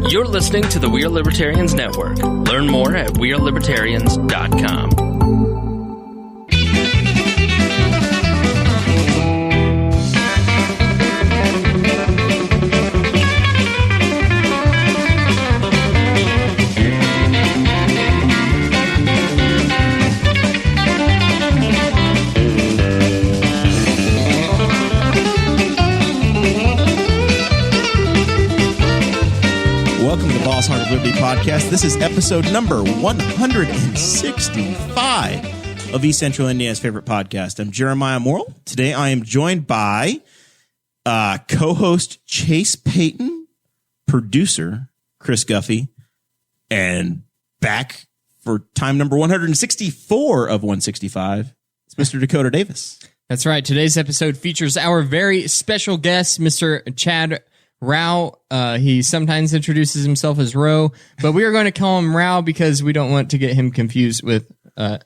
You're listening to the We Are Libertarians Network. Learn more at wearelibertarians.com. Welcome to the Boss Heart of Liberty podcast. This is episode number 165 of East Central Indiana's favorite podcast. I'm Jeremiah Morrell. Today I am joined by co-host Chase Peyton, producer Chris Guffey, and back for time number 164 of 165, it's Mr. Dakota Davis. That's right. Today's episode features our very special guest, Mr. Chad Rowe. He sometimes introduces himself as Rowe, but we are going to call him Rowe because we don't want to get him confused with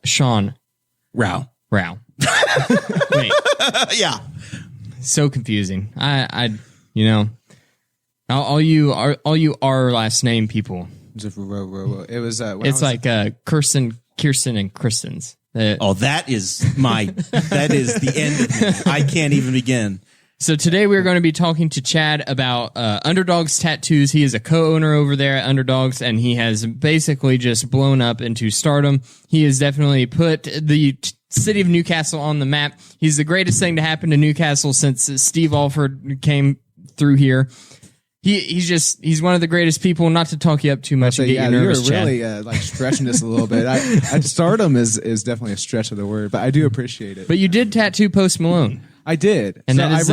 Sean Rowe. Wait. Yeah. So confusing. All you R last name people. It was. It's like Kirsten, and Kristen's. That is the end of me. I can't even begin. So today we're going to be talking to Chad about Underdogs Tattoos. He is a co-owner over there at Underdogs, and he has basically just blown up into stardom. He has definitely put the city of Newcastle on the map. He's the greatest thing to happen to Newcastle since Steve Alford came through here. He's one of the greatest people. Not to talk you up too much and get you nervous, you're really stretching this a little bit. Stardom is definitely a stretch of the word, but I do appreciate it. But you did tattoo Post Malone. I did, and so that is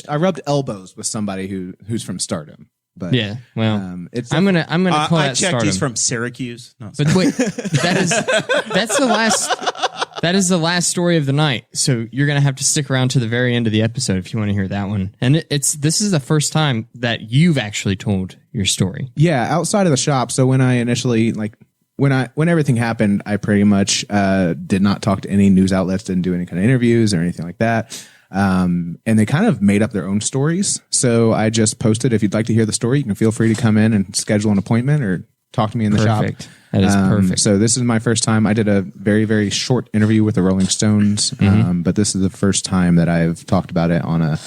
I rubbed elbows with somebody who's from Stardom. But yeah, well, I'm gonna call that I checked. Stardom. He's from Syracuse. No, but wait, that's the last story of the night. So you're gonna have to stick around to the very end of the episode if you want to hear that one. And this is the first time that you've actually told your story. Yeah, outside of the shop. So when I initially when everything happened, I pretty much did not talk to any news outlets, didn't do any kind of interviews or anything like that. And they kind of made up their own stories. So I just posted, if you'd like to hear the story, you can feel free to come in and schedule an appointment or talk to me in the shop. That is perfect. So this is my first time. I did a very, very short interview with the Rolling Stones. But this is the first time that I've talked about it on a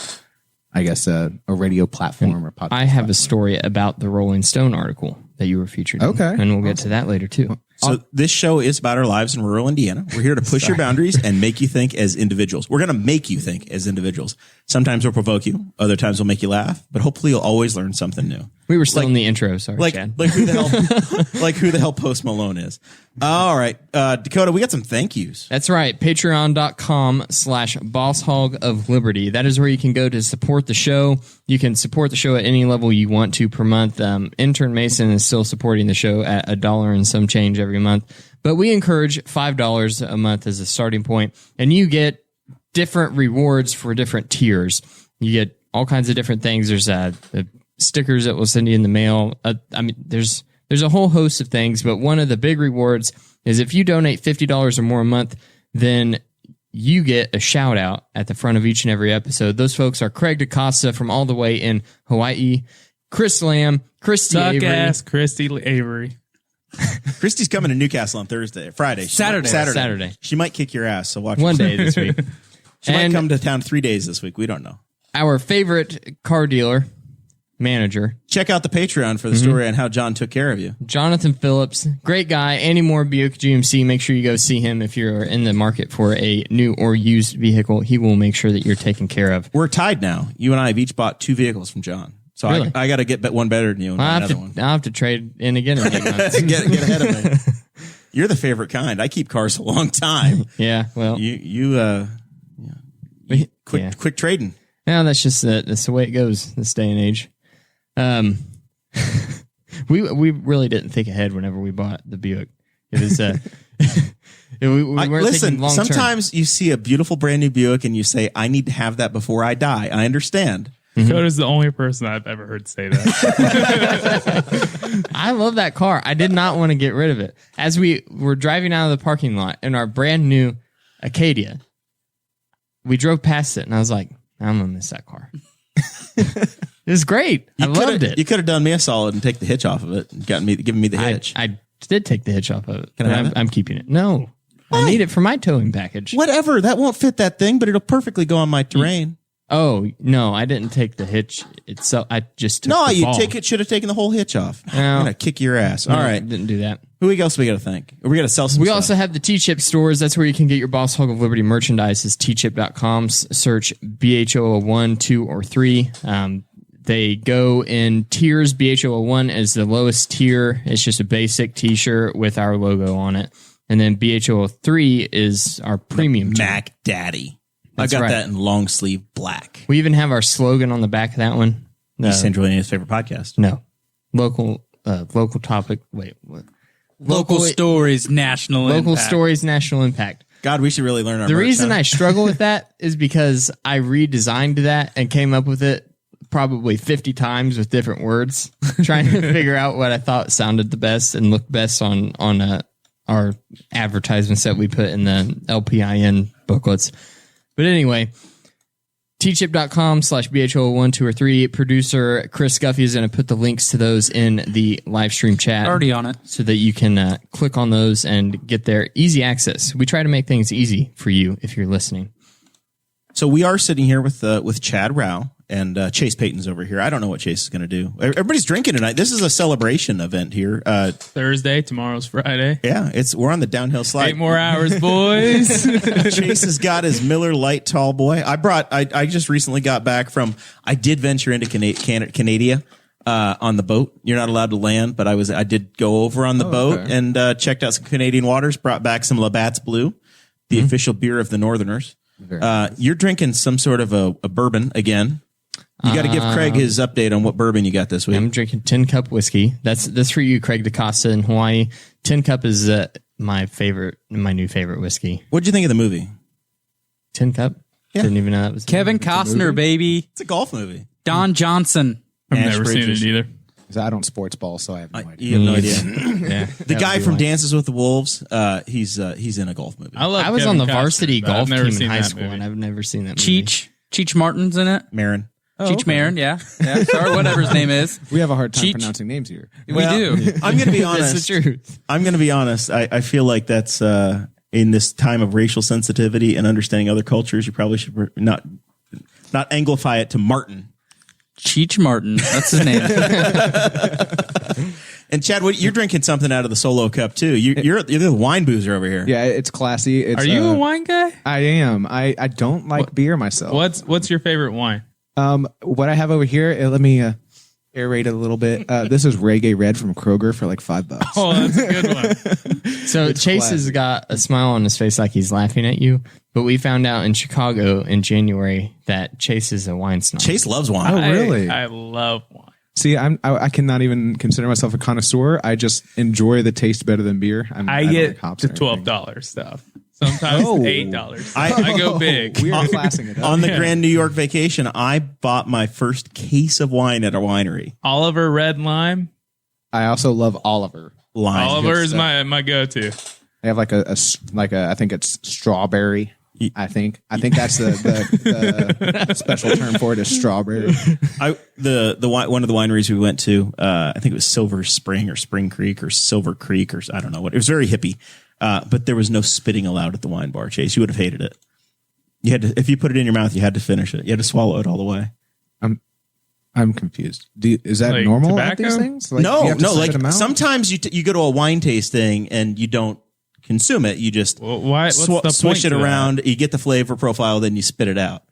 radio platform or podcast. I have a story about the Rolling Stone article that you were featured in. Okay. And we'll get to that later too. So this show is about our lives in rural Indiana. We're here to push your boundaries and make you think as individuals. We're going to make you think as individuals. Sometimes we'll provoke you. Other times we'll make you laugh. But hopefully you'll always learn something new. We were still in the intro. Sorry, Chad. Like who the hell Post Malone is. All right. Dakota, we got some thank yous. That's right. Patreon.com/BossHog of Liberty. That is where you can go to support the show. You can support the show at any level you want to per month. Intern Mason is still supporting the show at $1 and some change every month. But we encourage $5 a month as a starting point. And you get different rewards for different tiers. You get all kinds of different things. There's the stickers that we'll send you in the mail. There's a whole host of things, but one of the big rewards is if you donate $50 or more a month, then you get a shout out at the front of each and every episode. Those folks are Craig DaCosta from all the way in Hawaii, Chris Lamb, Christy Avery. Suck-ass Christy Avery. Christy's coming to Newcastle on Friday. Saturday. She might kick your ass, so watch one day this week. She might come to town 3 days this week. We don't know. Our favorite car dealer, manager. Check out the Patreon for the story on how John took care of you. Jonathan Phillips, great guy. Andy Moore, Buick GMC. Make sure you go see him if you're in the market for a new or used vehicle. He will make sure that you're taken care of. We're tied now. You and I have each bought 2 vehicles from John. So really? I got to get one better than you and another one. I'll have to trade in again. get ahead of me. You're the favorite kind. I keep cars a long time. Yeah, well. Quick trading. Yeah, that's the way it goes this day and age. We really didn't think ahead whenever we bought the Buick. It was we weren't thinking long term. Sometimes you see a beautiful brand new Buick and you say, "I need to have that before I die." I understand. Dakota's the only person I've ever heard say that. I love that car. I did not want to get rid of it. As we were driving out of the parking lot in our brand new Acadia, we drove past it and I was like, I'm going to miss that car. It was great. I loved it. You could have done me a solid and take the hitch off of it and given me the hitch. I did take the hitch off of it. Can I have it? I'm keeping it. No. Why? I need it for my towing package. Whatever. That won't fit that thing, but it'll perfectly go on my terrain. Oh, no, I didn't take the hitch itself. I just took the ball. Should have taken the whole hitch off. No. I'm going to kick your ass. All right. Didn't do that. Who else we got to thank? We got to sell some We stuff. also have the T-Chip stores. That's where you can get your Boss Hog of Liberty merchandise. Is tchip.com. Search BHOL 1, 2, or 3. They go in tiers. BHOL 1 is the lowest tier. It's just a basic T-shirt with our logo on it. And then BHOL 3 is our premium tier. Mac Daddy. That's I got right. that in long sleeve black. We even have our slogan on the back of that one. East Central Indiana's favorite podcast. No. Local topic. Wait, what? Local stories, national Local impact. stories, national impact. God, we should really learn our The merch, reason huh? I struggle with that is because I redesigned that and came up with it probably 50 times with different words, trying to figure out what I thought sounded the best and looked best on our advertisements that we put in the LPIN booklets. But anyway, tchip.com/BHOL1, 2, or 3. Producer Chris Guffey is going to put the links to those in the live stream chat. Already on it. So that you can click on those and get their easy access. We try to make things easy for you if you're listening. So we are sitting here with Chad Rowe and Chase Peyton's over here. I don't know what Chase is going to do. Everybody's drinking tonight. This is a celebration event here. Thursday, tomorrow's Friday. Yeah, we're on the downhill slide. 8 more hours, boys. Chase has got his Miller Lite Tall Boy. I just recently got back from. I did venture into Canada on the boat. You're not allowed to land, but I did go over on the boat and checked out some Canadian waters. Brought back some Labatt's Blue, the official beer of the Northerners. You're drinking some sort of a bourbon again. You got to give Craig his update on what bourbon you got this week. I'm drinking Tin Cup whiskey. That's for you, Craig DaCosta in Hawaii. Tin Cup is my new favorite whiskey. What'd you think of the movie? Tin Cup? Yeah. Didn't even know that was Kevin Costner, baby. It's a golf movie. Don Johnson. I've Ash never seen Bridges. it either. I don't sports ball, so I have no idea. You have no idea. Yeah. The guy from Dances with the Wolves, he's in a golf movie. I was Kevin on the Costner, varsity but I've golf never team in seen high that school, movie. and I've never seen that movie. Cheech Martin's in it. Marin. Cheech Marin, yeah. Sorry, whatever his name is. We have a hard time Cheech. pronouncing names here. We do. I'm going to be That's honest. the truth. I'm going to be honest. I feel like that's in this time of racial sensitivity and understanding other cultures, you probably should not anglify it to Martin. Cheech Martin. That's his name. And Chad, you're drinking something out of the Solo Cup too. You're the wine boozer over here. Yeah, it's classy. It's, Are you a wine guy? I am. I don't like beer myself. What's your favorite wine? What I have over here, let me aerate it a little bit. This is Reggae Red from Kroger for like $5. Oh, that's a good one. So Chase has got a smile on his face like he's laughing at you, but we found out in Chicago in January that Chase is a wine snob. Chase loves wine. Oh, really? I love wine. See, I cannot even consider myself a connoisseur. I just enjoy the taste better than beer. I don't get like hops the and everything. $12 stuff. Sometimes Oh. $8. I go big. We are classing it up. On the Grand New York vacation, I bought my first case of wine at a winery. Oliver Red Lime. I also love Oliver. Lime. Oliver is stuff. my go-to. They have like a I think it's strawberry. I think that's the special term for it is strawberry. One of the wineries we went to, I think it was Silver Spring or Spring Creek or Silver Creek or I don't know what. It was very hippie, but there was no spitting allowed at the wine bar. Chase, you would have hated it. You had to, if you put it in your mouth, you had to finish it. You had to swallow it all the way. I'm confused. Is that Like normal tobacco? at these things? Like, you No, have to no. spit Like them out? sometimes you go to a wine tasting and you don't consume it. You just Well, why? What's the point swish it to that? around. You get the flavor profile, then you spit it out.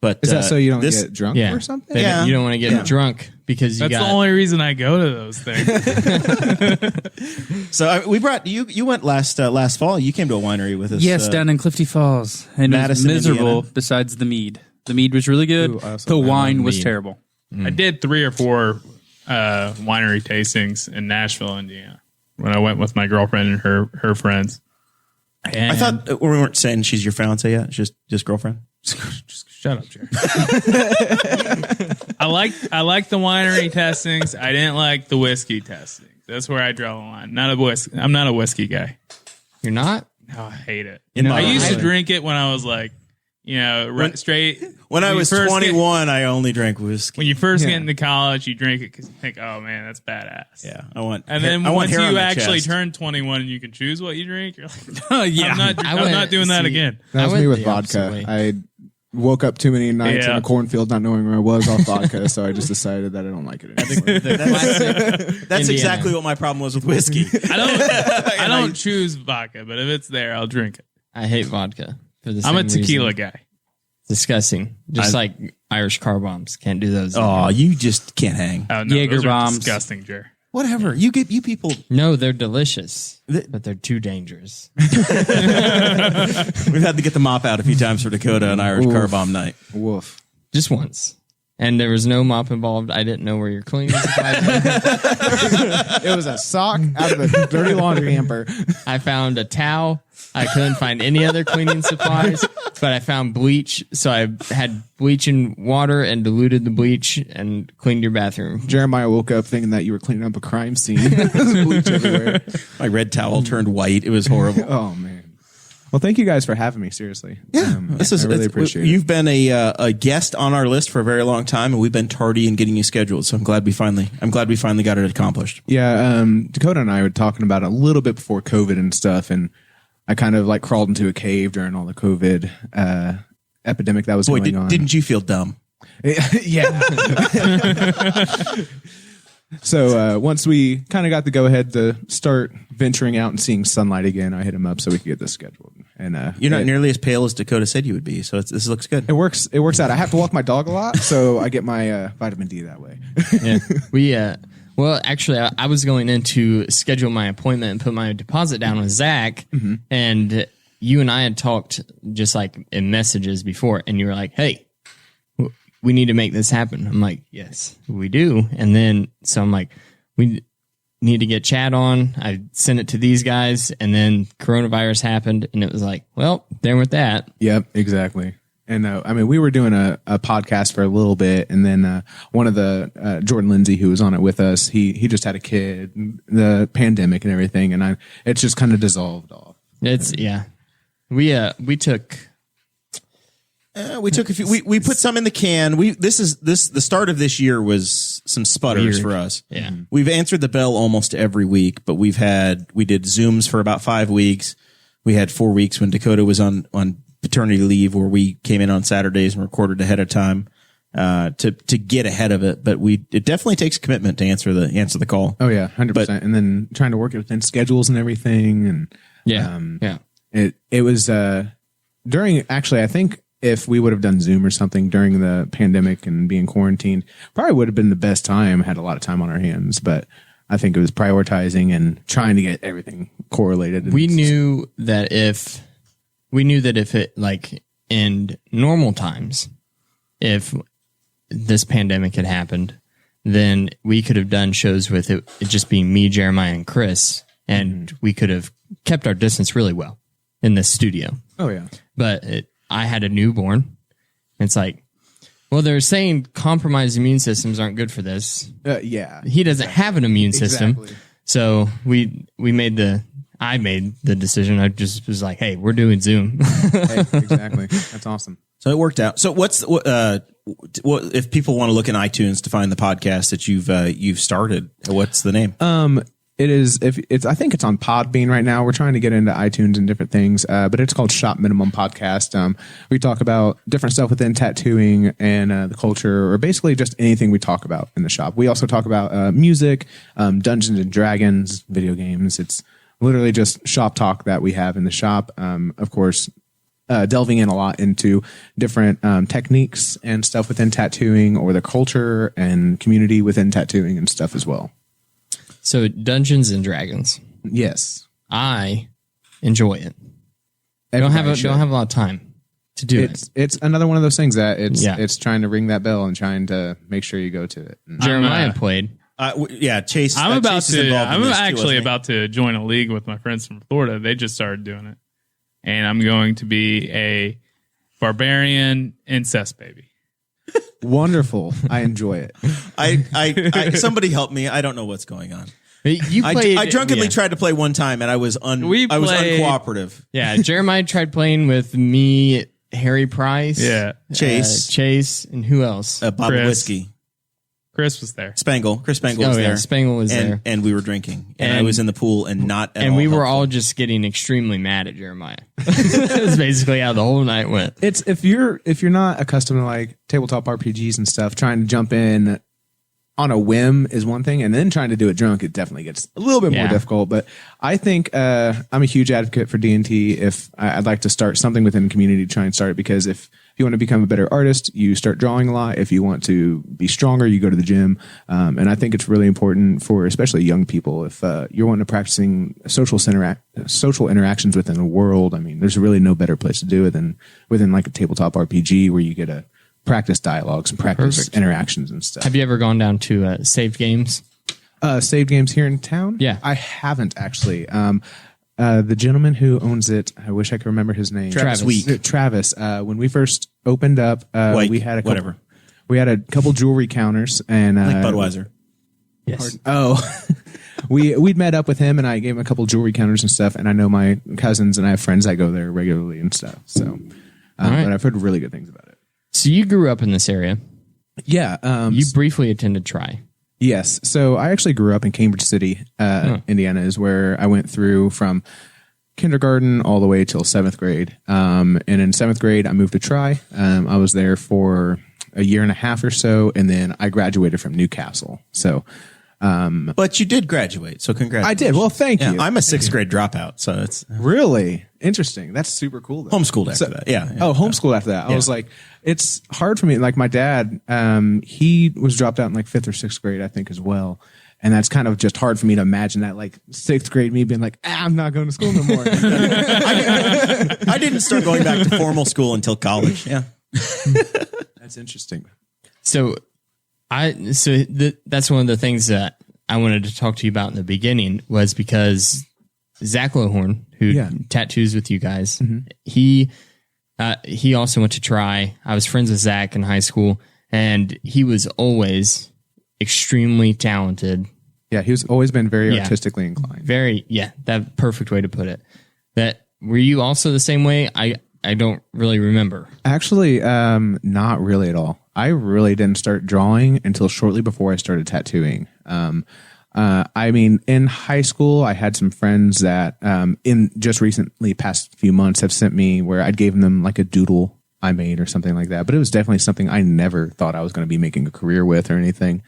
But Is that so you don't this- get drunk Yeah. or something? They- Yeah. You don't want to get Yeah. drunk because you That's got the only reason I go to those things. So we brought you. You went last fall. You came to a winery with us. Yes, down in Clifty Falls. And it was Madison, miserable Indiana. besides the mead. The mead was really good. Ooh, I also the love wine was mead. terrible. I did 3 or 4 winery tastings in Nashville, Indiana, when I went with my girlfriend and her friends. And I thought we weren't saying she's your fiance yet. It's just girlfriend. just shut up, Jerry. I like the winery testings. I didn't like the whiskey testings. That's where I draw the line. I'm not a whiskey guy. You're not? No, I hate it. In my I used to eyes. drink it when I was like, straight. When I you was first 21, I only drank whiskey. when you first get into college, you drink it because you think, "Oh man, that's badass." Yeah, I want. And then I want once hair on you my actually chest. turn 21 and you can choose what you drink, you're like, Oh, yeah. I'm not doing that again. That was I me went with the opposite vodka. way. I woke up too many nights in Yeah. a cornfield not knowing where I was off vodka, so I just decided that I don't like it anymore. That's Indiana. exactly what my problem was with whiskey. I don't choose vodka, but if it's there, I'll drink it. I hate vodka for the I'm same a tequila reason. guy. Disgusting. Just like Irish car bombs. Can't do those. Oh, you just can't hang. Oh no, Jaeger those are bombs. disgusting, Jer. Whatever. You people. No, they're delicious, but they're too dangerous. We've had to get the mop out a few times for Dakota on Irish car bomb night. Woof. Just once. And there was no mop involved. I didn't know where your cleaning supplies were. It was a sock out of a dirty laundry hamper. I found a towel. I couldn't find any other cleaning supplies, but I found bleach. So I had bleach and water and diluted the bleach and cleaned your bathroom. Jeremiah woke up thinking that you were cleaning up a crime scene. There's bleach everywhere. My red towel turned white. It was horrible. Oh man. Well, thank you guys for having me. Seriously, Yeah, I really appreciate it. You've been a guest on our list for a very long time, and we've been tardy in getting you scheduled. So I'm glad we finally got it accomplished. Yeah, Dakota and I were talking about it a little bit before COVID and stuff, and I kind of like crawled into a cave during all the COVID epidemic that was Boy, going on. didn't you feel dumb? Yeah. So once we kind of got the go ahead to start venturing out and seeing sunlight again, I hit him up so we could get this scheduled. And You're not nearly as pale as Dakota said you would be, so this looks good. it works. It works out. I have to walk my dog a lot, so I get my vitamin D that way. Yeah. Well, actually, I was going in to schedule my appointment and put my deposit down with Zach, and you and I had talked just like in messages before, and you were like, "Hey, we need to make this happen." I'm like, "Yes, we do." And then so I'm like, "We need to get Chad on." I sent it to these guys, and then coronavirus happened, and it was like, "Well, there with that." Yep, exactly. And I mean, we were doing a podcast for a little bit, and then one of the Jordan Lindsay, who was on it with us, he just had a kid, the pandemic and everything, and it's just kind of dissolved off. It's we took. We took a few. We put some in the can. The start of this year was some sputters for us. Yeah. We've answered the bell almost every week, but we did Zooms for about 5 weeks. We had 4 weeks when Dakota was on paternity leave, where we came in on Saturdays and recorded ahead of time to get ahead of it. But it definitely takes commitment to answer the call. Oh yeah, 100%. And then trying to work it within schedules and everything, and it was during, actually, I think if we would have done Zoom or something during the pandemic and being quarantined, probably would have been the best time. Had a lot of time on our hands, but I think it was prioritizing and trying to get everything correlated. We knew that if it, like in normal times, if this pandemic had happened, then we could have done shows with it just being me, Jeremiah, and Chris, and we could have kept our distance really well in this studio. Oh yeah. But I had a newborn. It's like, well, they're saying compromised immune systems aren't good for this. Yeah. He doesn't have an immune system. Exactly. So I made the decision. I just was like, hey, we're doing Zoom. Hey, exactly. That's awesome. So it worked out. So what if people want to look in iTunes to find the podcast that you've started? What's the name? It is, I think it's on Podbean right now. We're trying to get into iTunes and different things, but it's called Shop Minimum Podcast. We talk about different stuff within tattooing and the culture, or basically just anything we talk about in the shop. We also talk about music, Dungeons and Dragons, video games. It's literally just shop talk that we have in the shop. Of course, delving in a lot into different techniques and stuff within tattooing, or the culture and community within tattooing and stuff as well. So Dungeons and Dragons. Yes. I enjoy it. I don't have a lot of time to do it. It's another one of those things that it's trying to ring that bell and trying to make sure you go to it. Jeremiah played. Chase. I'm Chase is involved in this too, actually isn't he? about to join a league with my friends from Florida. They just started doing it, and I'm going to be a barbarian incest baby. Wonderful. I enjoy it. I somebody help me. I don't know what's going on. You played. I drunkenly tried to play one time, and I was uncooperative. Yeah, Jeremiah tried playing with me, Harry Price. Yeah. Chase. And who else? A bottle of Chris. whiskey. Chris was there. Chris Spangle was there. Spangle was there. And we were drinking. And I was in the pool and not at all. And we were helpful. all just getting extremely mad at Jeremiah. That's basically how the whole night went. It's if you're not accustomed to like tabletop RPGs and stuff, trying to jump in on a whim is one thing, and then trying to do it drunk, it definitely gets a little bit more difficult. But I think I'm a huge advocate for D&T. If I'd like to start something within the community, to try and start it, because if you want to become a better artist, you start drawing a lot. If you want to be stronger, you go to the gym. And I think it's really important for especially young people. If you're wanting to practicing social interactions within the world, I mean, there's really no better place to do it than within like a tabletop RPG where you get to practice dialogues and practice interactions and stuff. Have you ever gone down to Saved Games? Saved Games here in town? Yeah. I haven't actually. The gentleman who owns it, I wish I could remember his name. Travis Week. Travis. When we first opened up, we had a couple jewelry counters and like Budweiser. Yes. we'd met up with him and I gave him a couple jewelry counters and stuff. And I know my cousins and I have friends that go there regularly and stuff. So, but I've heard really good things about it. So you grew up in this area. Yeah. You briefly attended Tri. Yes. So I actually grew up in Cambridge City, Indiana, is where I went through from kindergarten all the way till 7th grade. And in 7th grade, I moved to Tri. I was there for a year and a half or so, and then I graduated from Newcastle. So, But you did graduate, so congratulations. I did. Well, thank you. I'm a 6th grade drope,out, so it's Really interesting. That's super cool. Though. homeschooled after that. Yeah. Oh, homeschooled after that. I was like, it's hard for me. Like my dad, he was dropped out in like 5th or 6th grade, I think, as well. And that's kind of just hard for me to imagine that, like 6th grade, me being like, I'm not going to school no more. I didn't start going back to formal school until college. Yeah. That's interesting. So that's one of the things that I wanted to talk to you about in the beginning, was because Zach Lohorn, who tattoos with you guys, he also went to Tri. I was friends with Zach in high school, and he was always extremely talented. Yeah, he's always been very artistically inclined. That perfect way to put it. That were you also the same way? I don't really remember. Actually, not really at all. I really didn't start drawing until shortly before I started tattooing. I mean, in high school, I had some friends that in just recently past few months have sent me where I'd gave them like a doodle I made or something like that. But it was definitely something I never thought I was going to be making a career with or anything.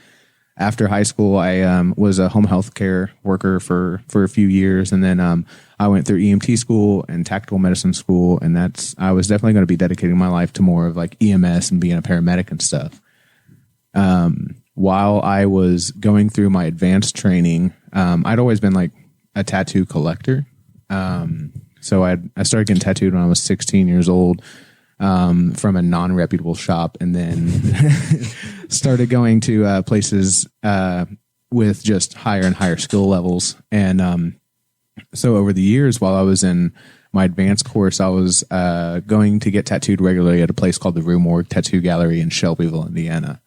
After high school, I was a home health care worker for a few years. And then I went through EMT school and tactical medicine school. And I was definitely going to be dedicating my life to more of like EMS and being a paramedic and stuff. While I was going through my advanced training, I'd always been like a tattoo collector. So I started getting tattooed when I was 16 years old. From a non-reputable shop, and then started going to places with just higher and higher skill levels. And so over the years, while I was in my advanced course, I was going to get tattooed regularly at a place called the Rue Morgue Tattoo Gallery in Shelbyville, Indiana.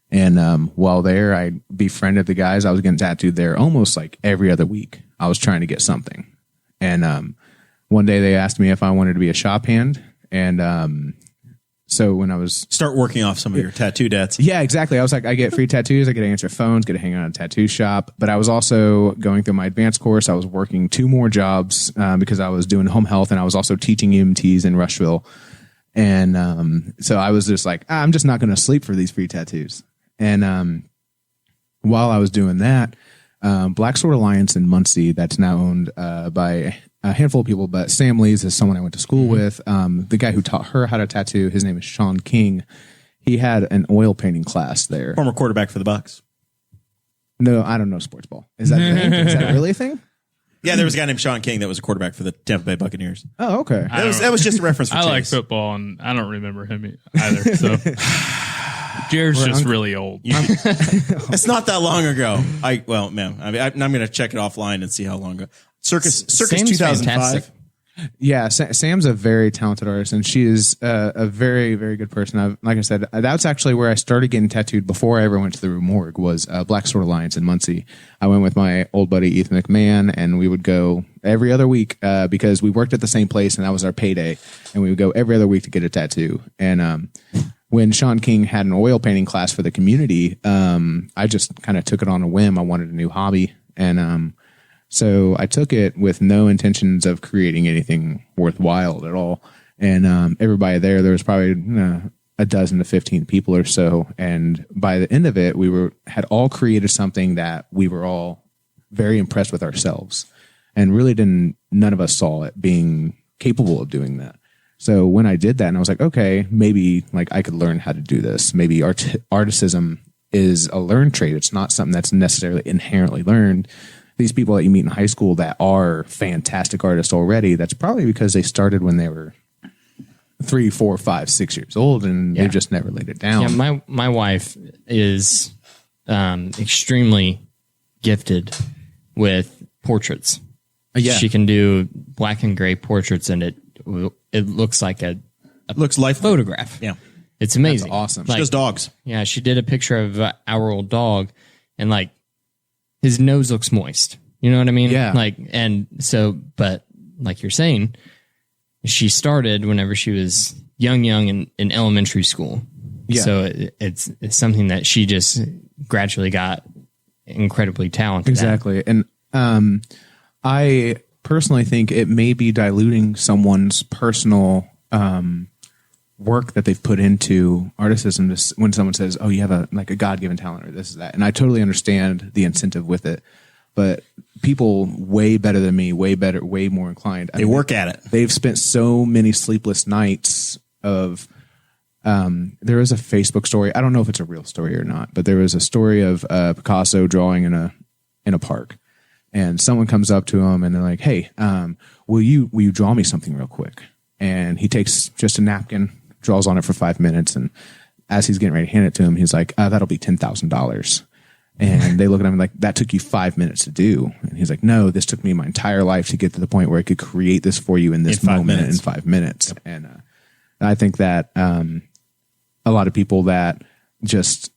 And while there, I befriended the guys. I was getting tattooed there almost like every other week. I was trying to get something. And one day they asked me if I wanted to be a shop hand. And so when I was start working off some of your tattoo debts. Yeah, exactly. I was like, I get free tattoos. I get to answer phones, get to hang out at a tattoo shop. But I was also going through my advanced course. I was working 2 more jobs because I was doing home health and I was also teaching EMTs in Rushville. And so I was just like, I'm just not going to sleep for these free tattoos. And while I was doing that, Black Sword Alliance in Muncie, that's now owned by a handful of people, but Sam Lees is someone I went to school with. The guy who taught her how to tattoo, his name is Sean King. He had an oil painting class there. Former quarterback for the Bucks. No, I don't know sports ball. Is that a thing? Is that really a thing? Yeah, there was a guy named Sean King that was a quarterback for the Tampa Bay Buccaneers. Oh, okay. That was just a reference for I Chase. like football, and I don't remember him either. So Jared's just really old. It's not that long ago. I'm going to check it offline and see how long ago. Circus Sam's 2005. fantastic. Yeah, Sam's a very talented artist, and she is a very, very good person. Like I said, that's actually where I started getting tattooed before I ever went to the Rue Morgue, was Black Sword Alliance in Muncie. I went with my old buddy Ethan McMahon, and we would go every other week because we worked at the same place and that was our payday. And we would go every other week to get a tattoo. And when Sean King had an oil painting class for the community, I just kind of took it on a whim. I wanted a new hobby. And so I took it with no intentions of creating anything worthwhile at all. And everybody there was probably a dozen to 15 people or so. And by the end of it, we had all created something that we were all very impressed with ourselves, and really none of us saw it being capable of doing that. So when I did that, and I was like, okay, maybe like I could learn how to do this. Maybe artisanm is a learned trait. It's not something that's necessarily inherently learned. These people that you meet in high school that are fantastic artists already, that's probably because they started when they were 3, 4, 5, 6 years old, and they've just never laid it down. Yeah, my wife is extremely gifted with portraits. Yeah. She can do black and gray portraits, and it looks like a Looks lifelike. photograph. Yeah. It's amazing. That's awesome. She does dogs. Yeah, she did a picture of our old dog, and like his nose looks moist. You know what I mean? Yeah. Like, and so, but like you're saying, she started whenever she was young in elementary school. Yeah. So it's something that she just gradually got incredibly talented at. Exactly. And I personally think it may be diluting someone's personal work that they've put into artisanm when someone says, oh, you have a God-given talent or this is that. And I totally understand the incentive with it. But people way better than me, way more inclined. They work at it. They've spent so many sleepless nights of there was a Facebook story. I don't know if it's a real story or not, but there was a story of Picasso drawing in a park, and someone comes up to him and they're like, "Hey, will you draw me something real quick?" And he takes just a napkin, draws on it for 5 minutes, and as he's getting ready to hand it to him, he's like, "That'll be $10,000." And they look at him like, "That took you 5 minutes to do." And he's like, "No, this took me my entire life to get to the point where I could create this for you in this moment in 5 minutes." Yep. And I think that a lot of people that just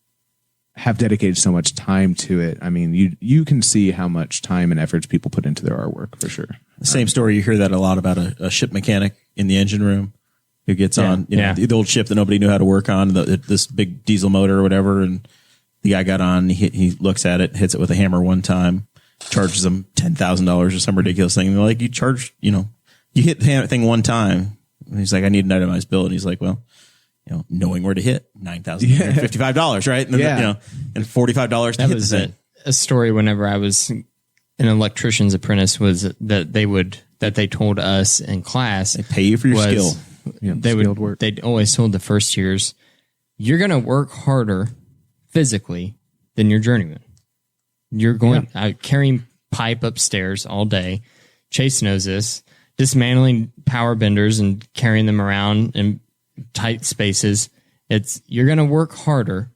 have dedicated so much time to it. I mean, you can see how much time and efforts people put into their artwork for sure. The same story. You hear that a lot about a ship mechanic in the engine room who gets on the old ship that nobody knew how to work on, this big diesel motor or whatever. And the guy got on, he looks at it, hits it with a hammer one time, charges him $10,000 or some ridiculous thing. And they're like, you hit the thing one time. And he's like, I need an itemized bill. And he's like, well, knowing where to hit $9,055, right? And then, and $45 to hit the thing. A story whenever I was an electrician's apprentice was that they told us in class. They pay you for your skill. They'd always told the first years, you're going to work harder physically than your journeyman. You're going carrying pipe upstairs all day. Chase knows this. Dismantling power benders and carrying them around in tight spaces. You're going to work harder,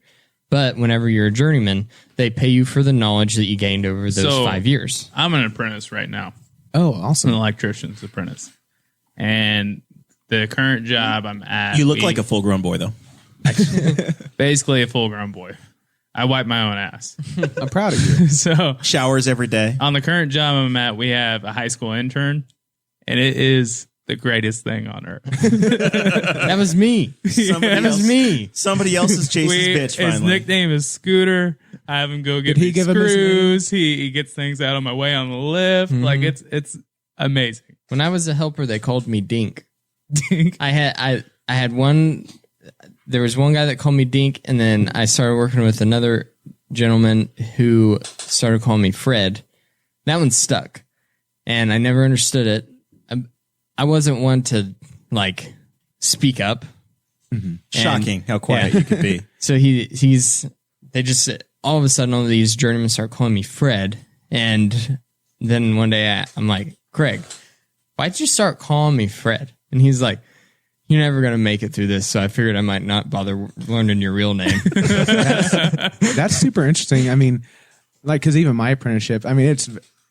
but whenever you're a journeyman, they pay you for the knowledge that you gained over those 5 years. I'm an apprentice right now. Oh, awesome. An electrician's apprentice. And the current job I'm at. You look like a full-grown boy, though. Basically a full-grown boy. I wipe my own ass. I'm proud of you. So showers every day. On the current job I'm at, we have a high school intern, and it is the greatest thing on earth. That was me. Somebody else is Chase's bitch. Finally, his nickname is Scooter. I have him go get me screws. He gets things out of my way on the lift. Mm-hmm. Like it's amazing. When I was a helper, they called me Dink. Dink. I had one. There was one guy that called me Dink, and then I started working with another gentleman who started calling me Fred. That one stuck, and I never understood it. I wasn't one to like speak up. Mm-hmm. Shocking how quiet you could be. So they just all of a sudden all of these journeymen start calling me Fred, and then one day I'm like, Craig, why'd you start calling me Fred? And he's like, you're never going to make it through this, so I figured I might not bother learning your real name. That's super interesting. I mean, like, because even my apprenticeship, I mean,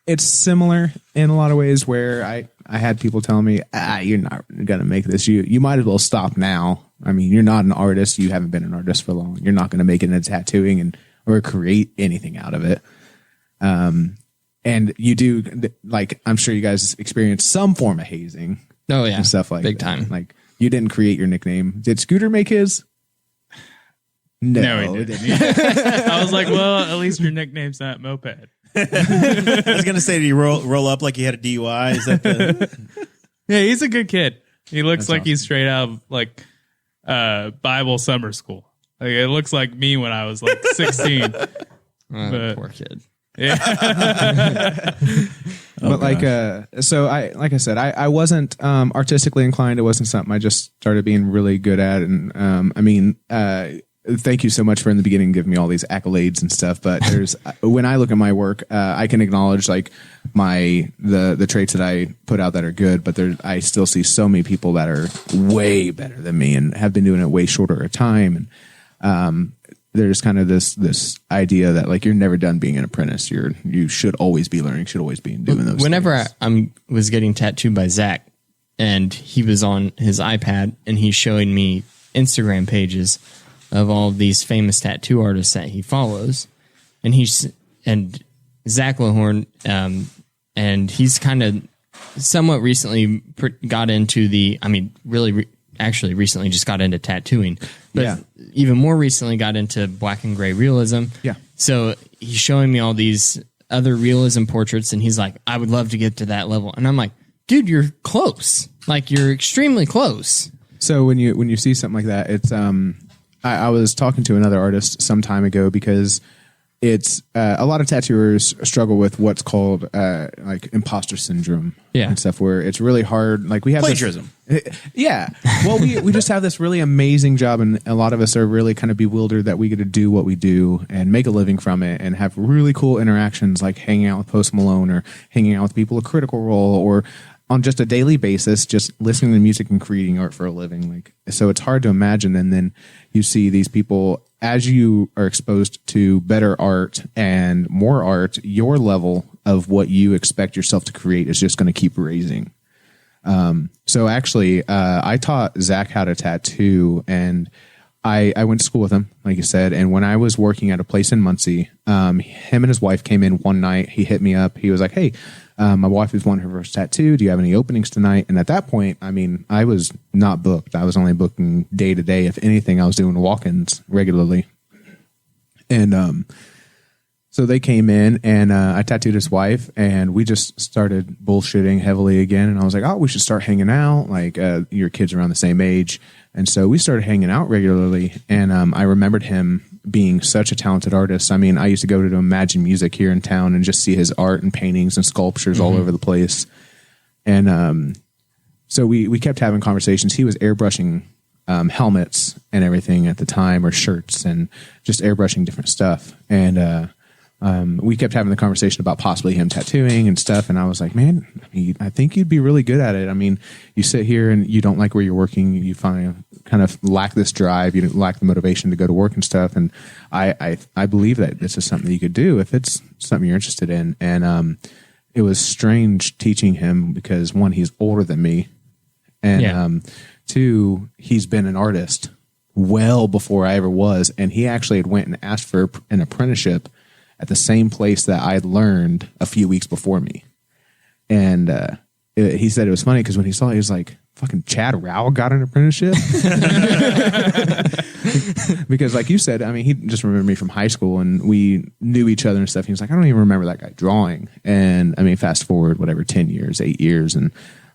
it's similar in a lot of ways where I had people telling me, you're not going to make this. You might as well stop now. I mean, you're not an artist. You haven't been an artist for long. You're not going to make it in tattooing or create anything out of it. and you do, like, I'm sure you guys experience some form of hazing Oh yeah, and stuff like big that. time. Like, you didn't create your nickname. Did Scooter make his? No, he didn't. I was like, well, at least your nickname's not Moped. I was going to say, did you roll up like he had a DUI? Is that the... Yeah, he's a good kid. He looks like he's straight out of like Bible summer school. Like, it looks like me when I was like 16. But- Poor kid. Yeah. But so like I said, I wasn't artistically inclined. It wasn't something I just started being really good at. And thank you so much for in the beginning giving me all these accolades and stuff. But there's when I look at my work, I can acknowledge like the traits that I put out that are good. But I still see so many people that are way better than me and have been doing it way shorter a time. And there's kind of this idea that like you're never done being an apprentice. You should always be learning, should always be doing those Whenever things. I was getting tattooed by Zach, and he was on his iPad, and he's showing me Instagram pages of all of these famous tattoo artists that he follows, and Zach Lohorn, and he's kind of somewhat recently got into actually recently just got into tattooing, but even more recently got into black and gray realism. Yeah. So he's showing me all these other realism portraits, and he's like, I would love to get to that level. And I'm like, dude, you're close. Like, you're extremely close. So when you see something like that, it's I was talking to another artist some time ago because it's a lot of tattooers struggle with what's called like imposter syndrome and stuff, where it's really hard. Like we have Plagiarism. Well, we just have this really amazing job, and a lot of us are really kind of bewildered that we get to do what we do and make a living from it and have really cool interactions, like hanging out with Post Malone or hanging out with people at Critical Role, or on just a daily basis, just listening to music and creating art for a living. Like, so it's hard to imagine. And then you see these people, as you are exposed to better art and more art, your level of what you expect yourself to create is just going to keep raising. So actually, I taught Zach how to tattoo, and I went to school with him, like you said. And when I was working at a place in Muncie, him and his wife came in one night. He hit me up. He was like, hey, my wife is wanting her first tattoo. Do you have any openings tonight? And at that point, I mean, I was not booked. I was only booking day to day. If anything, I was doing walk-ins regularly. And so they came in, and I tattooed his wife, and we just started bullshitting heavily again. And I was like, oh, we should start hanging out. Like, your kids around the same age. And so we started hanging out regularly. And I remembered him being such a talented artist. I mean, I used to go to Imagine Music here in town and just see his art and paintings and sculptures all over the place. And so we kept having conversations. He was airbrushing helmets and everything at the time, or shirts, and just airbrushing different stuff. And we kept having the conversation about possibly him tattooing and stuff. And I was like, man, I think you'd be really good at it. I mean, you sit here and you don't like where you're working. You kind of lack this drive. You lack the motivation to go to work and stuff. And I believe that this is something you could do if it's something you're interested in. And it was strange teaching him because, one, he's older than me. And two, he's been an artist well before I ever was. And he actually had went and asked for an apprenticeship at the same place that I learned a few weeks before me. And he said it was funny because when he saw it, he was like, fucking Chad Rowe got an apprenticeship? Because like you said, I mean, he just remembered me from high school, and we knew each other and stuff. He was like, I don't even remember that guy drawing. And I mean, fast forward, 10 years, 8 years, and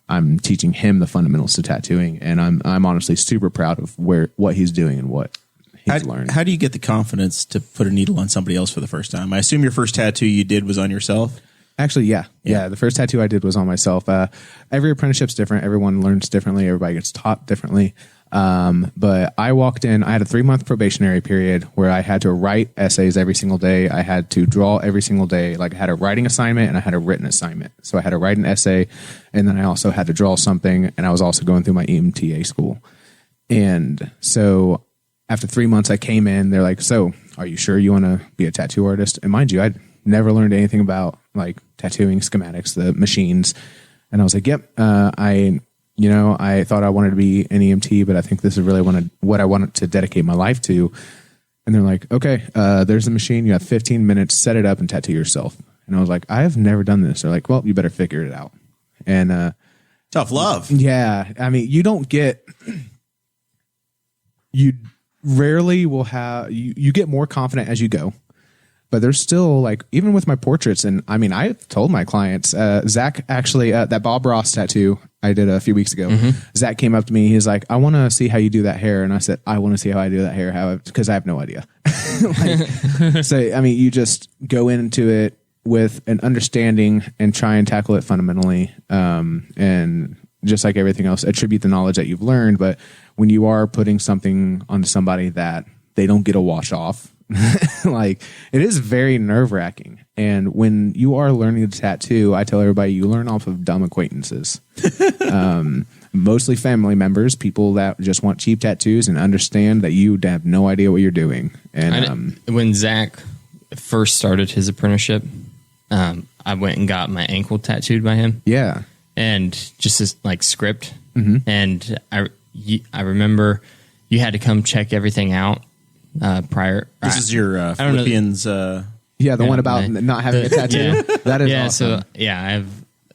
I'm teaching him the fundamentals to tattooing. And I'm honestly super proud of what he's doing and what he's learned. How do you get the confidence to put a needle on somebody else for the first time? I assume your first tattoo you did was on yourself. Actually, yeah. The first tattoo I did was on myself. Every apprenticeship's different. Everyone learns differently. Everybody gets taught differently. But I walked in, I had a 3-month probationary period where I had to write essays every single day. I had to draw every single day. Like, I had a writing assignment and I had a written assignment. So I had to write an essay, and then I also had to draw something, and I was also going through my EMTA school. And so after 3 months, I came in. They're like, so are you sure you want to be a tattoo artist? And mind you, I'd never learned anything about like tattooing schematics, the machines. And I was like, yep. I thought I wanted to be an EMT, but I think this is really what I wanted to dedicate my life to. And they're like, okay, there's the machine. You have 15 minutes, set it up and tattoo yourself. And I was like, I have never done this. They're like, well, you better figure it out. And Tough love. yeah, I mean, you rarely will have, you get more confident as you go. But there's still like, even with my portraits, and I mean, I've told my clients, Zach actually, that Bob Ross tattoo I did a few weeks ago, Zach came up to me. He's like, I want to see how you do that hair. And I said, I want to see how I do that hair, because I have no idea. So, I mean, you just go into it with an understanding and try and tackle it fundamentally. And just like everything else, attribute the knowledge that you've learned. But when you are putting something onto somebody that they don't get to wash off, like, it is very nerve-wracking. And when you are learning to tattoo, I tell everybody, you learn off of dumb acquaintances. Mostly family members, people that just want cheap tattoos and understand that you have no idea what you're doing. And when Zach first started his apprenticeship, I went and got my ankle tattooed by him. yeah, And just this like script. And I remember you had to come check everything out prior. This is your Philippians. yeah, the one about not having a tattoo. Yeah. That is Yeah, awesome. so yeah,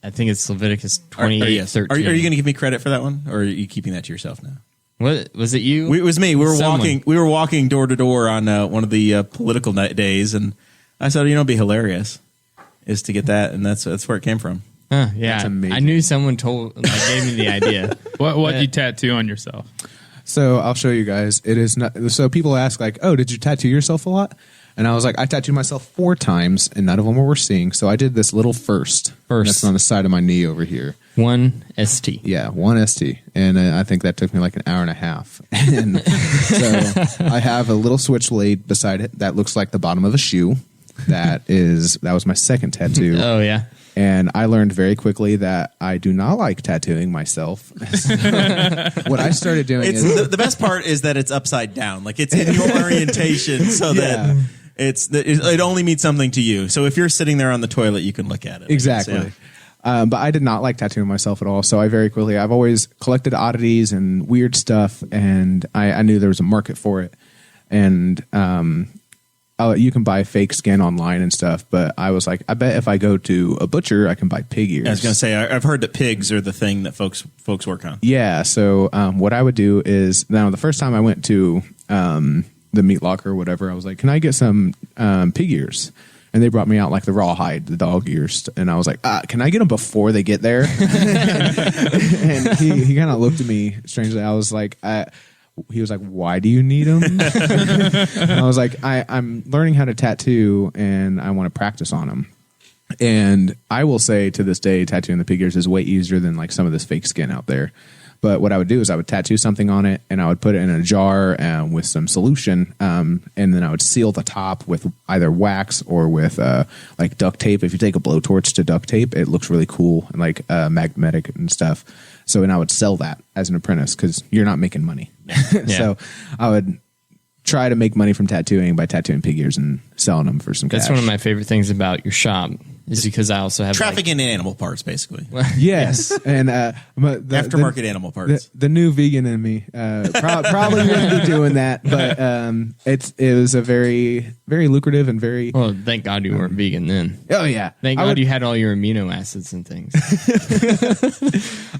I think it's Leviticus 28:13. Are you going to give me credit for that one, or are you keeping that to yourself now? What was it? You? It was me. We were Someone. walking door to door on one of the political days, and I said, it'd be hilarious is to get that, and that's where it came from. Huh, yeah, That's amazing. I knew someone gave me the idea. What you tattoo on yourself? So I'll show you guys. It is not. So people ask like, "Oh, did you tattoo yourself a lot?" And I was like, "I tattooed myself 4 times, and none of them were worth seeing." So I did this little first. That's on the side of my knee over here. 1 ST. Yeah, 1 ST, and I think that took me like an hour and a half. And so I have a little switchblade beside it that looks like the bottom of a shoe. That was my second tattoo. Oh yeah. And I learned very quickly that I do not like tattooing myself. So what I started doing is the best part is that it's upside down, like it's in your orientation, so that it only means something to you. So if you're sitting there on the toilet, you can look at it. exactly. But I did not like tattooing myself at all. So I've always collected oddities and weird stuff, and I knew there was a market for it. And you can buy fake skin online and stuff, but I was like, I bet if I go to a butcher, I can buy pig ears. I was going to say, I've heard that pigs are the thing that folks work on. Yeah. So what I would do is, now the first time I went to the meat locker or whatever, I was like, can I get some pig ears? And they brought me out like the rawhide, the dog ears. And I was like, can I get them before they get there? And he kind of looked at me strangely. I was like, he was like, why do you need them? And I was like, I'm learning how to tattoo and I want to practice on them. And I will say to this day, tattooing the pig ears is way easier than like some of this fake skin out there. But what I would do is I would tattoo something on it and I would put it in a jar with some solution. And then I would seal the top with either wax or with like duct tape. If you take a blowtorch to duct tape, it looks really cool and like magnetic and stuff. So, and I would sell that as an apprentice because you're not making money. So I would try to make money from tattooing by tattooing pig ears and selling them for some cash. That's one of my favorite things about your shop is because I also have Trafficking in animal parts, basically. Yes. And aftermarket animal parts. The new vegan in me probably wouldn't be doing that, but it was a very, very lucrative and very... Well, thank God you weren't vegan then. Oh, yeah. Thank God you had all your amino acids and things.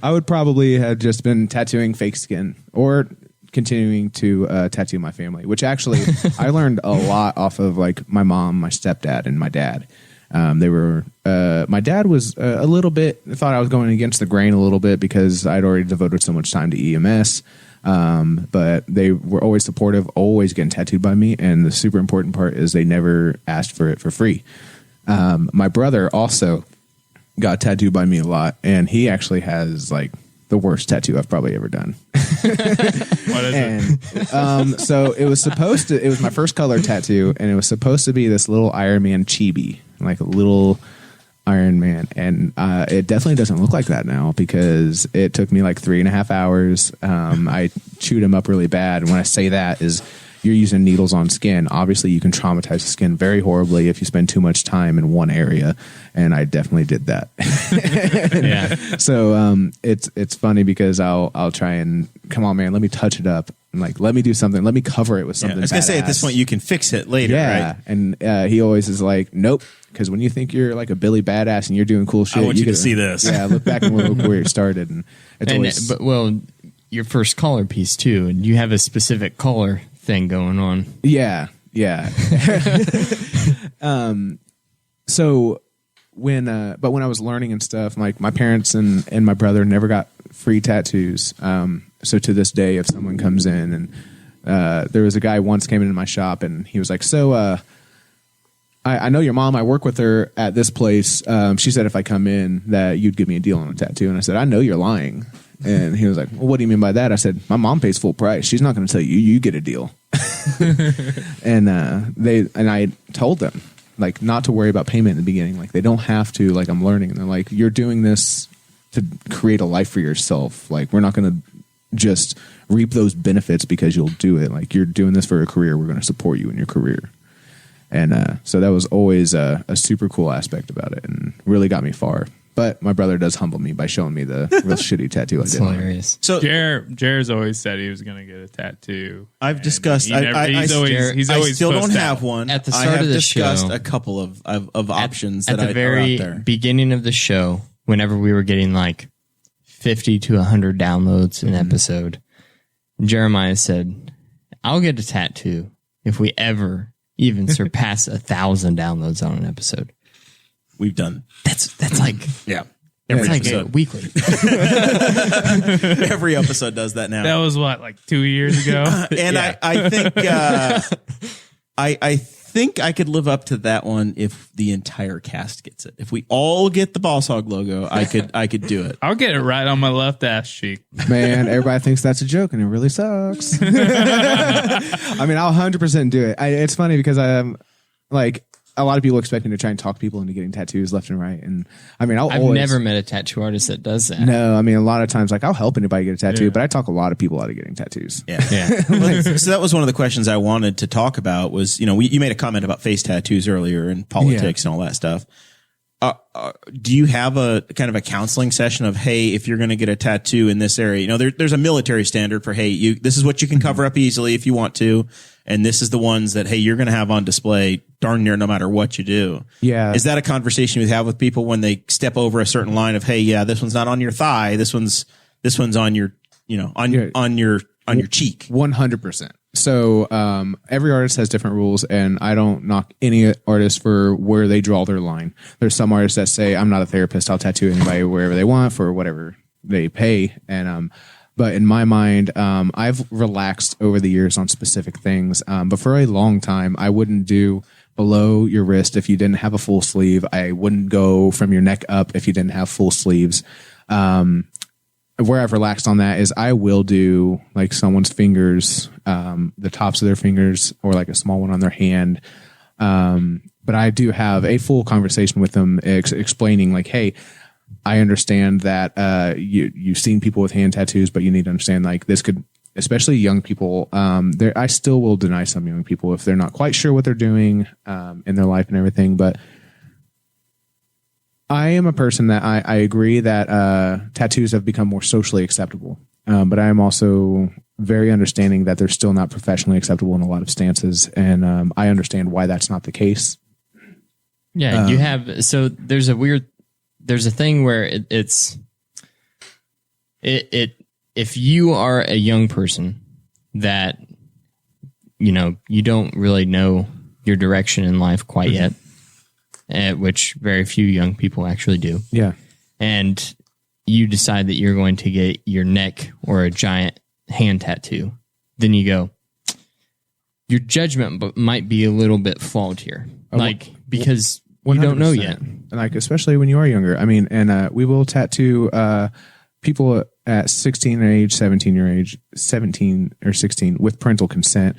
I would probably have just been tattooing fake skin or continuing to tattoo my family, which actually I learned a lot off of like my mom, my stepdad, and my dad. My dad was a little bit, thought I was going against the grain a little bit because I'd already devoted so much time to EMS. But they were always supportive, always getting tattooed by me. And the super important part is they never asked for it for free. My brother also got tattooed by me a lot, and he actually has like the worst tattoo I've probably ever done. What is it? So it was my first color tattoo, and it was supposed to be this little Iron Man chibi, like a little Iron Man. And it definitely doesn't look like that now because it took me like 3.5 hours. I chewed him up really bad. And when I say that is you're using needles on skin. Obviously you can traumatize the skin very horribly if you spend too much time in one area. And I definitely did that. Yeah. So it's funny because I'll try and, come on, man, let me touch it up. Like, let me do something. Let me cover it with something. I was gonna say at this badass. point you can fix it later, Yeah, right? and he always is like, nope, because when you think you're like a Billy badass and you're doing cool shit, want you to gotta- see this. Yeah, look back and look where it started, and it's always your first collar piece too, and you have a specific collar thing going on. yeah. So when I was learning and stuff, like my parents and my brother never got free tattoos. So to this day, if someone comes in and there was a guy once came into my shop and he was like, so I know your mom. I work with her at this place. She said if I come in that you'd give me a deal on a tattoo. And I said, I know you're lying. And he was like, well, what do you mean by that? I said, my mom pays full price. She's not going to tell you, you get a deal. And I told them like not to worry about payment in the beginning. Like they don't have to, like I'm learning. And they're like, you're doing this to create a life for yourself. Like we're not going to just reap those benefits because you'll do it. Like you're doing this for a career. We're going to support you in your career. And so that was always a super cool aspect about it and really got me far. But my brother does humble me by showing me the real shitty tattoo I It's did. hilarious. So Jared's always said he was going to get a tattoo. I've discussed. He's always I still don't pushed have out. one. At the I start have of the discussed show- a couple of options At that the are very out there. beginning of the show, whenever we were getting like 50 to 100 downloads an episode, Jeremiah said, I'll get a tattoo if we ever even surpass 1,000 downloads on an episode. We've done. That's like Yeah. that's Every like episode. weekly. Every episode does that now. That was what, like 2 years ago? And I think I think I could live up to that one if the entire cast gets it. If we all get the Boss Hog logo, I could do it. I'll get it right on my left ass cheek. Man, everybody thinks that's a joke, and it really sucks. I mean, I'll 100% do it. It's funny because like a lot of people expect me to try and talk people into getting tattoos left and right, and I mean, I've never met a tattoo artist that does that. No, I mean, a lot of times, like I'll help anybody get a tattoo, but I talk a lot of people out of getting tattoos. Yeah. Yeah. So that was one of the questions I wanted to talk about was, you made a comment about face tattoos earlier and politics and all that stuff. Do you have a kind of a counseling session of, hey, if you're going to get a tattoo in this area, there's a military standard for, hey, this is what you can cover up easily if you want to. And this is the ones that, hey, you're going to have on display darn near no matter what you do. Yeah. Is that a conversation you have with people when they step over a certain line of, hey, yeah, this one's not on your thigh. This one's on your, on your cheek. 100%. So every artist has different rules, and I don't knock any artist for where they draw their line. There's some artists that say, I'm not a therapist. I'll tattoo anybody wherever they want for whatever they pay. And but in my mind, I've relaxed over the years on specific things. But for a long time, I wouldn't do below your wrist if you didn't have a full sleeve. I wouldn't go from your neck up if you didn't have full sleeves. Where I've relaxed on that is I will do like someone's fingers, the tops of their fingers, or like a small one on their hand. But I do have a full conversation with them explaining like, hey, I understand that you've seen people with hand tattoos, but you need to understand like this could, especially young people. I still will deny some young people if they're not quite sure what they're doing in their life and everything. But I am a person that I agree that tattoos have become more socially acceptable. But I am also very understanding that they're still not professionally acceptable in a lot of stances. And I understand why that's not the case. Yeah, you have. So there's a thing where it's if you are a young person that you don't really know your direction in life quite yet, which very few young people actually do. Yeah. And you decide that you're going to get your neck or a giant hand tattoo, then you go, your judgment might be a little bit flawed here. Because you don't know 100%. yet. Like, especially when you are younger. I mean, and we will tattoo people at 16 age, 17 or 16 with parental consent,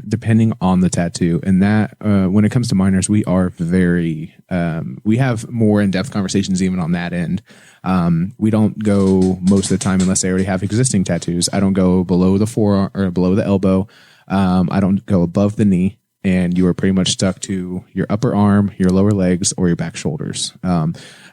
depending on the tattoo. And that, when it comes to minors, we are very, we have more in-depth conversations even on that end. We don't go most of the time unless they already have existing tattoos. I don't go below the forearm or below the elbow. I don't go above the knee. And you are pretty much stuck to your upper arm, your lower legs, or your back shoulders.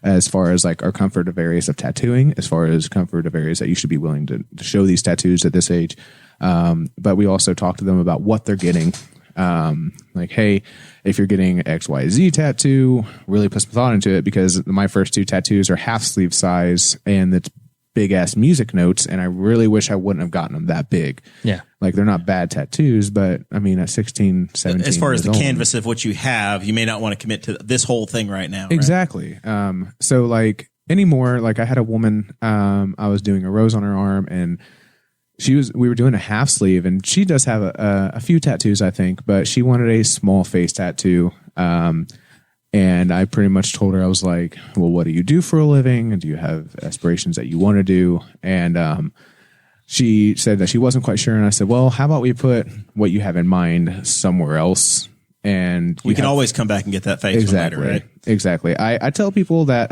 As far as like our comfort of areas of tattooing, as far as comfort of areas that you should be willing to show these tattoos at this age. But we also talk to them about what they're getting. Like, hey, if you're getting XYZ tattoo, really put some thought into it, because my first 2 tattoos are half sleeve size and it's big ass music notes. And I really wish I wouldn't have gotten them that big. Yeah. Like, they're not bad tattoos, but I mean, at 16, 17. As far as the years old, canvas of what you have, you may not want to commit to this whole thing right now. Right? Exactly. So like anymore, like I had a woman, I was doing a rose on her arm, and we were doing a half sleeve, and she does have a few tattoos, I think, but she wanted a small face tattoo. And I pretty much told her, I was like, well, what do you do for a living? And do you have aspirations that you want to do? And, she said that she wasn't quite sure. And I said, well, how about we put what you have in mind somewhere else? And we can always come back and get that face exactly, later, right? Exactly. I tell people that,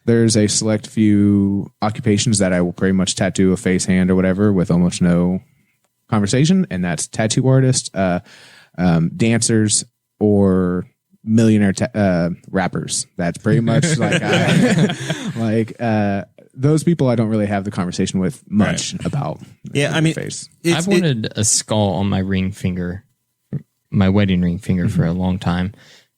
there's a select few occupations that I will pretty much tattoo a face, hand, or whatever with almost no conversation. And that's tattoo artists, dancers, or millionaire rappers. That's pretty much like those people I don't really have the conversation with much about. Yeah, I mean, face. I've wanted a skull on my ring finger, my wedding ring finger, for a long time.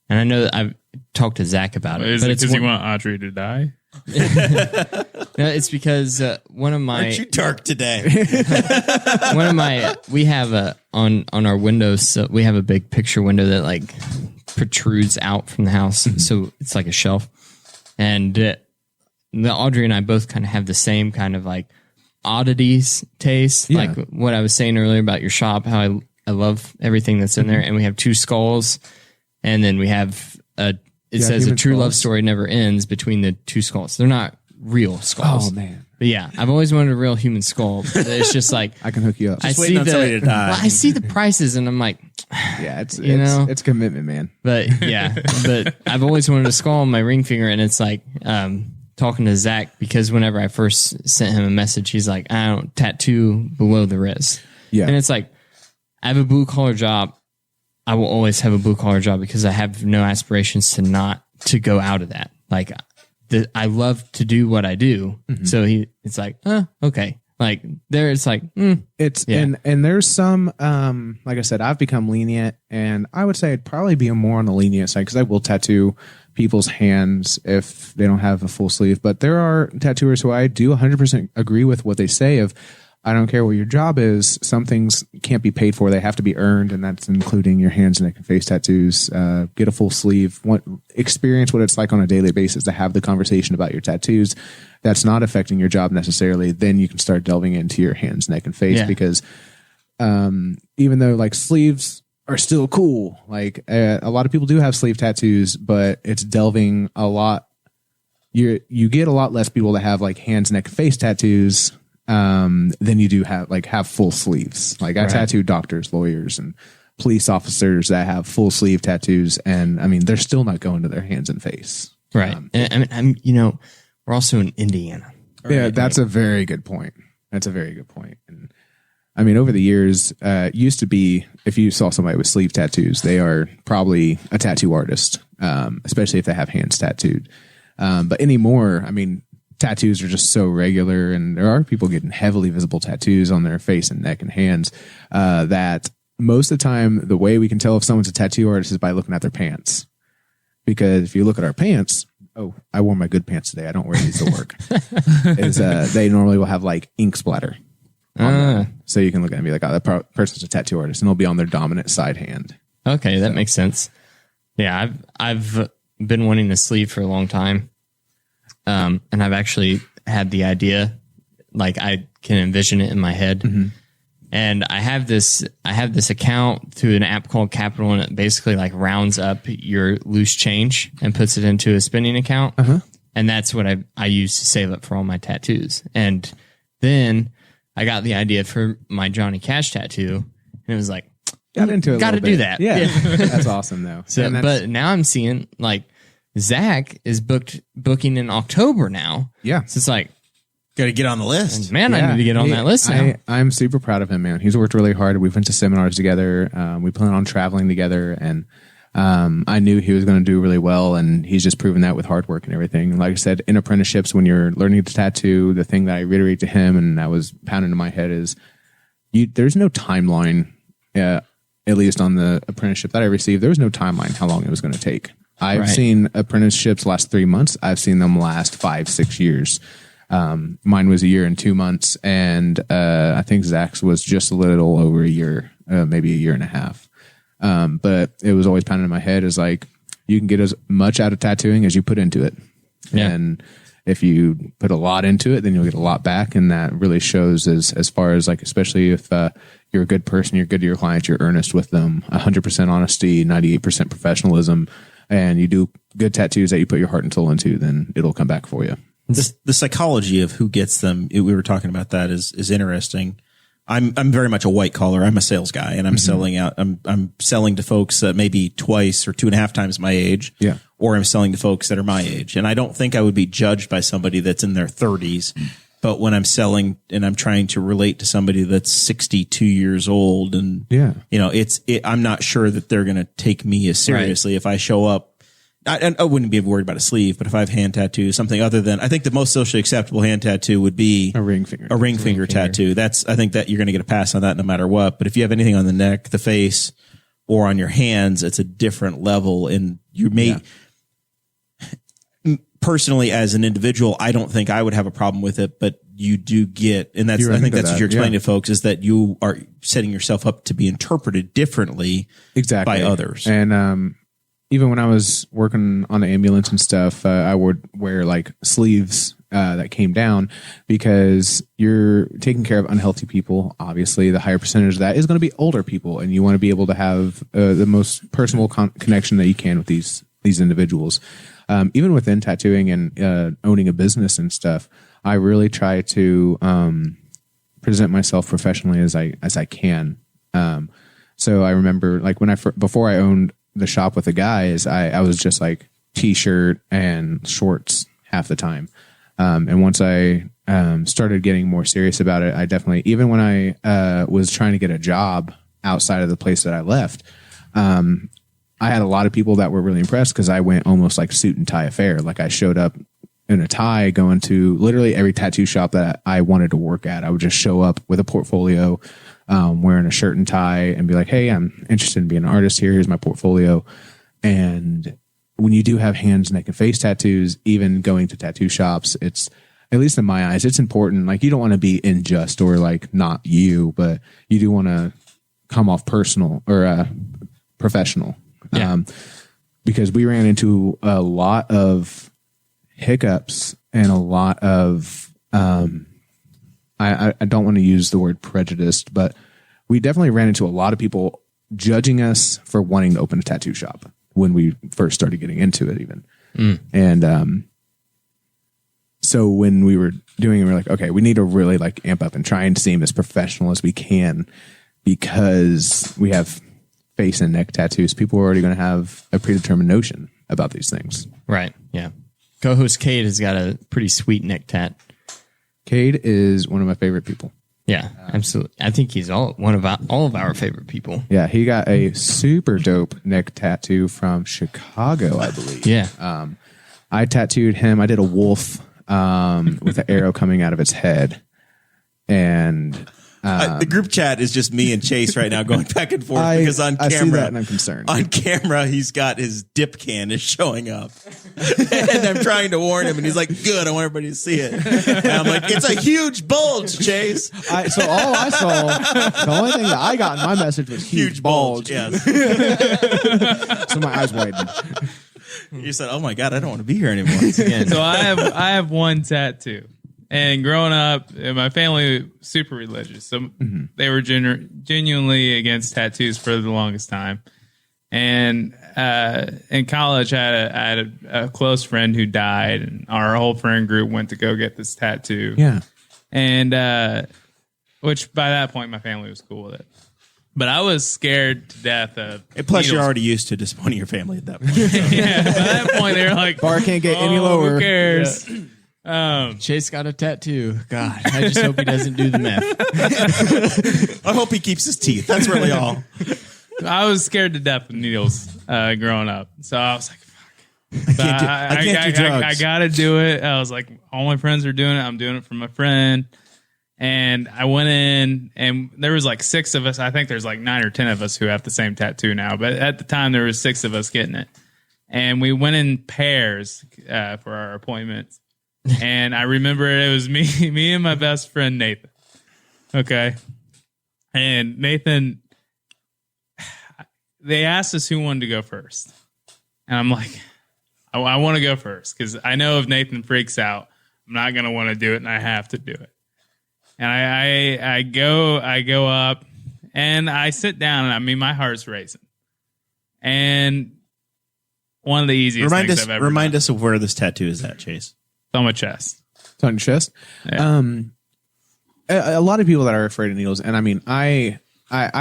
And I know that I've talked to Zach about it. Is it because you want Audrey to die? No, it's because one of my Aren't you dark today? we have on our windows, so we have a big picture window that like protrudes out from the house, so it's like a shelf. And the Audrey and I both kind of have the same kind of like oddities taste, like what I was saying earlier about your shop, how I love everything that's in there. And we have 2 skulls, and then we have it says a true love story never ends between the 2 skulls. They're not real skulls. Oh man. But yeah, I've always wanted a real human skull. But it's just like I can hook you up. I waiting on somebody to die. Well, I see the prices, and I'm like, Yeah, it's commitment, man. but yeah, but I've always wanted a skull on my ring finger, and it's like talking to Zach, because whenever I first sent him a message, he's like, I don't tattoo below the wrist. Yeah. And it's like, I have a blue collar job. I will always have a blue collar job because I have no aspirations to go out of that. Like, I love to do what I do. So it's like, okay. Like there, it's like, it's, yeah. and there's some, like I said, I've become lenient, and I would say I'd probably be more on the lenient side, because I will tattoo people's hands if they don't have a full sleeve. But there are tattooers who I do 100% agree with what they say of, I don't care what your job is. Some things can't be paid for. They have to be earned. And that's including your hands, neck, and face tattoos. Get a full sleeve. Experience what it's like on a daily basis to have the conversation about your tattoos. That's not affecting your job necessarily. Then you can start delving into your hands, neck, and face, because even though like sleeves are still cool, like a lot of people do have sleeve tattoos, but it's delving a lot. You get a lot less people that have like hands, neck, face tattoos than you do have full sleeves. Like I tattoo doctors, lawyers, and police officers that have full sleeve tattoos, and I mean they're still not going to their hands and face. Right. And I mean, we're also in Indiana. Right? Yeah, that's a very good point. That's a very good point. And I mean, over the years, it used to be if you saw somebody with sleeve tattoos, they are probably a tattoo artist, especially if they have hands tattooed. But anymore, I mean, tattoos are just so regular, and there are people getting heavily visible tattoos on their face and neck and hands that most of the time, the way we can tell if someone's a tattoo artist is by looking at their pants. Because if you look at our pants, I wore my good pants today. I don't wear these to work. They normally will have like ink splatter on them. So you can look at it and be like, oh, that person's a tattoo artist, and it'll be on their dominant side hand. Okay, that makes sense. Yeah, I've been wanting a sleeve for a long time. And I've actually had the idea, like I can envision it in my head. Mm-hmm. And I have this account through an app called Capital, and it basically like rounds up your loose change and puts it into a spending account. Uh-huh. And that's what I use to save up for all my tattoos. And then I got the idea for my Johnny Cash tattoo, and it was like, got into it. Got to do that. Yeah. That's awesome though. So, but now I'm seeing like Zach is booking in October now. Yeah. So it's like, got to get on the list. Man, I need to get on that list now. I'm super proud of him, man. He's worked really hard. We went to seminars together. We plan on traveling together, and I knew he was going to do really well, and he's just proven that with hard work and everything. Like I said, in apprenticeships, when you're learning to tattoo, the thing that I reiterate to him and that was pounding in my head is there's no timeline. At least on the apprenticeship that I received, there was no timeline how long it was going to take. I've seen apprenticeships last 3 months. I've seen them last 5-6 years. Mine was 1 year and 2 months, and I think Zach's was just a little over a year, maybe 1.5 years. But it was always pounding in my head is like, you can get as much out of tattooing as you put into it. Yeah. And if you put a lot into it, then you'll get a lot back. And that really shows as far as like, especially if you're a good person, you're good to your clients, you're earnest with them, 100% honesty, 98% professionalism, and you do good tattoos that you put your heart and soul into, then it'll come back for you. The psychology of who gets them, we were talking about that is interesting. I'm very much a white collar. I'm a sales guy, and I'm selling out. I'm selling to folks that maybe twice or 2.5 times my age. Yeah. Or I'm selling to folks that are my age. And I don't think I would be judged by somebody that's in their 30s. But when I'm selling and I'm trying to relate to somebody that's 62 years old, and I'm not sure that they're going to take me as seriously if I show up. I wouldn't be worried about a sleeve, but if I have hand tattoos, something other than, I think the most socially acceptable hand tattoo would be a ring finger. A ring finger tattoo. I think that you're going to get a pass on that no matter what. But if you have anything on the neck, the face, or on your hands, it's a different level. And you may, personally, as an individual, I don't think I would have a problem with it, but you do get, and I think that's what you're explaining to folks, is that you are setting yourself up to be interpreted differently by others. And, even when I was working on the ambulance and stuff, I would wear like sleeves that came down, because you're taking care of unhealthy people. Obviously, the higher percentage of that is going to be older people, and you want to be able to have the most personal connection that you can with these individuals. Even within tattooing and owning a business and stuff, I really try to present myself professionally as I can. So I remember, like, before I owned the shop with the guys, I was just like t-shirt and shorts half the time. And once I started getting more serious about it, I definitely, even when I was trying to get a job outside of the place that I left, I had a lot of people that were really impressed, because I went almost like suit and tie affair. Like, I showed up in a tie, going to literally every tattoo shop that I wanted to work at. I would just show up with a portfolio, wearing a shirt and tie, and be like, hey, I'm interested in being an artist here. Here's my portfolio. And when you do have hands, neck, and face tattoos, even going to tattoo shops, it's, at least in my eyes, it's important. Like, you don't want to be unjust or like not you, but you do want to come off personal or professional. Yeah. Because we ran into a lot of hiccups and a lot of, I don't want to use the word prejudiced, but we definitely ran into a lot of people judging us for wanting to open a tattoo shop when we first started getting into it even. And so when we were doing it, we were like, okay, we need to really like amp up and try and seem as professional as we can, because we have face and neck tattoos. People are already going to have a predetermined notion about these things. Right. Yeah. Co-host Cade has got a pretty sweet neck tat. Cade is one of my favorite people. Yeah, absolutely. I think he's all of our favorite people. Yeah, he got a super dope neck tattoo from Chicago, I believe. Yeah. I tattooed him. I did a wolf with an arrow coming out of its head. And the group chat is just me and Chase right now going back and forth, because on camera, I see that and I'm concerned. On camera, he's got his dip can is showing up, and I'm trying to warn him, and he's like, "Good, I want everybody to see it." And I'm like, "It's a huge bulge, Chase." So all I saw, the only thing that I got in my message was huge bulge. Yes. So my eyes widened. You said, "Oh my god, I don't want to be here anymore." So I have one tattoo. And growing up, my family was super religious, so they were genuinely against tattoos for the longest time. And in college, I had a close friend who died, and our whole friend group went to go get this tattoo. Yeah, and which by that point, my family was cool with it. But I was scared to death of. And plus, you're already used to disappointing your family at that point. Yeah, by that point, they were like, "Bar can't get any lower." Who cares? Yeah. Chase got a tattoo. God, I just hope he doesn't do the meth. I hope he keeps his teeth. That's really all. I was scared to death of needles growing up, so I was like, "Fuck, I can't do drugs. I gotta do it." I was like, all my friends are doing it. I'm doing it for my friend, And I went in, and there was like 6 of us. I think there's like 9 or 10 of us who have the same tattoo now. But at the time, there was 6 of us getting it. And we went in pairs for our appointments. And I remember it was me and my best friend, Nathan. Okay. And Nathan, they asked us who wanted to go first. And I'm like, I want to go first because I know if Nathan freaks out, I'm not going to want to do it, and I have to do it. And I go up, and I sit down, and I mean, my heart's racing. And one of the easiest things I've ever Remind done. us of where this tattoo is at, Chase. It's on my chest. It's on your chest. Yeah. A lot of people that are afraid of needles, and I mean, I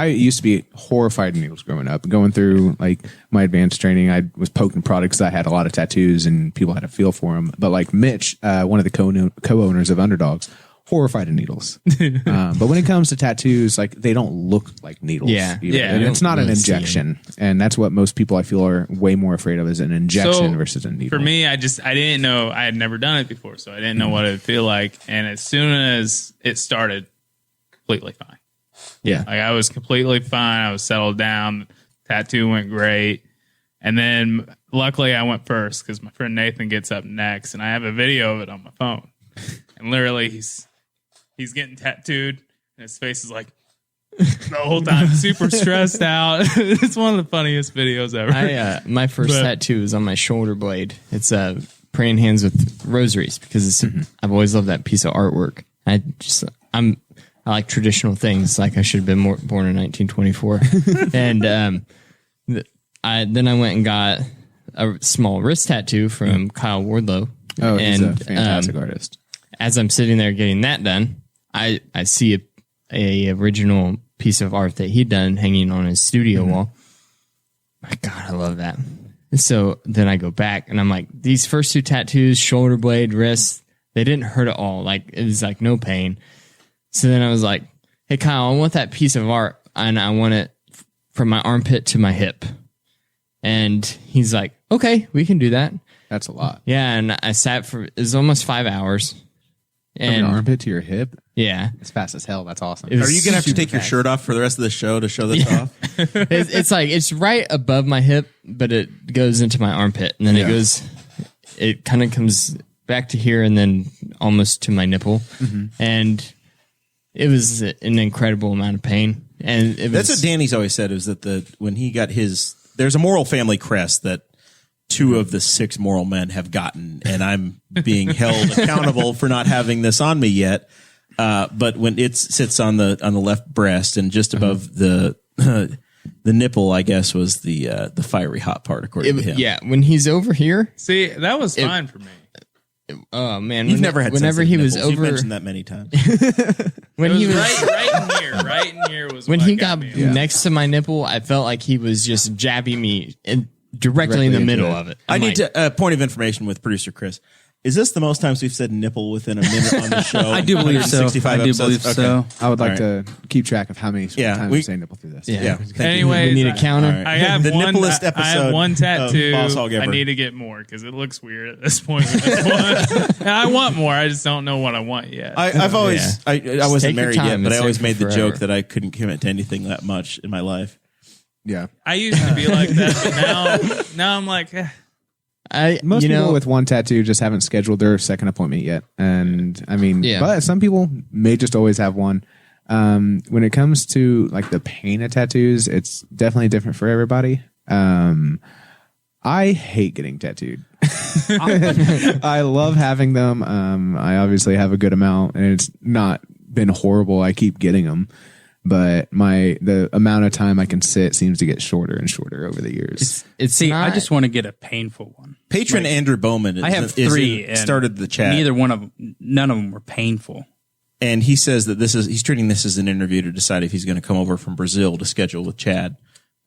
used to be horrified of needles growing up. Going through like my advanced training, I was poked products. I had a lot of tattoos, and people had a feel for them. But like Mitch, one of the co-owners of Underdogs, horrified of needles. But when it comes to tattoos, like they don't look like needles. Yeah. either. Yeah. And it's not an really see injection, and that's what most people I feel are way more afraid of is an injection So, versus a needle. For me, I didn't know. I had never done it before, so I didn't know what it would feel like. And as soon as it started, completely fine. yeah, Like I was completely fine. I was settled down. Tattoo went great. And then luckily I went first because my friend Nathan gets up next, and I have a video of it on my phone. And literally he's getting tattooed, and his face is like the whole time super stressed out. It's one of the funniest videos ever. My first tattoo is on my shoulder blade. It's praying hands with rosaries because I've always loved that piece of artwork. I like traditional things. Like I should have been born in 1924. And then I went and got a small wrist tattoo from Kyle Wardlow. oh, he's and, a fantastic artist. As I'm sitting there getting that done, I see a original piece of art that he'd done hanging on his studio wall. My God, I love that. So then I go back and I'm like, these first 2 tattoos, shoulder blade, wrist, they didn't hurt at all. Like it was like no pain. So then I was like, hey Kyle, I want that piece of art and I want it from my armpit to my hip. And he's like, okay, we can do that. That's a lot. Yeah. And I sat it was almost 5 hours. From And your armpit to your hip. yeah, It's fast as hell. That's awesome. It was Are you going to have to super take your fast. shirt off for the rest of the show to show this off? It's like it's right above my hip, but it goes into my armpit, and then it kind of comes back to here, and then almost to my nipple, and it was an incredible amount of pain. And it was, That's what Danny's always said is that when he got there's a Morrell family crest that 2 of the 6 Morrell men have gotten, and I'm being held accountable for not having this on me yet. But when it sits on the left breast and just above the nipple, I guess was the fiery hot part according to him. yeah. When he's over here, See, that was fine for me. oh man, You've never had whenever sensitive he was nipples. You've over mentioned that many times. when It he was was right in here was when what he got me. next to my nipple, I felt like he was just jabbing me directly in the into middle it. of it. I I'm need like, to point of information with producer Chris. Is this the most times we've said nipple within a minute on the show? I do believe so. 165 I do episodes? believe so. I would like All to keep track of how many times we say nipple through this. Yeah. Thank you. Anyways, we need a counter. All right. I have The one. nipplest I have episode one of tattoo. Boss Hog I ever. need to get more because it looks weird at this point. With this one. And I want more. I just don't know what I want yet. I've always I wasn't take your married yet, time. but I It's always there made for the joke forever. that I couldn't commit to anything that much in my life. Yeah. I used to be like that, but now I'm like, Most people with one tattoo just haven't scheduled their second appointment yet. And I mean, Yeah. but some people may just always have one. When it comes to like the pain of tattoos, it's definitely different for everybody. I hate getting tattooed. I love having them. I obviously have a good amount and it's not been horrible. I keep getting them. But the amount of time I can sit seems to get shorter and shorter over the years. It's See, not, I just want to get a painful one. Patron Andrew Bowman I have 3. and started the chat. None of them were painful. And he says that he's treating this as an interview to decide if he's going to come over from Brazil to schedule with Chad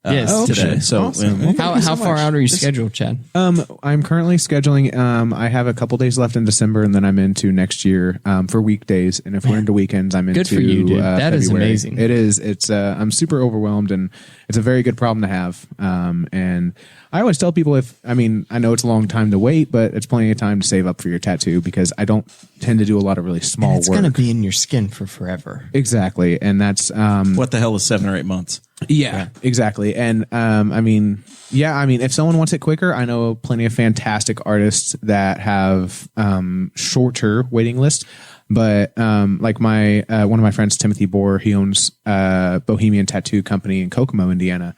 Yes. today. So Awesome. uh, Well, how thank you so far much. out are you scheduled, Chad? I'm currently scheduling. I have a couple days left in December, and then I'm into next year for weekdays. And if we're into weekends, I'm into. Good for you, dude. That is February. amazing. It is. It's. I'm super overwhelmed, and it's a very good problem to have. And I always tell people I know it's a long time to wait, but it's plenty of time to save up for your tattoo because I don't tend to do a lot of really small It's work. going to be in your skin for forever. Exactly. And that's, What the hell is 7 or 8 months? yeah, exactly. And, if someone wants it quicker, I know plenty of fantastic artists that have, shorter waiting lists. But, like one of my friends, Timothy Bohr, he owns, Bohemian Tattoo Company in Kokomo, Indiana.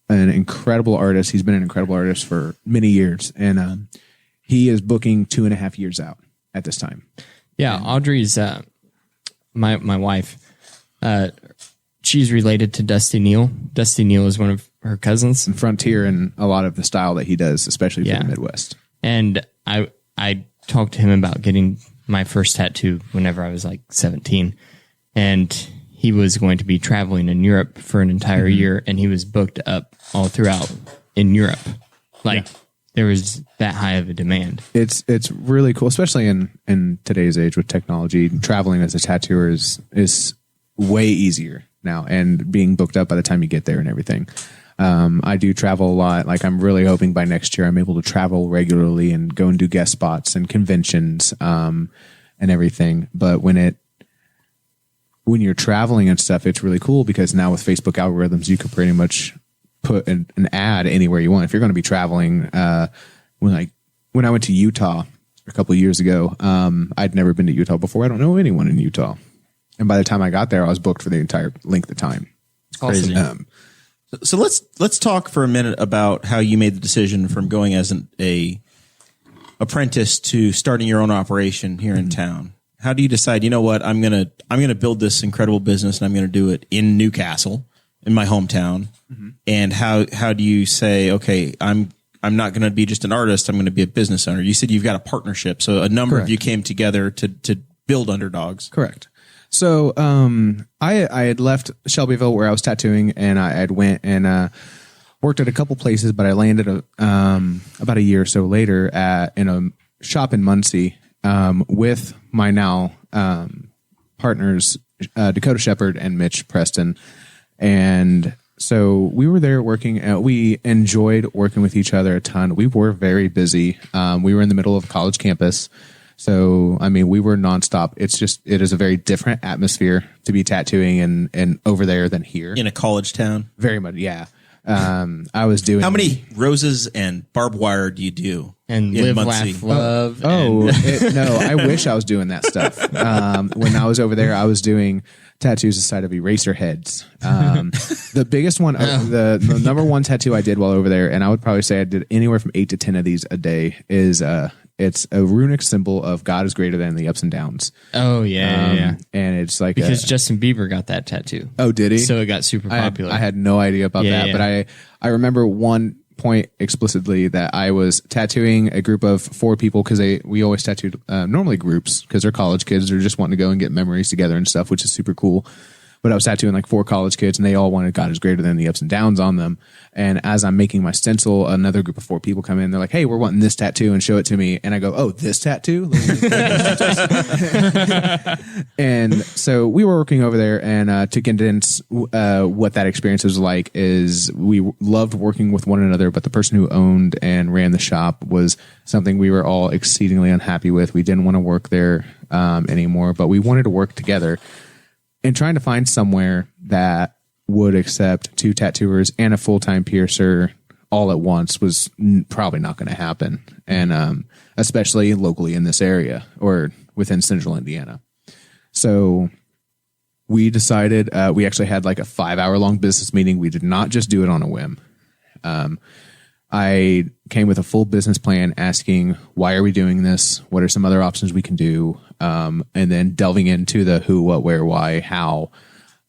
An incredible artist. He's been an incredible artist for many years, and he is booking 2.5 years out at this time. Yeah, Audrey's my wife. She's related to Dusty Neal. Dusty Neal is one of her cousins. And Frontier and a lot of the style that he does, especially for the Midwest. And I talked to him about getting my first tattoo whenever I was like 17, and he was going to be traveling in Europe for an entire year, and he was booked up all throughout in Europe. There was that high of a demand. It's really cool, especially in today's age with technology. Traveling as a tattooer is way easier now, and being booked up by the time you get there and everything. I do travel a lot. Like, I'm really hoping by next year I'm able to travel regularly and go and do guest spots and conventions and everything. But when you're traveling and stuff, it's really cool because now with Facebook algorithms, you can pretty much put an ad anywhere you want. If you're going to be traveling, when I went to Utah a couple of years ago, I'd never been to Utah before. I don't know anyone in Utah. And by the time I got there, I was booked for the entire length of time. Crazy. So let's talk for a minute about how you made the decision from going as a apprentice to starting your own operation here in town. How do you decide, you know what, I'm gonna build this incredible business and I'm gonna do it in Newcastle, in my hometown? And how do you say, okay, I'm not gonna be just an artist, I'm gonna be a business owner? You said you've got a partnership, so a number of you came together to build Underdogs. Correct. So I had left Shelbyville where I was tattooing, and I had went and worked at a couple places, but I landed about a year or so later in a shop in Muncie with my now partners, Dakota Shepard and Mitch Preston. And so we were there working. We enjoyed working with each other a ton. We were very busy. We were in the middle of a college campus. So, we were nonstop. It is a very different atmosphere to be tattooing and over there than here. In a college town? Very much, yeah. I was doing... How many roses and barbed wire do you do? And in live, Muncie? laugh, love. No, I wish I was doing that stuff. When I was over there, I was doing tattoos aside of eraser heads. The biggest one, the number one tattoo I did while over there, and I would probably say I did anywhere from 8 to 10 of these a day, is it's a runic symbol of God is greater than the ups and downs. Oh, yeah. And it's like... Because Justin Bieber got that tattoo. Oh, did he? So it got super popular. I had no idea about that, but I remember one point explicitly that I was tattooing a group of 4 people because we always tattooed normally groups because they're college kids. They're just wanting to go and get memories together and stuff, which is super cool. But I was tattooing like 4 college kids, and they all wanted God is greater than the ups and downs on them. And as I'm making my stencil, another group of 4 people come in. They're like, "Hey, we're wanting this tattoo," and show it to me. And I go, "Oh, this tattoo?" And so we were working over there, and to condense what that experience was like is we loved working with one another, but the person who owned and ran the shop was something we were all exceedingly unhappy with. We didn't want to work there anymore, but we wanted to work together. And trying to find somewhere that would accept 2 tattooers and a full-time piercer all at once was probably not going to happen. And especially locally in this area or within central Indiana. So we decided, we actually had like a 5-hour-long business meeting. We did not just do it on a whim. I came with a full business plan asking, why are we doing this? What are some other options we can do? And then delving into the who, what, where, why, how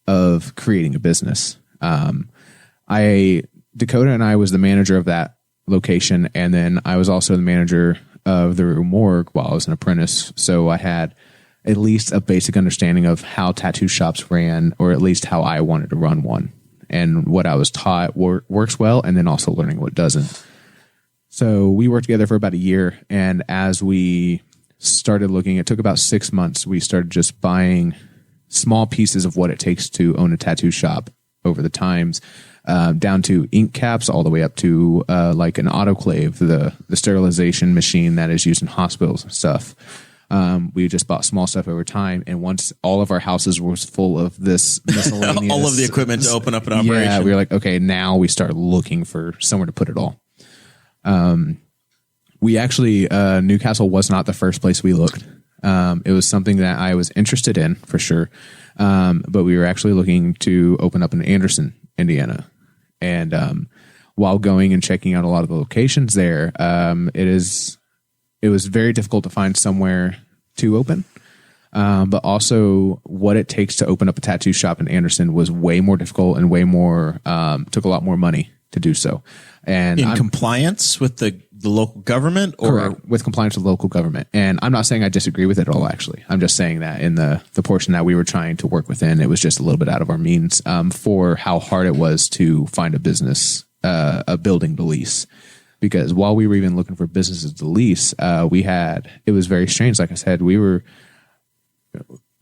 of creating a business. Dakota and I was the manager of that location. And then I was also the manager of the Rue Morgue while I was an apprentice. So I had at least a basic understanding of how tattoo shops ran, or at least how I wanted to run one. And what I was taught works well, and then also learning what doesn't. So we worked together for about a year, and as we started looking, it took about 6 months, we started just buying small pieces of what it takes to own a tattoo shop over the times, down to ink caps, all the way up to like an autoclave, the sterilization machine that is used in hospitals and stuff. We just bought small stuff over time, and once all of our houses was full of this miscellaneous, all of the equipment to open up an operation. Yeah, we were like, okay, now we start looking for somewhere to put it all. We actually, Newcastle was not the first place we looked. It was something that I was interested in for sure. But we were actually looking to open up in Anderson, Indiana. And, while going and checking out a lot of the locations there, it was very difficult to find somewhere to open. But also what it takes to open up a tattoo shop in Anderson was way more difficult and way more, took a lot more money to do so. And in compliance with the local government, or correct, with compliance with local government. And I'm not saying I disagree with it at all, actually. I'm just saying that in the portion that we were trying to work within, it was just a little bit out of our means, for how hard it was to find a business, a building to lease. Because while we were even looking for businesses to lease, it was very strange. Like I said, we're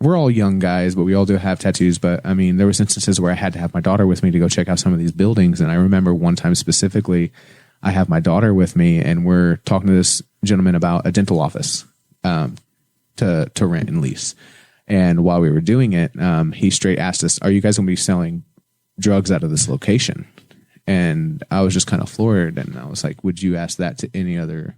all young guys, but we all do have tattoos. But I mean, there was instances where I had to have my daughter with me to go check out some of these buildings. And I remember one time specifically, I have my daughter with me and we're talking to this gentleman about a dental office, to rent and lease. And while we were doing it, he straight asked us, "Are you guys going to be selling drugs out of this location?" And I was just kind of floored. And I was like, would you ask that to any other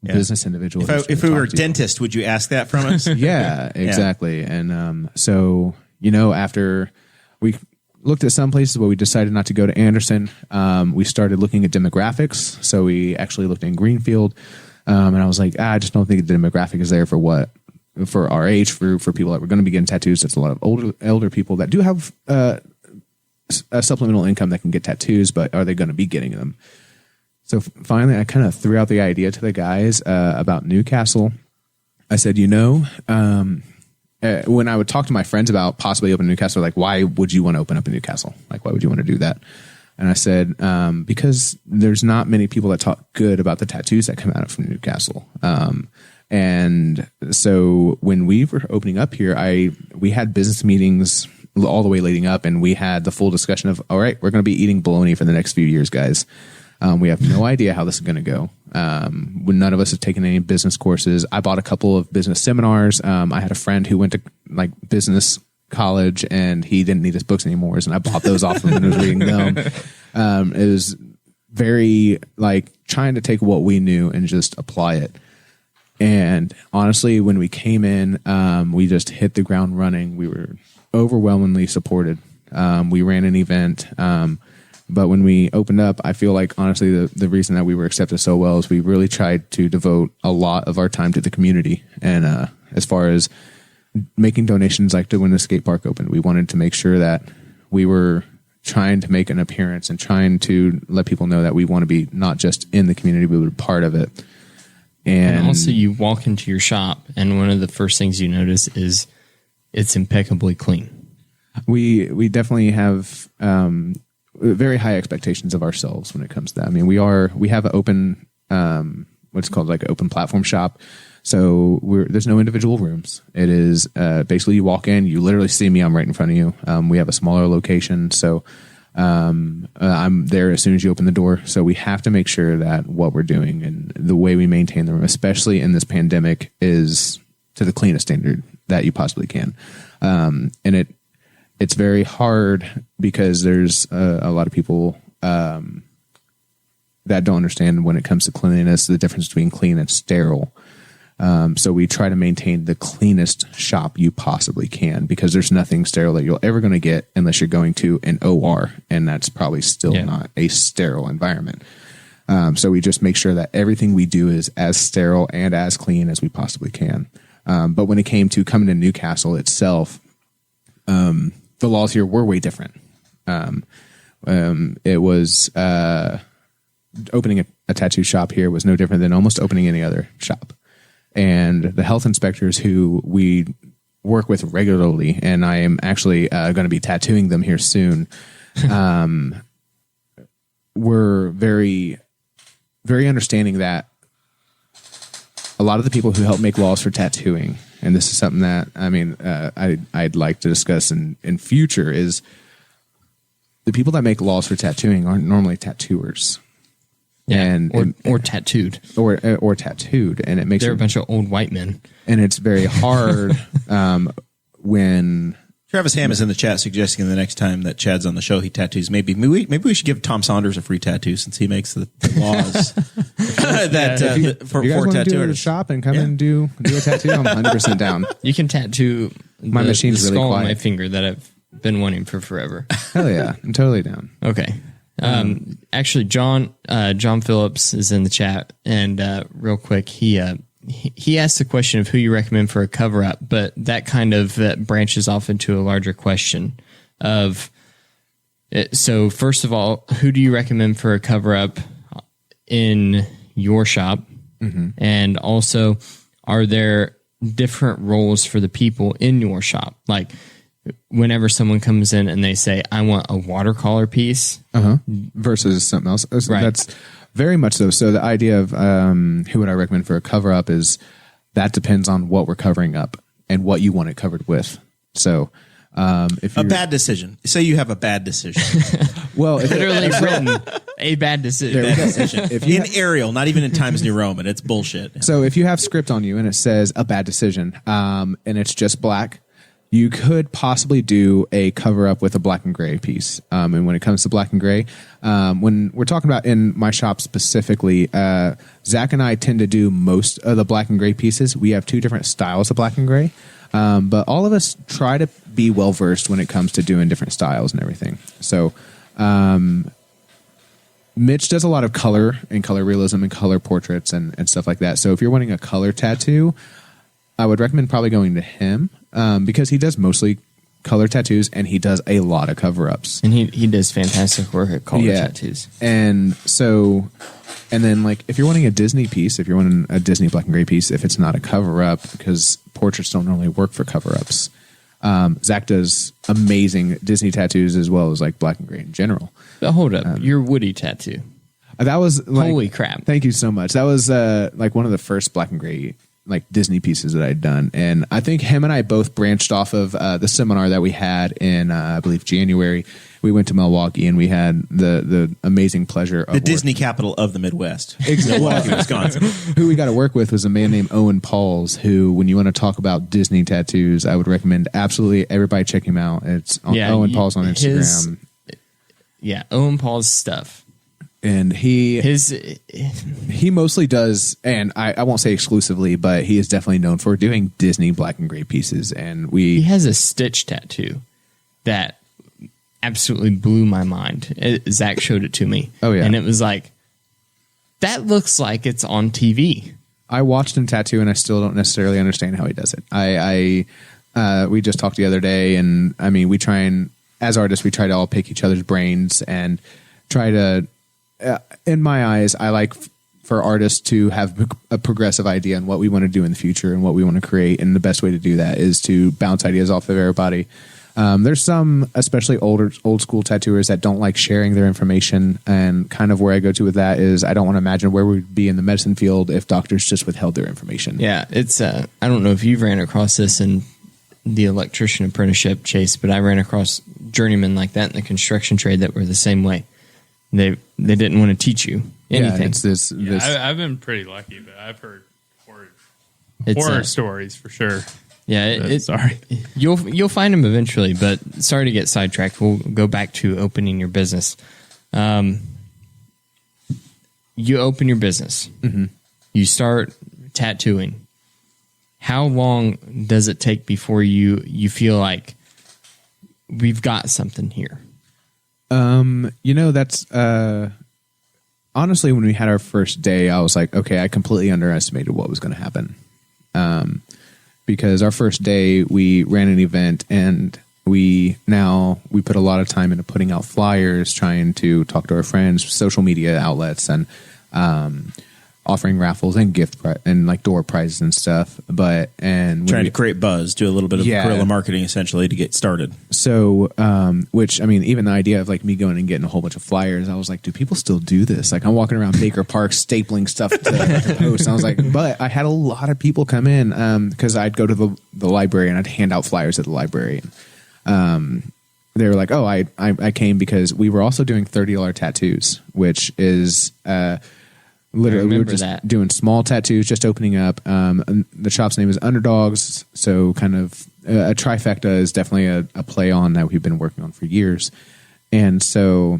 business individual? If we were a dentist, would you ask that from us? Yeah, exactly. And so, after we looked at some places, but we decided not to go to Anderson, we started looking at demographics. So we actually looked in Greenfield. And I was like, I just don't think the demographic is there for our age, for people that were going to be getting tattoos. It's a lot of elder people that do have a supplemental income that can get tattoos, but are they going to be getting them? So finally, I kind of threw out the idea to the guys about Newcastle. I said, when I would talk to my friends about possibly opening Newcastle, like, why would you want to open up in Newcastle? Like, why would you want to do that? And I said, because there's not many people that talk good about the tattoos that come out from Newcastle. And so when we were opening up here, we had business meetings all the way leading up, and we had the full discussion of, all right, we're going to be eating bologna for the next few years, guys. We have no idea how this is going to go. When none of us have taken any business courses. I bought a couple of business seminars. I had a friend who went to like business college and he didn't need his books anymore. And I bought those off him and was reading them. It was very like trying to take what we knew and just apply it. And honestly, when we came in, we just hit the ground running. We were overwhelmingly supported. We ran an event. But when we opened up, I feel like, honestly, the reason that we were accepted so well is we really tried to devote a lot of our time to the community. And as far as making donations, like to when the skate park opened, we wanted to make sure that we were trying to make an appearance and trying to let people know that we want to be not just in the community, but we're part of it. And also, you walk into your shop, and one of the first things you notice is it's impeccably clean. We definitely have very high expectations of ourselves when it comes to that. I mean, we have an open, what's called like an open platform shop. So there's no individual rooms. It is basically you walk in, you literally see me, I'm right in front of you. We have a smaller location. So I'm there as soon as you open the door. So we have to make sure that what we're doing and the way we maintain the room, especially in this pandemic, is to the cleanest standard that you possibly can. And it's very hard because there's a lot of people that don't understand when it comes to cleanliness, the difference between clean and sterile. So we try to maintain the cleanest shop you possibly can, because there's nothing sterile that you're ever going to get unless you're going to an OR, and that's probably still not a sterile environment. So we just make sure that everything we do is as sterile and as clean as we possibly can. But when it came to coming to Newcastle itself, the laws here were way different. It was opening a tattoo shop here was no different than almost opening any other shop. And the health inspectors who we work with regularly, and I am actually going to be tattooing them here soon, were very, very understanding that a lot of the people who help make laws for tattooing, and this is something that, I mean, I'd like to discuss in future, is the people that make laws for tattooing aren't normally tattooers. And or tattooed. Or tattooed. And it makes They're a bunch of old white men. And it's very hard when Travis Ham is in the chat suggesting the next time that Chad's on the show, he tattoos. Maybe we should give Tom Saunders a free tattoo since he makes the laws for you guys want to do it at a tattooers. shop and come and do a tattoo, I'm 100% down. You can tattoo My machine's the really skull on quiet. my finger that I've been wanting for forever. Hell yeah, I'm totally down. Okay. Actually, John Phillips is in the chat, and real quick, he asked the question of who you recommend for a cover up, but that kind of branches off into a larger question of. So first of all, who do you recommend for a cover up in your shop, and also, are there different roles for the people in your shop, like? Whenever someone comes in and they say, I want a watercolor piece Versus something else. Right. That's very much so. So the idea of who would I recommend for a cover up is that depends on what we're covering up and what you want it covered with. So if A you're, bad decision. Say you have a bad decision. well, if, literally written a bad decision. Bad decision. If you In Arial, not even in Times New Roman. It's bullshit. So if you have script on you and it says a bad decision, and it's just black, you could possibly do a cover up with a black and gray piece. And when it comes to black and gray, when we're talking about in my shop specifically, Zach and I tend to do most of the black and gray pieces. We have two different styles of black and gray. But all of us try to be well versed when it comes to doing different styles and everything. So, Mitch does a lot of color and color realism and color portraits and stuff like that. So if you're wanting a color tattoo, I would recommend probably going to him because he does mostly color tattoos and he does a lot of cover ups. And he does fantastic work at color tattoos. And so, and then like if you're wanting a Disney piece, if you're wanting a Disney black and gray piece, if it's not a cover up, because portraits don't normally work for cover ups. Zach does amazing Disney tattoos as well as like black and gray in general. But hold up, your Woody tattoo. That was like, Holy crap. Thank you so much. That was like one of the first black and gray like Disney pieces that I'd done. And I think him and I both branched off of the seminar that we had in, I believe, January. We went to Milwaukee and we had the amazing pleasure of The Disney capital of the Midwest. Exactly. Milwaukee, Wisconsin. Who we got to work with was a man named Owen Pauls, who, when you want to talk about Disney tattoos, I would recommend absolutely everybody check him out. It's on Owen Pauls on Instagram. Owen Paul's stuff. And he mostly does, and I won't say exclusively, but he is definitely known for doing Disney black and gray pieces. And he has a Stitch tattoo that absolutely blew my mind. Zach showed it to me. Oh, yeah. And it was like, that looks like it's on TV. I watched him tattoo and I still don't necessarily understand how he does it. We just talked the other day, and I mean, as artists, we try to all pick each other's brains and try to, in my eyes, I like for artists to have a progressive idea on what we want to do in the future and what we want to create. And the best way to do that is to bounce ideas off of everybody. There's some, especially old school tattooers, that don't like sharing their information. And kind of where I go to with that is I don't want to imagine where we'd be in the medicine field if doctors just withheld their information. Yeah, it's I don't know if you've ran across this in the electrician apprenticeship, Chase, but I ran across journeymen like that in the construction trade that were the same way. They didn't want to teach you anything. Yeah, it's this. I've been pretty lucky, but I've heard horror stories for sure. Yeah, Sorry. You'll find them eventually, but sorry to get sidetracked. We'll go back to opening your business. You open your business. Mm-hmm. You start tattooing. How long does it take before you feel like we've got something here? That's honestly, when we had our first day, I was like, okay, I completely underestimated what was going to happen. Because our first day we ran an event and we put a lot of time into putting out flyers, trying to talk to our friends, social media outlets, and offering raffles and and like door prizes and stuff. Trying to create buzz, do a little bit of guerrilla marketing essentially to get started. So, which I mean, even the idea of like me going and getting a whole bunch of flyers, I was like, do people still do this? Like I'm walking around Baker Park stapling stuff to post. And I was like, but I had a lot of people come in because I'd go to the library and I'd hand out flyers at the library. they were like, oh, I came because we were also doing $30 tattoos, which is literally we were just doing small tattoos, just opening up. And the shop's name is Underdogs, so kind of a trifecta is definitely a play on that we've been working on for years. And so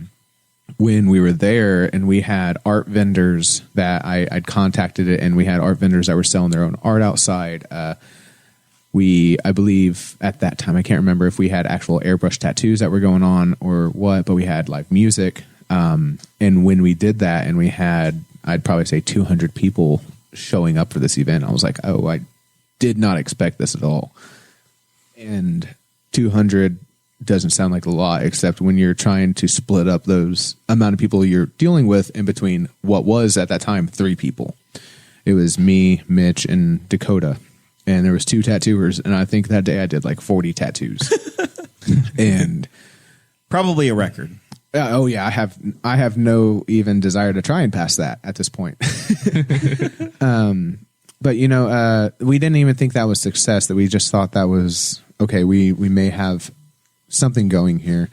when we were there and we had art vendors that I'd contacted it, and we had art vendors that were selling their own art outside. I believe at that time, I can't remember if we had actual airbrush tattoos that were going on or what, but we had live music. And when we did that and we had, I'd probably say 200 people showing up for this event, I was like, oh, I did not expect this at all. And 200 doesn't sound like a lot, except when you're trying to split up those amount of people you're dealing with in between what was at that time 3 people. It was me, Mitch, and Dakota. And there was 2 tattooers, and I think that day I did like 40 tattoos. And probably a record. Oh yeah, I have no even desire to try and pass that at this point. But we didn't even think that was success. That we just thought that was okay. We may have something going here.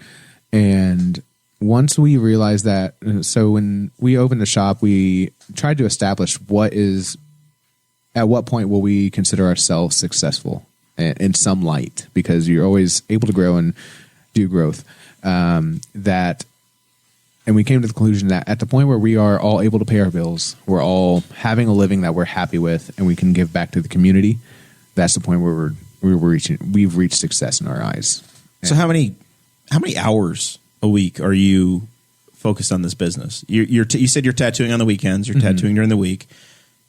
And once we realized that, so when we opened the shop, we tried to establish at what point will we consider ourselves successful in some light, because you're always able to grow and do growth. And we came to the conclusion that at the point where we are all able to pay our bills, we're all having a living that we're happy with, and we can give back to the community. That's the point where we've reached success in our eyes. So how many hours a week are you focused on this business? You said you're tattooing on the weekends. You're tattooing during the week.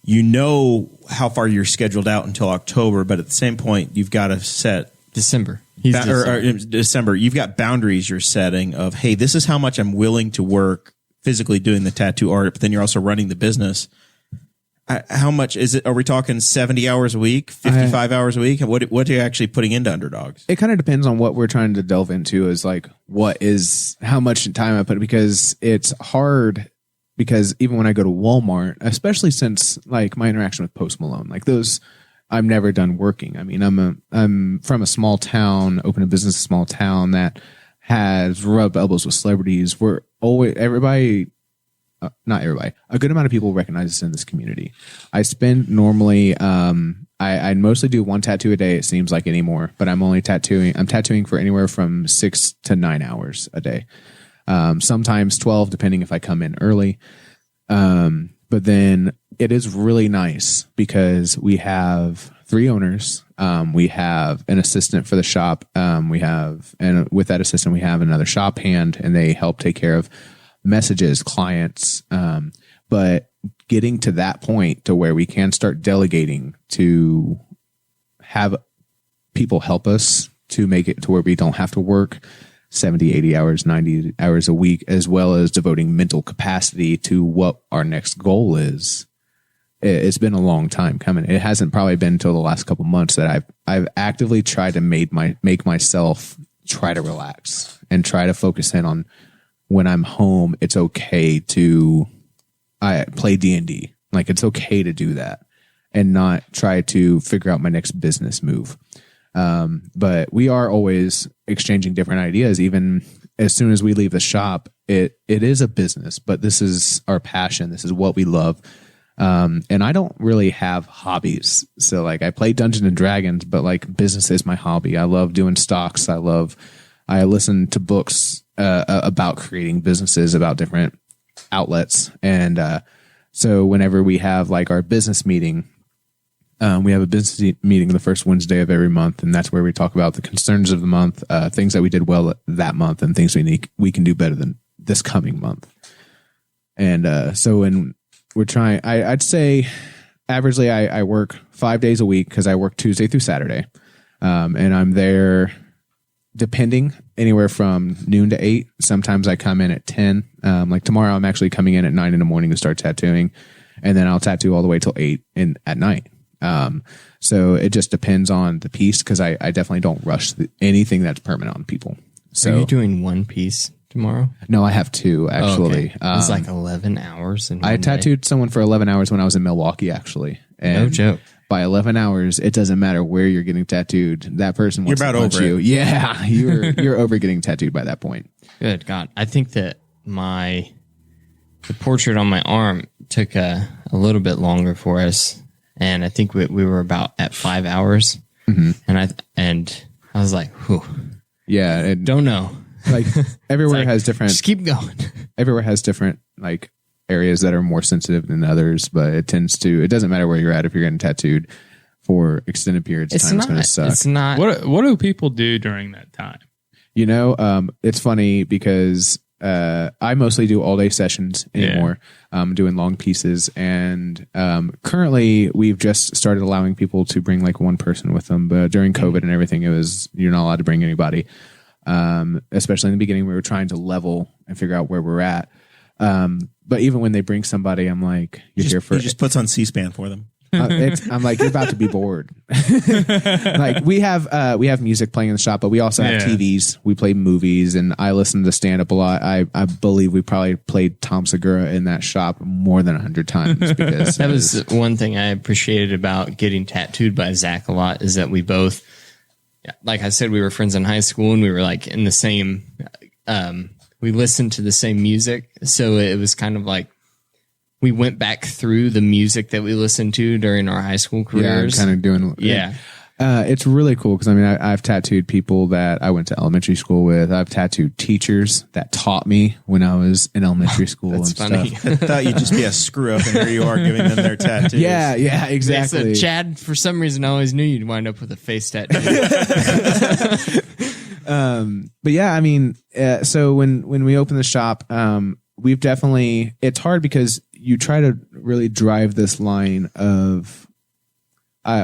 You know how far you're scheduled out until October, but at the same point, you've got to set December. December. You've got boundaries you're setting of, hey, this is how much I'm willing to work physically doing the tattoo art, but then you're also running the business. How much is it? Are we talking 70 hours a week, 55 hours a week? What are you actually putting into Underdogs? It kind of depends on what we're trying to delve into, is like, how much time I put, because it's hard. Because even when I go to Walmart, especially since like my interaction with Post Malone, like those, I'm never done working. I mean, I'm from a small town, open a business in a small town that has rubbed elbows with celebrities. We're always, not everybody, a good amount of people recognize us in this community. I spend normally, I mostly do 1 tattoo a day, it seems like, anymore, but I'm tattooing for anywhere from 6 to 9 hours a day. Sometimes 12, depending if I come in early. But then it is really nice because we have 3 owners. We have an assistant for the shop. And with that assistant, we have another shop hand, and they help take care of messages, clients. But getting to that point to where we can start delegating to have people help us to make it to where we don't have to work 70, 80 hours, 90 hours a week, as well as devoting mental capacity to what our next goal is. It's been a long time coming. It hasn't probably been until the last couple months that I've actively tried to make myself try to relax and try to focus in on, when I'm home, it's okay to play D&D. Like, it's okay to do that and not try to figure out my next business move. But we are always exchanging different ideas. Even as soon as we leave the shop, it is a business, but this is our passion. This is what we love. And I don't really have hobbies. So like, I play Dungeons and Dragons, but like, business is my hobby. I love doing stocks. I listen to books, about creating businesses, about different outlets. And, so whenever we have like our business meeting, we have a business meeting the first Wednesday of every month, and that's where we talk about the concerns of the month, things that we did well that month, and things we can do better than this coming month. And so when we're trying, I'd say averagely I work 5 days a week, because I work Tuesday through Saturday, and I'm there depending anywhere from noon to 8. Sometimes I come in at 10. Like tomorrow, I'm actually coming in at 9 in the morning to start tattooing, and then I'll tattoo all the way till 8 at night. So it just depends on the piece, because I definitely don't rush anything that's permanent on people. So are you doing 1 piece tomorrow? No, I have 2 actually. Oh, okay. It's like 11 hours. I tattooed someone for 11 hours when I was in Milwaukee, actually. And no joke. by 11 hours, it doesn't matter where you're getting tattooed. That person wants You're about to punch over you. it. Yeah, you're over getting tattooed by that point. Good God. I think that the portrait on my arm took a little bit longer for us. And I think we were about at 5 hours. Mm-hmm. And I was like, whew, Yeah, and don't know. like everywhere has different. Just keep going. Everywhere has different like areas that are more sensitive than others, but it doesn't matter where you're at. If you're getting tattooed for extended periods of time, it's going to suck. It's not. What do people do during that time? You know, it's funny because I mostly do all day sessions anymore, doing long pieces. And currently we've just started allowing people to bring like one person with them. But during COVID and everything, you're not allowed to bring anybody. Especially in the beginning, we were trying to level and figure out where we're at. But even when they bring somebody, I'm like, here for He just puts on C-SPAN for them. I'm like, you're about to be bored. Like we have music playing in the shop, but we also have TVs. We play movies, and I listen to stand up a lot. I believe we probably played Tom Segura in that shop more than 100 times because that was one thing I appreciated about getting tattooed by Zach a lot is that we both, like I said, we were friends in high school and we were like in the same, we listened to the same music. So it was kind of like, we went back through the music that we listened to during our high school careers. Yeah, kind of doing. Yeah. It's really cool because I mean, I've tattooed people that I went to elementary school with. I've tattooed teachers that taught me when I was in elementary school and funny. stuff. I thought you'd just be a screw up, and here you are giving them their tattoos. Yeah, exactly. So Chad, for some reason, I always knew you'd wind up with a face tattoo. But yeah, I mean, so when we open the shop, we've definitely, it's hard because you try to really drive this line of,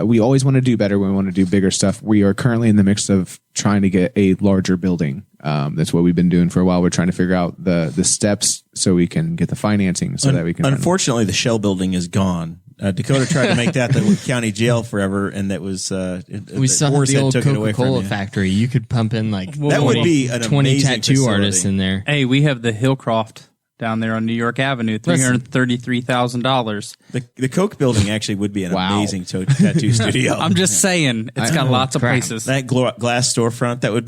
we always want to do better. We want to do bigger stuff. We are currently in the mix of trying to get a larger building. That's what we've been doing for a while. We're trying to figure out the steps so we can get the financing so that we can. Unfortunately, the shell building is gone. Dakota tried to make that the county jail forever, and that was we still have the old Coca-Cola factory. You could pump in like that would be an 20 amazing tattoo facility. artists in there. Hey, we have the Hillcroft down there on New York Avenue, $333,000. The Coke building actually would be an amazing tattoo studio. I'm just saying, it's got lots of places. That glass storefront, that would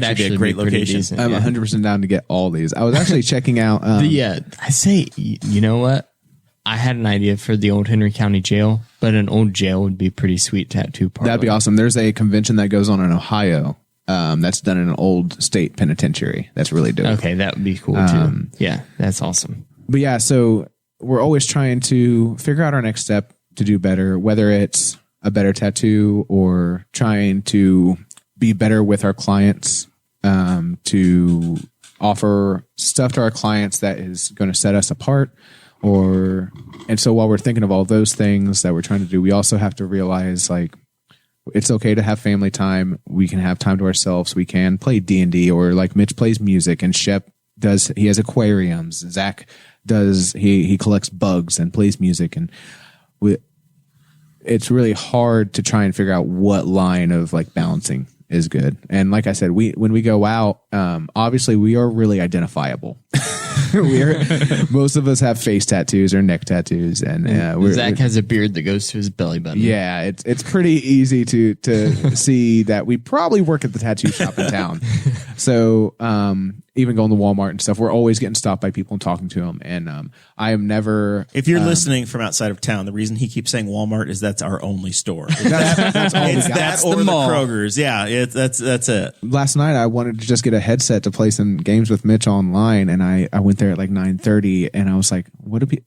actually be a great location. Decent, I'm 100% down to get all these. I was actually checking out. I say, you know what? I had an idea for the old Henry County Jail, but an old jail would be pretty sweet tattoo parlor. That'd be awesome. There's a convention that goes on in Ohio. That's done in an old state penitentiary. That's really dope. Okay, that would be cool too. Yeah, that's awesome. But yeah, so we're always trying to figure out our next step to do better, whether it's a better tattoo or trying to be better with our clients, to offer stuff to our clients that is going to set us apart. And so while we're thinking of all those things that we're trying to do, we also have to realize like, it's okay to have family time. We can have time to ourselves. We can play D&D, or like Mitch plays music and Shep he has aquariums. Zach he collects bugs and plays music. And it's really hard to try and figure out what line of like balancing is good. And like I said, when we go out, obviously we are really identifiable. Most of us have face tattoos or neck tattoos, and Zach has a beard that goes to his belly button. Yeah, it's pretty easy to see that we probably work at the tattoo shop in town. So even going to Walmart and stuff, we're always getting stopped by people and talking to them. And I am never. If you're listening from outside of town, the reason he keeps saying Walmart is that's our only store. That's all we got. That or the Kroger's. Yeah, that's it. Last night I wanted to just get a headset to play some games with Mitch online, and I went there at like 9:30, and I was like,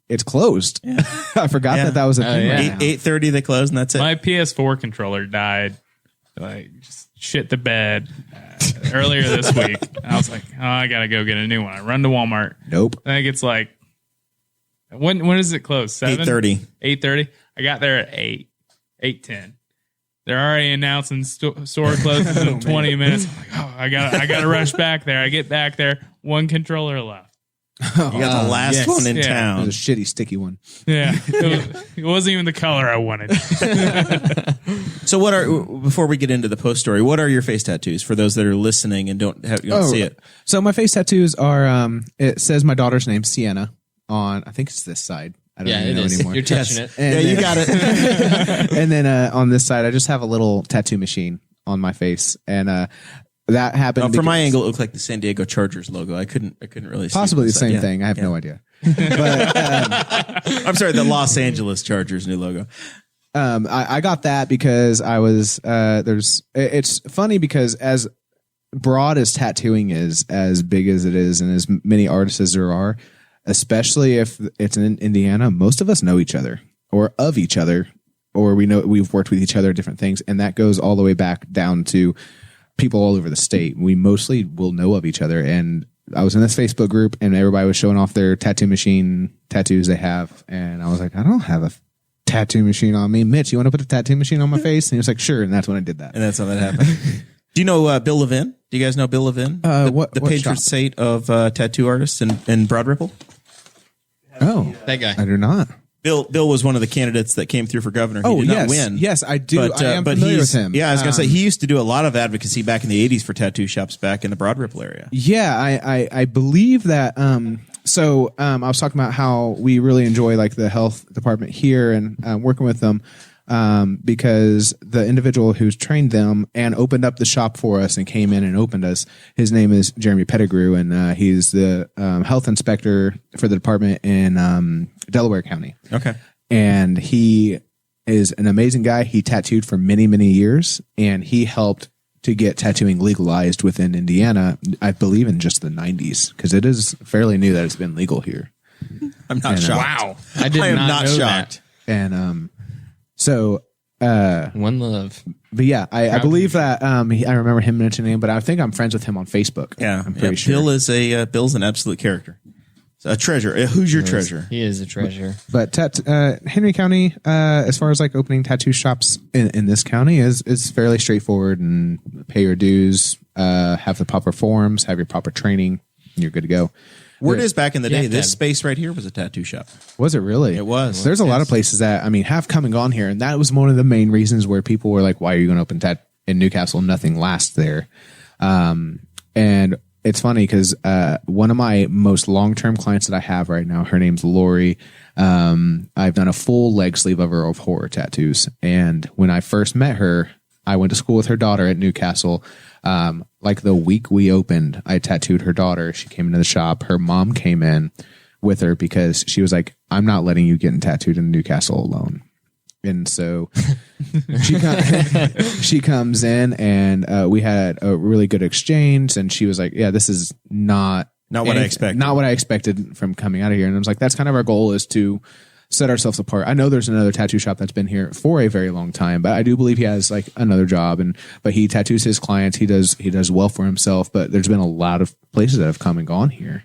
it's closed. Yeah. I forgot that was a thing. Yeah. Right 8:30 they close, and that's it. My PS4 controller died. Like, just shit the bed earlier this week. I was like, I gotta go get a new one. I run to Walmart. Nope. I think it's like, when does it close? 8:30. 8:30. I got there at 8:10. They're already announcing store closes in 20 minutes. I'm like, I gotta rush back there. I get back there, one controller left. You got the last one in It town. was a shitty sticky one. Yeah, it wasn't even the color I wanted. So before we get into the post story, what are your face tattoos for those that are listening and don't see it? So my face tattoos are, it says my daughter's name, Sienna, on, I think it's this side. I don't Yeah, even it know is. anymore. You're touching it. Yeah, you got it. And then on this side, I just have a little tattoo machine on my face, and that happened. From my because- angle, it looked like the San Diego Chargers logo. I couldn't really see possibly the inside. same Yeah. thing. I have no idea. But I'm sorry, the Los Angeles Chargers new logo. I got that because I was it's funny because as broad as tattooing is, as big as it is, and as many artists as there are, especially if it's in Indiana, most of us know each other or of each other, or we've worked with each other at different things, and that goes all the way back down to people all over the state. We mostly will know of each other. And I was in this Facebook group, and everybody was showing off their tattoo machine tattoos they have, and I was like, I don't have a tattoo machine on me. Mitch, you want to put a tattoo machine on my face? And he was like, sure. And that's when I did that. And that's how that happened. Do you know Bill Levin? Do you guys know Bill Levin? The what patron shop? saint of tattoo artists in Broad Ripple? Oh, That guy. I do not. Bill was one of the candidates that came through for governor. He did not win. Yes, I do. But, I am but familiar he's, with him. Yeah, I was going to say, he used to do a lot of advocacy back in the 80s for tattoo shops back in the Broad Ripple area. Yeah, I believe that. I was talking about how we really enjoy like the health department here and working with them because the individual who's trained them and opened up the shop for us and came in and opened us, his name is Jeremy Pettigrew, and he's the health inspector for the department in Delaware County. Okay. And he is an amazing guy. He tattooed for many, many years, and he helped to get tattooing legalized within Indiana, I believe in just the 90s, because it is fairly new that it's been legal here. I'm not shocked. Wow. I did I am not know shocked. And that. One love. but yeah, I believe that I remember him mentioning him, but I think I'm friends with him on Facebook. Yeah, I'm pretty sure. Bill's an absolute character. A treasure. Who's your treasure? He is a treasure. But Henry County, as far as like opening tattoo shops in this county, is fairly straightforward, and pay your dues, have the proper forms, have your proper training, and you're good to go. Word is back in the day, Yeah, this Dad. space right here was a tattoo shop. Was it really? It was. There's a lot of places that have come and gone here, and that was one of the main reasons where people were like, "Why are you going to open in Newcastle? Nothing lasts there." And it's funny because one of my most long-term clients that I have right now, her name's Lori. I've done a full leg sleeve of her of horror tattoos. And when I first met her, I went to school with her daughter at Newcastle. Like the week we opened, I tattooed her daughter. She came into the shop. Her mom came in with her because she was like, I'm not letting you get tattooed in Newcastle alone. And so she comes in, and we had a really good exchange, and she was like, yeah, this is not what I expected. Not what I expected from coming out of here. And I was like, that's kind of our goal, is to set ourselves apart. I know there's another tattoo shop that's been here for a very long time, but I do believe he has like another job, but he tattoos his clients. He does well for himself, but there's been a lot of places that have come and gone here.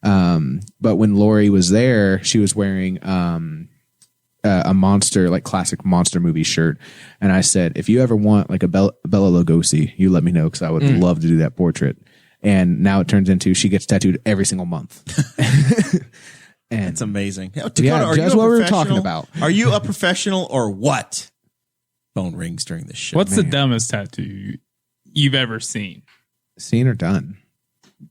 But when Lori was there, she was wearing a monster, like classic monster movie shirt. And I said, if you ever want like a Bela Lugosi, you let me know, because I would love to do that portrait. And now it turns into she gets tattooed every single month. And It's amazing. Dakota, yeah, are you just a what we were professional? talking about. Are you a professional or what? Phone rings during this show. What's the dumbest tattoo you've ever seen? Seen or done?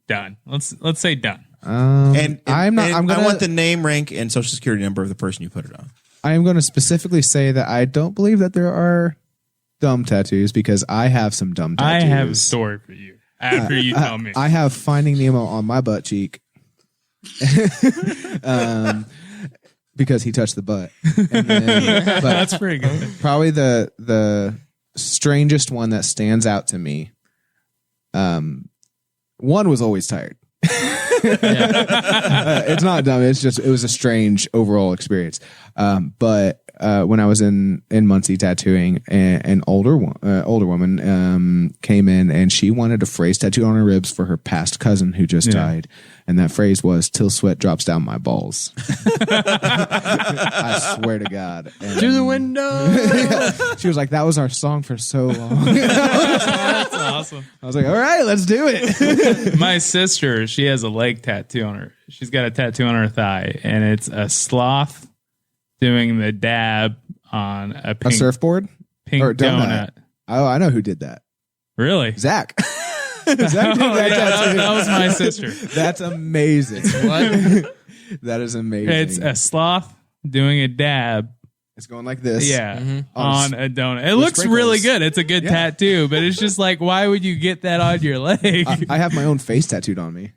Done. Let's say done. And I'm not. I'm gonna. I want the name, rank, and social security number of the person you put it on. I am going to specifically say that I don't believe that there are dumb tattoos, because I have some dumb tattoos. I have a story for you after you tell me. I have Finding Nemo on my butt cheek. Because he touched the butt. And then, but That's pretty good. probably the strangest one that stands out to me. One was Always Tired. It's not dumb. It's just, it was a strange overall experience. But when I was in Muncie tattooing, an older woman came in, and she wanted a phrase tattooed on her ribs for her past cousin who just died. And that phrase was, "Till sweat drops down my balls." I swear to God. And Through the window. she was like, that was our song for so long. That's awesome. I was like, all right, let's do it. My sister, she has a leg tattoo on her. She's got a tattoo on her thigh, and it's a sloth doing the dab on a A pink, surfboard? pink or donut. Oh, I know who did that. Really? Zach. Zach did that tattoo. That was my sister. That's amazing. What? That is amazing. It's a sloth doing a dab. It's going like this. Yeah, on a donut. It with looks sprinkles. really good. It's a good tattoo, but it's just like, why would you get that on your leg? I have my own face tattooed on me.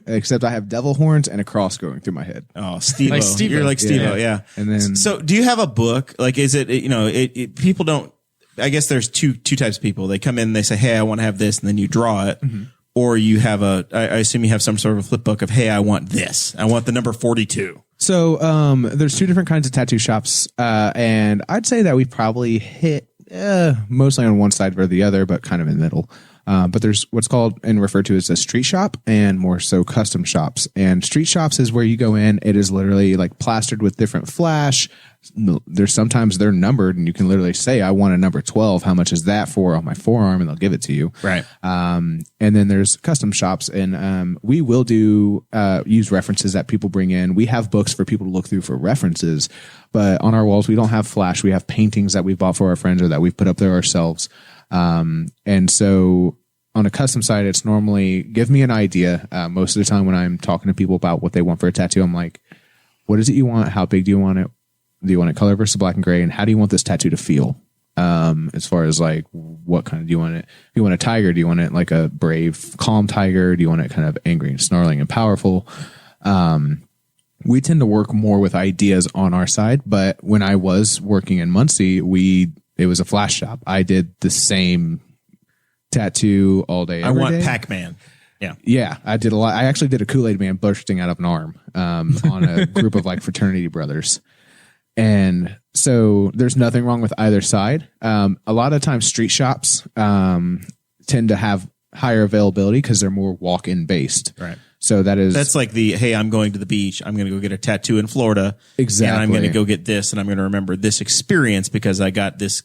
Except I have devil horns and a cross going through my head. Oh, Steve-O. Like Steve-O. You're like Steve-O, yeah. And then So do you have a book? Like, is it, people don't, I guess there's two types of people. They come in, they say, hey, I want to have this, and then you draw it. Or you have I assume you have some sort of a flip book of, hey, I want this. I want the number 42. So there's two different kinds of tattoo shops, and I'd say that we probably hit mostly on one side or the other, but kind of in the middle. But there's what's called and referred to as a street shop and more so custom shops. And street shops is where you go in. It is literally like plastered with different flash. There's sometimes they're numbered and you can literally say, I want a number 12. How much is that for on my forearm? And they'll give it to you. Right. And then there's custom shops and we will do use references that people bring in. We have books for people to look through for references, but on our walls, we don't have flash. We have paintings that we've bought for our friends or that we've put up there ourselves. And so on a custom side, it's normally give me an idea. Most of the time when I'm talking to people about what they want for a tattoo, I'm like, what is it you want? How big do you want it? Do you want it color versus black and gray? And how do you want this tattoo to feel? As far as like, what kind of do you want it? Do you want a tiger? Do you want it like a brave, calm tiger? Do you want it kind of angry and snarling and powerful? We tend to work more with ideas on our side, but when I was working in Muncie, it was a flash shop. I did the same tattoo all day. I want day. Pac-Man. Yeah. Yeah, I did a lot. I actually did a Kool-Aid man bursting out of an arm on a group of like fraternity brothers. And so there's nothing wrong with either side. A lot of times street shops tend to have higher availability because they're more walk-in based. Right. So that's like the, hey, I'm going to the beach. I'm going to go get a tattoo in Florida. Exactly. And I'm going to go get this and I'm going to remember this experience because I got this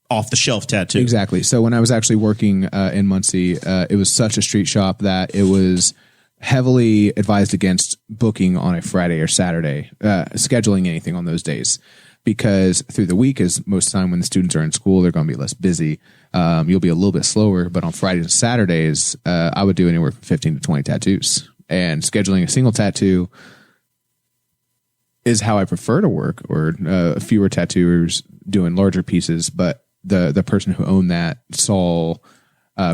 off the shelf tattoo. Exactly. So when I was actually working in Muncie, it was such a street shop that it was heavily advised against booking on a Friday or Saturday, scheduling anything on those days, because through the week is most of the time when the students are in school, they're going to be less busy. You'll be a little bit slower, but on Fridays and Saturdays, I would do anywhere from 15 to 20 tattoos. And scheduling a single tattoo is how I prefer to work, or fewer tattooers doing larger pieces. But the person who owned that saw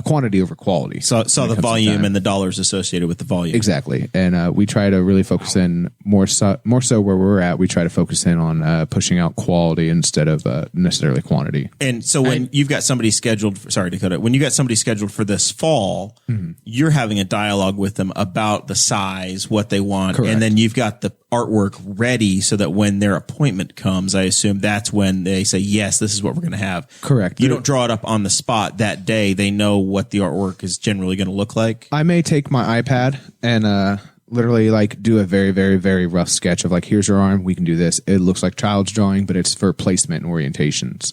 quantity over quality. Saw the volume and the dollars associated with the volume. Exactly. And we try to really focus in more so where we're at. We try to focus in on pushing out quality instead of necessarily quantity. And so when you've got somebody scheduled when you got somebody scheduled for this fall, you're having a dialogue with them about the size, what they want. Correct. And then you've got the artwork ready so that when their appointment comes, I assume that's when they say, yes, this is what we're going to have. Correct. You don't draw it up on the spot that day. They know what the artwork is generally going to look like. I may take my iPad and literally like do a very, very, very rough sketch of like, here's your arm. We can do this. It looks like child's drawing, but it's for placement and orientations.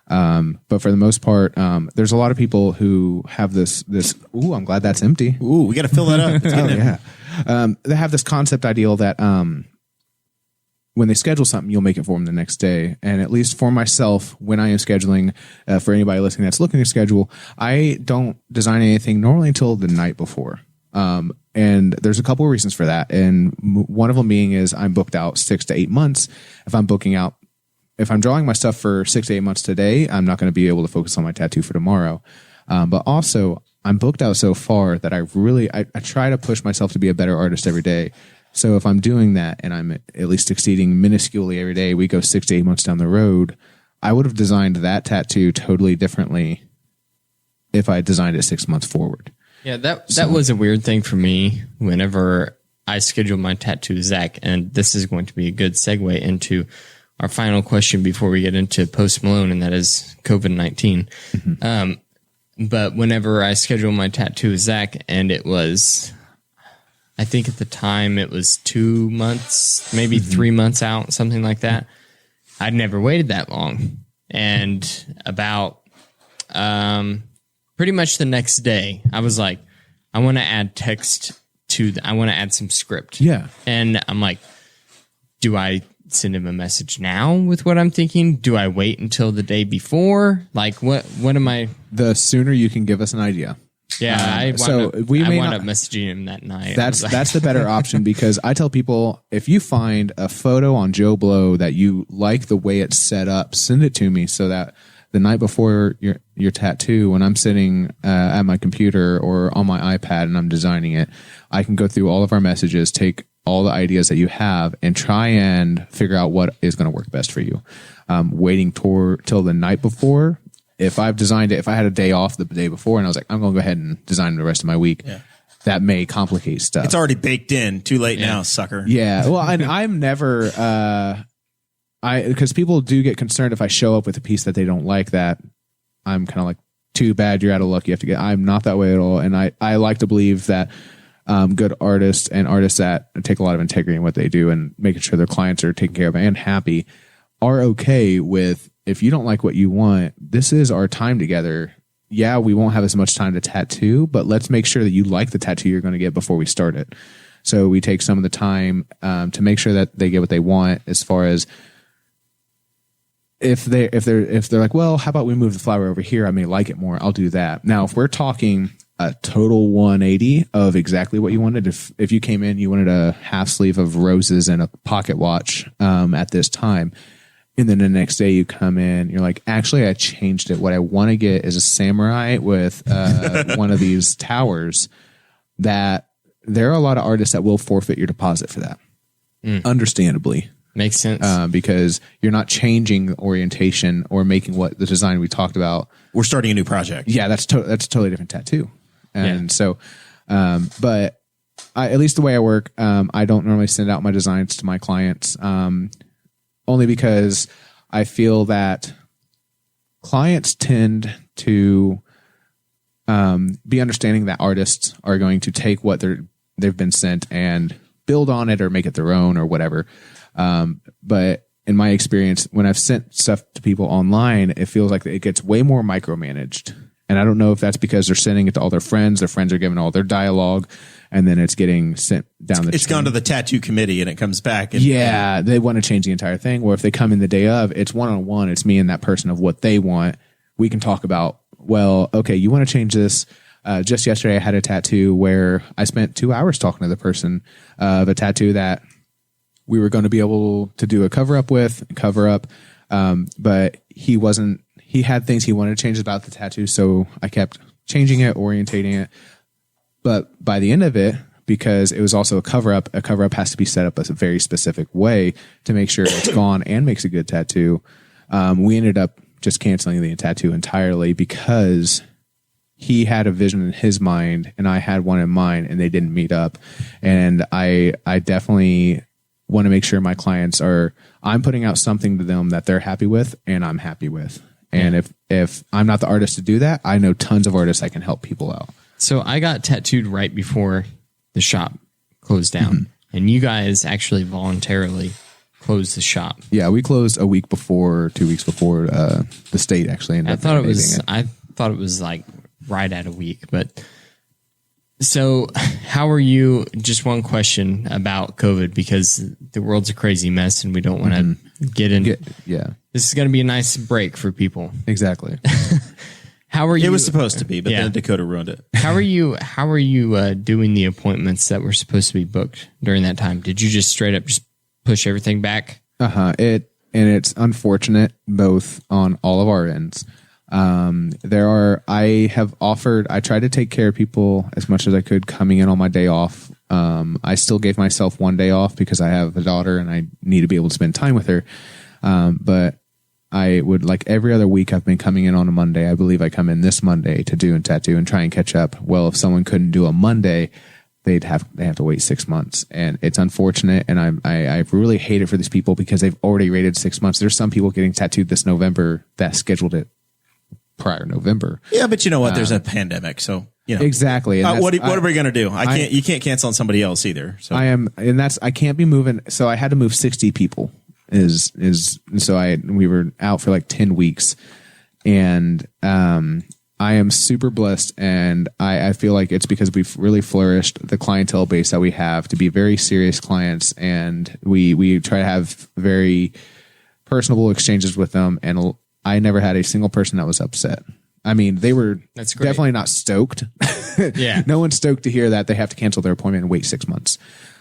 But for the most part, there's a lot of people who have this, ooh, I'm glad that's empty. Ooh, we got to fill that up. It's getting Yeah. They have this concept ideal that when they schedule something, you'll make it for them the next day. And at least for myself, when I am scheduling, for anybody listening that's looking to schedule, I don't design anything normally until the night before. And there's a couple of reasons for that. And one of them being is I'm booked out 6 to 8 months. If I'm drawing my stuff for 6 to 8 months today, I'm not going to be able to focus on my tattoo for tomorrow. But also I'm booked out so far that I try to push myself to be a better artist every day. So if I'm doing that and I'm at least succeeding minusculely every day, we go 6 to 8 months down the road, I would have designed that tattoo totally differently if I designed it 6 months forward. Yeah, that was a weird thing for me whenever I scheduled my tattoo, Zach, and this is going to be a good segue into our final question before we get into Post Malone, and that is COVID-19. Mm-hmm. But whenever I scheduled my tattoo, Zach, and it was, I think at the time it was 2 months, maybe 3 months out, something like that. I'd never waited that long. And about pretty much the next day, I was like, I want to add text I want to add some script. Yeah. And I'm like, do I send him a message now with what I'm thinking? Do I wait until the day before? Like, what am I? The sooner you can give us an idea. Yeah, I wound up messaging him that night. That's the better option, because I tell people, if you find a photo on Joe Blow that you like the way it's set up, send it to me so that the night before your tattoo, when I'm sitting at my computer or on my iPad and I'm designing it, I can go through all of our messages, take all the ideas that you have, and try and figure out what is going to work best for you. Waiting till the night before, if I've designed it, if I had a day off the day before and I was like, I'm going to go ahead and design the rest of my week, that may complicate stuff. It's already baked in. Too late now, sucker. Yeah. Well, and I'm never, because people do get concerned if I show up with a piece that they don't like, that I'm kind of like, too bad, you're out of luck, you have to get. I'm not that way at all. And I like to believe that good artists and artists that take a lot of integrity in what they do and making sure their clients are taken care of and happy are okay with, if you don't like what you want, this is our time together. Yeah, we won't have as much time to tattoo, but let's make sure that you like the tattoo you're going to get before we start it. So we take some of the time to make sure that they get what they want, as far as if they're like, well, how about we move the flower over here? I may like it more. I'll do that. Now, if we're talking a total 180 of exactly what you wanted, if you came in, you wanted a half sleeve of roses and a pocket watch at this time, and then the next day you come in, you're like, actually, I changed it. What I want to get is a samurai with one of these towers. That there are a lot of artists that will forfeit your deposit for that. Understandably. Makes sense. Because you're not changing orientation or making what the design we talked about. We're starting a new project. Yeah, that's a totally different tattoo. And so, but at least the way I work, I don't normally send out my designs to my clients, only because I feel that clients tend to be understanding that artists are going to take what they've been sent and build on it or make it their own or whatever. But in my experience, when I've sent stuff to people online, it feels like it gets way more micromanaged. And I don't know if that's because they're sending it to all their friends are giving all their dialogue, and then it's getting sent down the chain. It's gone to the tattoo committee and it comes back. And, they want to change the entire thing. Or if they come in the day of, it's one-on-one. It's me and that person of what they want. We can talk about, well, okay, you want to change this. Just yesterday I had a tattoo where I spent 2 hours talking to the person of a tattoo that we were going to be able to do a cover up, but he had things he wanted to change about the tattoo. So I kept changing it, orientating it. But by the end of it, because it was also a cover up has to be set up a very specific way to make sure it's gone and makes a good tattoo. We ended up just canceling the tattoo entirely because he had a vision in his mind and I had one in mine, and they didn't meet up. And I definitely want to make sure my clients I'm putting out something to them that they're happy with and I'm happy with. And if I'm not the artist to do that, I know tons of artists that can help people out. So I got tattooed right before the shop closed down, and you guys actually voluntarily closed the shop. Yeah, we closed 2 weeks before the state actually ended up. I thought it was like right at a week, but. So how are you? Just one question about COVID, because the world's a crazy mess and we don't want to get in. This is going to be a nice break for people. Exactly. How are you? It was supposed to be, but then Dakota ruined it. How are you doing the appointments that were supposed to be booked during that time? Did you just straight up just push everything back? It's unfortunate both on all of our ends. I tried to take care of people as much as I could coming in on my day off. I still gave myself 1 day off because I have a daughter and I need to be able to spend time with her. But I would, like every other week, I've been coming in on a Monday. I believe I come in this Monday to do a tattoo and try and catch up. Well, if someone couldn't do a Monday, they have to wait 6 months, and it's unfortunate. And I really hate it for these people because they've already waited 6 months. There's some people getting tattooed this November that scheduled it prior November. Yeah, but you know what? There's a pandemic, so you know exactly. And what are we going to do? You can't cancel on somebody else either. So I can't be moving. So I had to move 60 people. We were out for like 10 weeks, and I am super blessed, and I feel like it's because we've really flourished the clientele base that we have to be very serious clients, and we try to have very personable exchanges with them, and I never had a single person that was upset. I mean, they were definitely not stoked Yeah. No one's stoked to hear that they have to cancel their appointment and wait 6 months.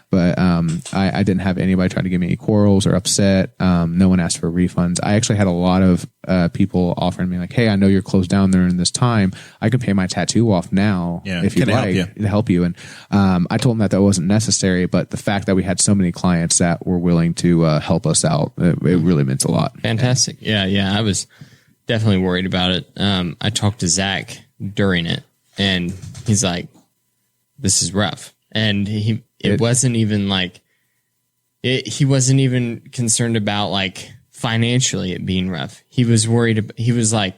But I didn't have anybody try to give me any quarrels or upset. No one asked for refunds. I actually had a lot of people offering me like, hey, I know you're closed down during this time. I can pay my tattoo off now if you'd like to help you. And I told them that wasn't necessary. But the fact that we had so many clients that were willing to help us out, it really meant a lot. Fantastic. Yeah. I was definitely worried about it. I talked to Zach during it, and he's like, this is rough. And it wasn't even like he wasn't even concerned about like financially it being rough. He was worried. He was like,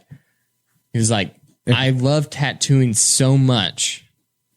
I love tattooing so much.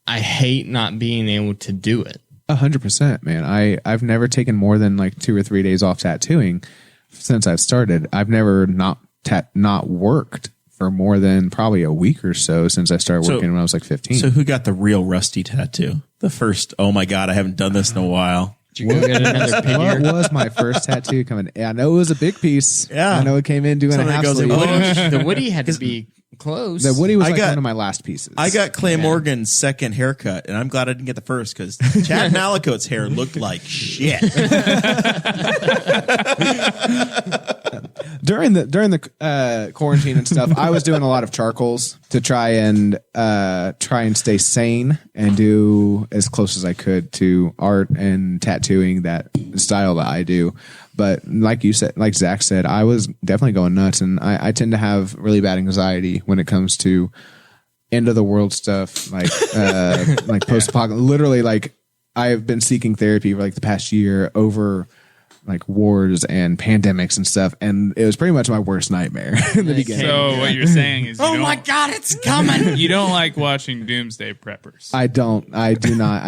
I hate not being able to do it. 100%, man. I've never taken more than like 2 or 3 days off tattooing since I've started. I've never not worked for more than probably a week or so since I started working when I was like 15. So who got the real rusty tattoo? The first, oh my God, I haven't done this in a while. Did you go get another What was my first tattoo coming? I know it was a big piece. Yeah. I know it came in doing a half sleeve. The Woody had to be close. The Woody was like one of my last pieces. I got Clay Morgan's second haircut, and I'm glad I didn't get the first because Chad Malicote's hair looked like shit. During the quarantine and stuff, I was doing a lot of charcoals to try and stay sane and do as close as I could to art and tattooing, that style that I do. But like you said, like Zach said, I was definitely going nuts, and I tend to have really bad anxiety when it comes to end of the world stuff, like like post-apocalyptic. Literally, like I've been seeking therapy for like the past year over like wars and pandemics and stuff, and it was pretty much my worst nightmare in the beginning. So what you're saying is, oh my God, it's coming! You don't like watching Doomsday Preppers. I do not.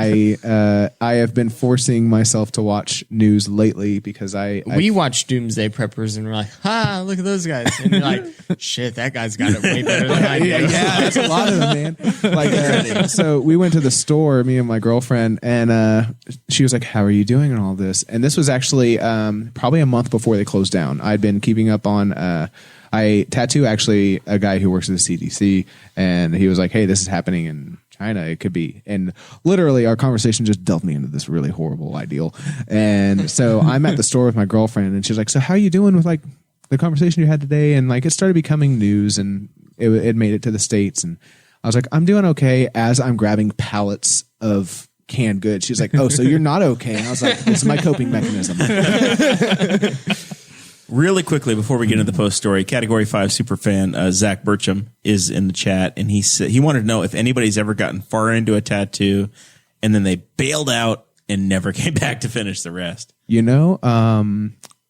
I have been forcing myself to watch news lately because we watch Doomsday Preppers and we're like, ha, look at those guys, and you're like, shit, that guy's got it way better than I do. Yeah, there's a lot of them, man. Like, so we went to the store, me and my girlfriend, and she was like, "How are you doing?" and all this, and this was actually probably a month before they closed down. I'd been keeping up on. I tattoo actually a guy who works at the CDC, and he was like, "Hey, this is happening in China. It could be." And literally, our conversation just delved me into this really horrible ideal. And so I'm at the store with my girlfriend, and she's like, "So how are you doing with like the conversation you had today?" And like it started becoming news, and it made it to the States. And I was like, "I'm doing okay." As I'm grabbing pallets of canned goods, she's like, "Oh, so you're not okay?" And I was like, "This is my coping mechanism." Really quickly before we get into the post story, Category 5 superfan Zach Burcham is in the chat, and he said he wanted to know if anybody's ever gotten far into a tattoo and then they bailed out and never came back to finish the rest. You know,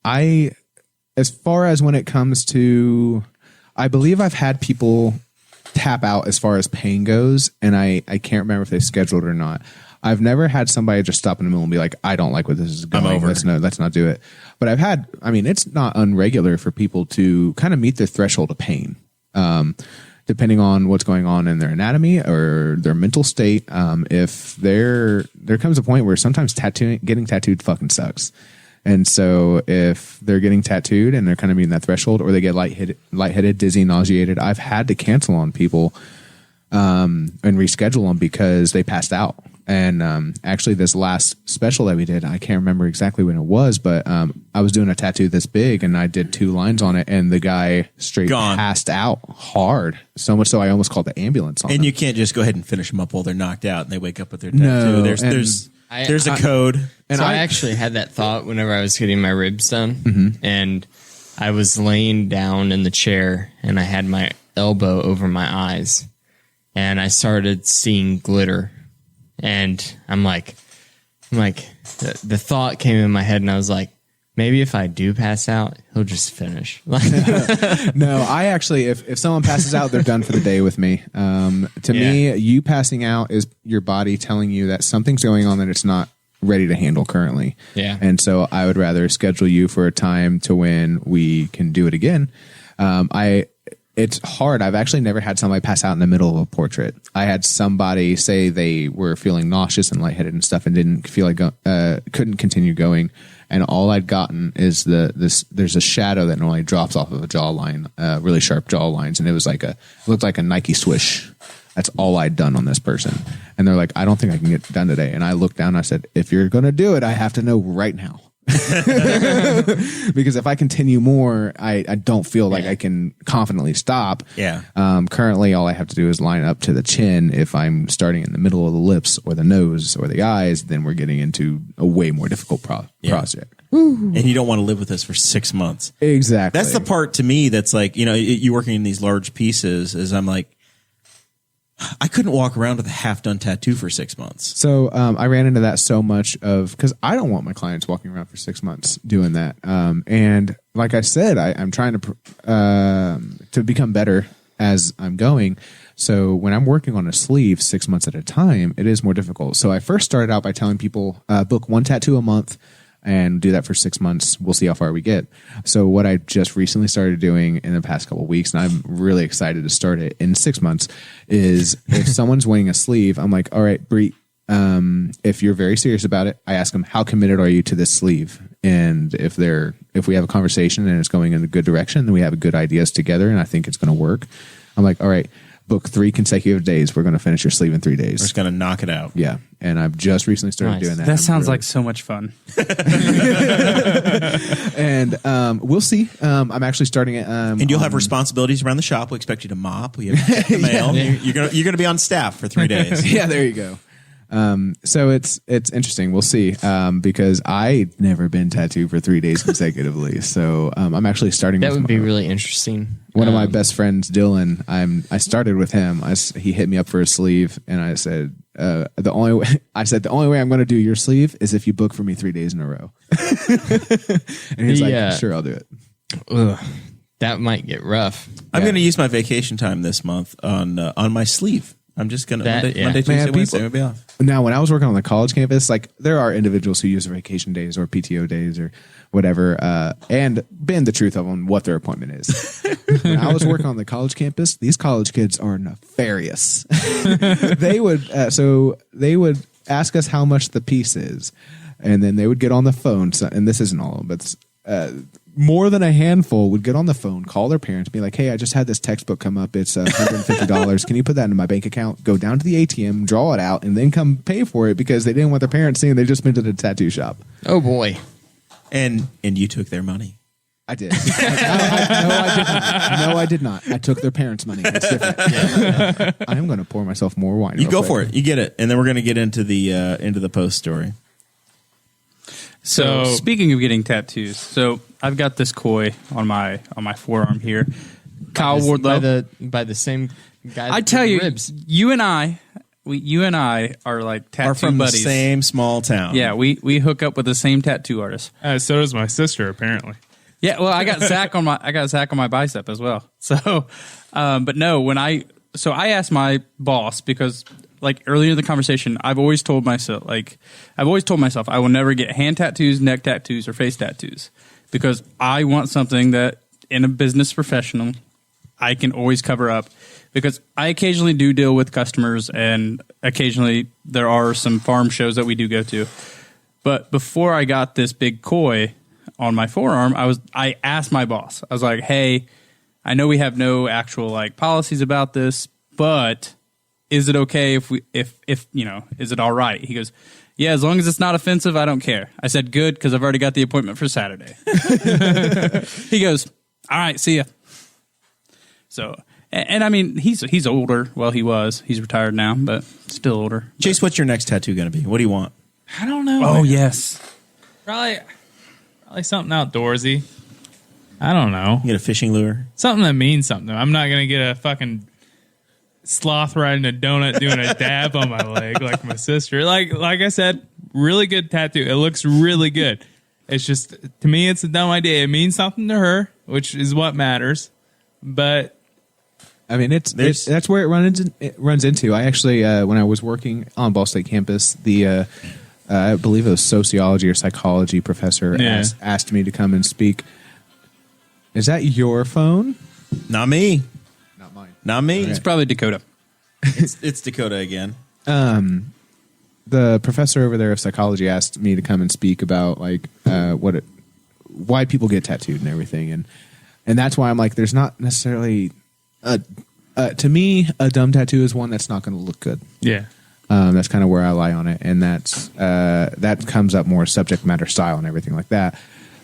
I, as far as when it comes to, I believe I've had people tap out as far as pain goes, and I can't remember if they scheduled or not. I've never had somebody just stop in the middle and be like, "I don't like what this is going. I'm over. Let's not do it." But I've had, I mean, it's not unregular for people to kind of meet their threshold of pain, depending on what's going on in their anatomy or their mental state. If there comes a point where sometimes getting tattooed fucking sucks. And so if they're getting tattooed and they're kind of meeting that threshold, or they get lightheaded, dizzy, nauseated, I've had to cancel on people and reschedule them because they passed out. And actually, this last special that we did, I can't remember exactly when it was, but I was doing a tattoo this big, and I did 2 lines on it, and the guy straight passed out hard, so much so I almost called the ambulance on him. And you can't just go ahead and finish them up while they're knocked out and they wake up with their tattoo. There's a code. And I actually had that thought whenever I was getting my ribs done, and I was laying down in the chair, and I had my elbow over my eyes, and I started seeing glitter. And I'm like, the thought came in my head, and I was like, maybe if I do pass out, he'll just finish. No, I actually, if someone passes out, they're done for the day with me. To me, you passing out is your body telling you that something's going on that it's not ready to handle currently. Yeah. And so I would rather schedule you for a time to when we can do it again. It's hard. I've actually never had somebody pass out in the middle of a portrait. I had somebody say they were feeling nauseous and lightheaded and stuff and didn't feel like couldn't continue going. And all I'd gotten is there's a shadow that normally drops off of a jawline, really sharp jaw lines, and it was looked like a Nike swoosh That's all I'd done on this person. And they're like, I don't think I can get it done today. And I looked down and I said, if you're going to do it, I have to know right now. Because if I continue more, I don't feel like I can confidently stop. Yeah. Currently, all I have to do is line up to the chin. If I'm starting in the middle of the lips or the nose or the eyes, then we're getting into a way more difficult project. And you don't want to live with this for 6 months. Exactly. That's the part to me that's like, you working in these large pieces is I'm like, I couldn't walk around with a half-done tattoo for 6 months. So I ran into that so much because I don't want my clients walking around for 6 months doing that. And like I said, I'm trying to become better as I'm going. So when I'm working on a sleeve 6 months at a time, it is more difficult. So I first started out by telling people book one tattoo a month and do that for 6 months. We'll see how far we get. So what I just recently started doing in the past couple of weeks, and I'm really excited to start it in 6 months, is if someone's wearing a sleeve, I'm like, all right, Bree, if you're very serious about it, I ask them, how committed are you to this sleeve? And if we have a conversation and it's going in a good direction, then we have good ideas together and I think it's going to work. I'm like, all right, book 3 consecutive days. We're going to finish your sleeve in 3 days. We're just going to knock it out. Yeah. And I've just recently started doing that. That sounds like so much fun. And we'll see. I'm actually starting it. And you'll have responsibilities around the shop. We expect you to mop. We have to check the mail. You're going to be on staff for 3 days. Yeah, there you go. So it's interesting. We'll see. Because I've never been tattooed for 3 days consecutively. So I'm actually starting. That with would be really interesting. One of my best friends, Dylan. I started with him. He hit me up for a sleeve, and I said the only way I'm going to do your sleeve is if you book for me 3 days in a row. And he's like, sure, I'll do it. Ugh, that might get rough. I'm going to use my vacation time this month on my sleeve. I'm just going to Monday, Tuesday, Wednesday, we'll be off. Now, when I was working on the college campus, like there are individuals who use vacation days or PTO days or whatever, and bend the truth on what their appointment is. When I was working on the college campus, these college kids are nefarious. They would ask us how much the piece is, and then they would get on the phone. And this isn't all, but more than a handful would get on the phone, call their parents, be like, hey, I just had this textbook come up. It's $150. Can you put that into my bank account? Go down to the ATM, draw it out, and then come pay for it because they didn't want their parents seeing they just been to the tattoo shop. Oh, boy. And you took their money. I did. I did not. I took their parents' money. It's different. Yeah. I am going to pour myself more wine. You go for it. You get it. And then we're going to get into the post story. So speaking of getting tattoos, so I've got this koi on my forearm here. Kyle Wardlow by the same guy. I tell you, ribs. you and I are like tattoo Are from buddies. the same small town. Yeah, we hook up with the same tattoo artist. So does my sister, apparently. Yeah, well, I got Zach on my bicep as well. So, but no, I asked my boss because, like earlier in the conversation, I've always told myself I will never get hand tattoos, neck tattoos, or face tattoos because I want something that in a business professional I can always cover up. Because I occasionally do deal with customers, and occasionally there are some farm shows that we do go to. But before I got this big koi on my forearm, I asked my boss. I was like, "Hey, I know we have no actual like policies about this, but is it okay if is it all right?" He goes, "Yeah, as long as it's not offensive, I don't care." I said, "Good, because I've already got the appointment for Saturday." He goes, "All right, see ya." So. And I mean, he's older. Well, he was. He's retired now, but still older. Chase, what's your next tattoo going to be? What do you want? I don't know. Oh, yes. Probably something outdoorsy. I don't know. You get a fishing lure? Something that means something. I'm not going to get a fucking sloth riding a donut doing a dab on my leg like my sister. Like I said, really good tattoo. It looks really good. It's just, to me, it's a dumb idea. It means something to her, which is what matters. But I mean, that's where it runs into. I actually, when I was working on Ball State campus, I believe it was sociology or psychology professor asked me to come and speak. Is that your phone? Not me. Not mine. Not me. It's probably Dakota. It's Dakota again. The professor over there of psychology asked me to come and speak about like why people get tattooed and everything, and that's why I'm like, there's not necessarily a To me, a dumb tattoo is one that's not going to look good. Yeah. That's kind of where I lie on it, and that comes up more subject matter style and everything like that.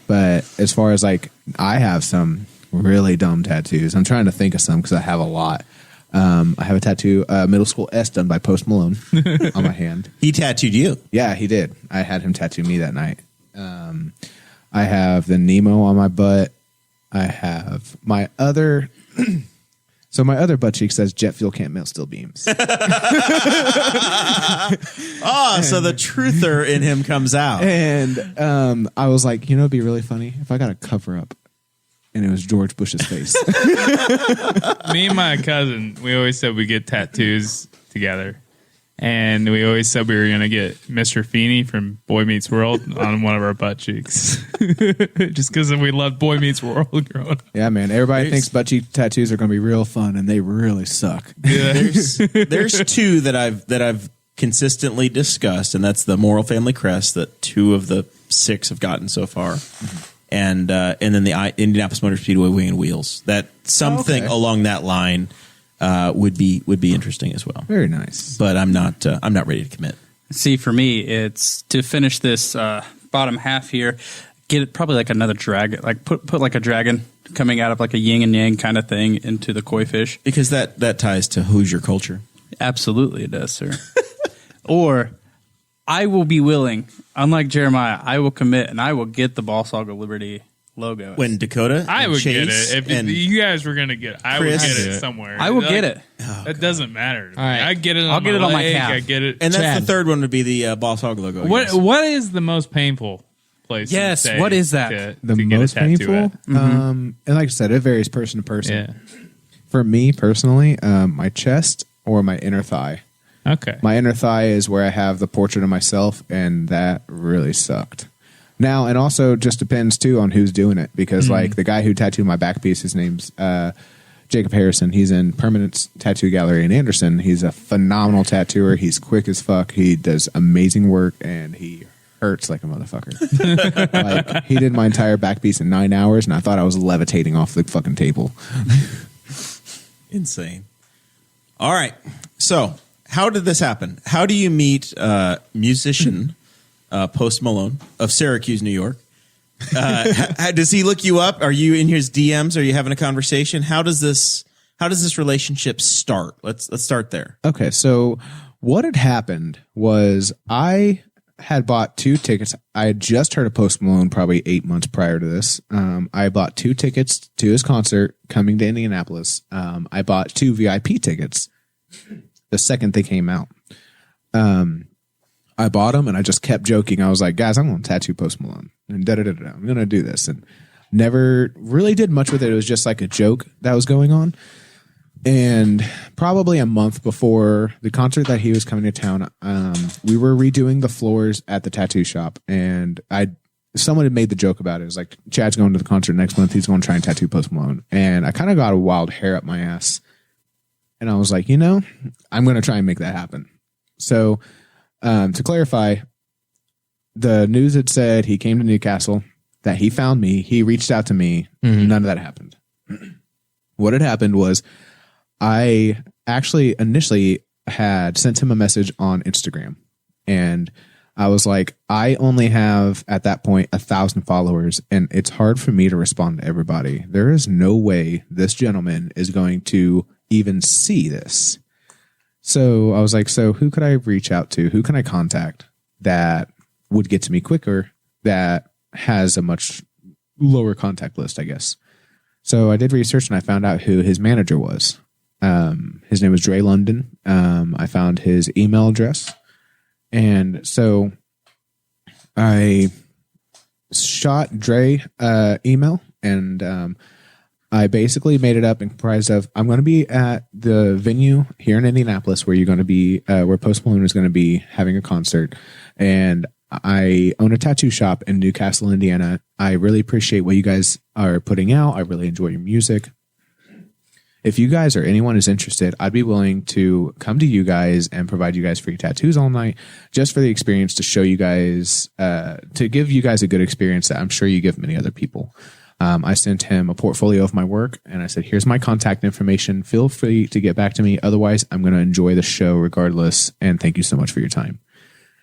But as far as like, I have some really dumb tattoos. I'm trying to think of some because I have a lot. I have a tattoo, middle school S done by Post Malone on my hand. He tattooed you. Yeah, he did. I had him tattoo me that night. I have the Nemo on my butt. I have my other. So my other butt cheek says jet fuel can't melt steel beams. So the truther in him comes out. And I was like, it'd be really funny if I got a cover up and it was George Bush's face. Me and my cousin, we always said we get tattoos together. And we always said we were going to get Mr. Feeney from Boy Meets World on one of our butt cheeks. Just because we loved Boy Meets World growing up. Yeah, man. Everybody thinks butt cheek tattoos are going to be real fun, and they really suck. Yeah. There's two that I've consistently discussed, and that's the Morrell family crest that 2 of the 6 have gotten so far. And then the Indianapolis Motor Speedway wing and wheels. That something along that line would be interesting as well. Very nice. But I'm not ready to commit. See, for me, it's to finish this bottom half here, get it probably like another dragon, like put like a dragon coming out of like a yin and yang kind of thing into the koi fish. Because that ties to Hoosier culture. Absolutely it does, sir. Or I will be willing, unlike Jeremiah, I will commit and I will get the Ball Saga Liberty logo. When Dakota, I and would Chase get it. If you guys were going to get it, I would Chris- get it somewhere. I will get it. That doesn't matter. All right. I get it on I'll get my it on my leg, calf. I get it. and that's Chad. the third one would be the Ball Saga logo. I guess. What is the most painful place? Yes, to say what is that? To The get most a tattoo painful, at? and like I said, it varies person to person. Yeah. For me personally, my chest or my inner thigh. Okay. My inner thigh is where I have the portrait of myself, and that really sucked. Now, and also just depends too on who's doing it, because like the guy who tattooed my back piece, his name's Jacob Harrison. He's in Permanence Tattoo Gallery in Anderson. He's a phenomenal tattooer. He's quick as fuck. He does amazing work, and he hurts like a motherfucker. Like, he did my entire back piece in 9 hours, and I thought I was levitating off the fucking table. Insane. All right. So, how did this happen? How do you meet musician Post Malone of Syracuse, New York? Does he look you up? Are you in his DMs? Are you having a conversation? How does this relationship start? Let's start there. Okay, so what had happened was I had bought 2 tickets. I had just heard of Post Malone probably 8 months prior to this. I bought 2 tickets to his concert coming to Indianapolis. I bought 2 VIP tickets the second they came out. I bought them and I just kept joking. I was like, guys, I'm going to tattoo Post Malone and da-da-da-da. I'm going to do this, and never really did much with it. It was just like a joke that was going on. And probably a month before the concert that he was coming to town, we were redoing the floors at the tattoo shop, and someone had made the joke about it. It was like, Chad's going to the concert next month. He's going to try and tattoo Post Malone. And I kind of got a wild hair up my ass. And I was like, I'm going to try and make that happen. So to clarify, the news had said he came to Newcastle, that he found me. He reached out to me. None of that happened. What had happened was I actually initially had sent him a message on Instagram, and I was like, I only have at that point 1,000 followers, and it's hard for me to respond to everybody. There is no way this gentleman is going to even see this. So I was like, so who could I reach out to? Who can I contact that would get to me quicker, that has a much lower contact list, I guess. So I did research and I found out who his manager was. His name was Dre London. I found his email address. And so I shot Dre email, and I basically made it up and comprised of, I'm going to be at the venue here in Indianapolis where you're going to be, where Post Malone is going to be having a concert. And I own a tattoo shop in Newcastle, Indiana. I really appreciate what you guys are putting out. I really enjoy your music. If you guys or anyone is interested, I'd be willing to come to you guys and provide you guys free tattoos all night, just for the experience, to show you guys, to give you guys a good experience that I'm sure you give many other people. I sent him a portfolio of my work and I said, here's my contact information. Feel free to get back to me. Otherwise, I'm going to enjoy the show regardless. And thank you so much for your time.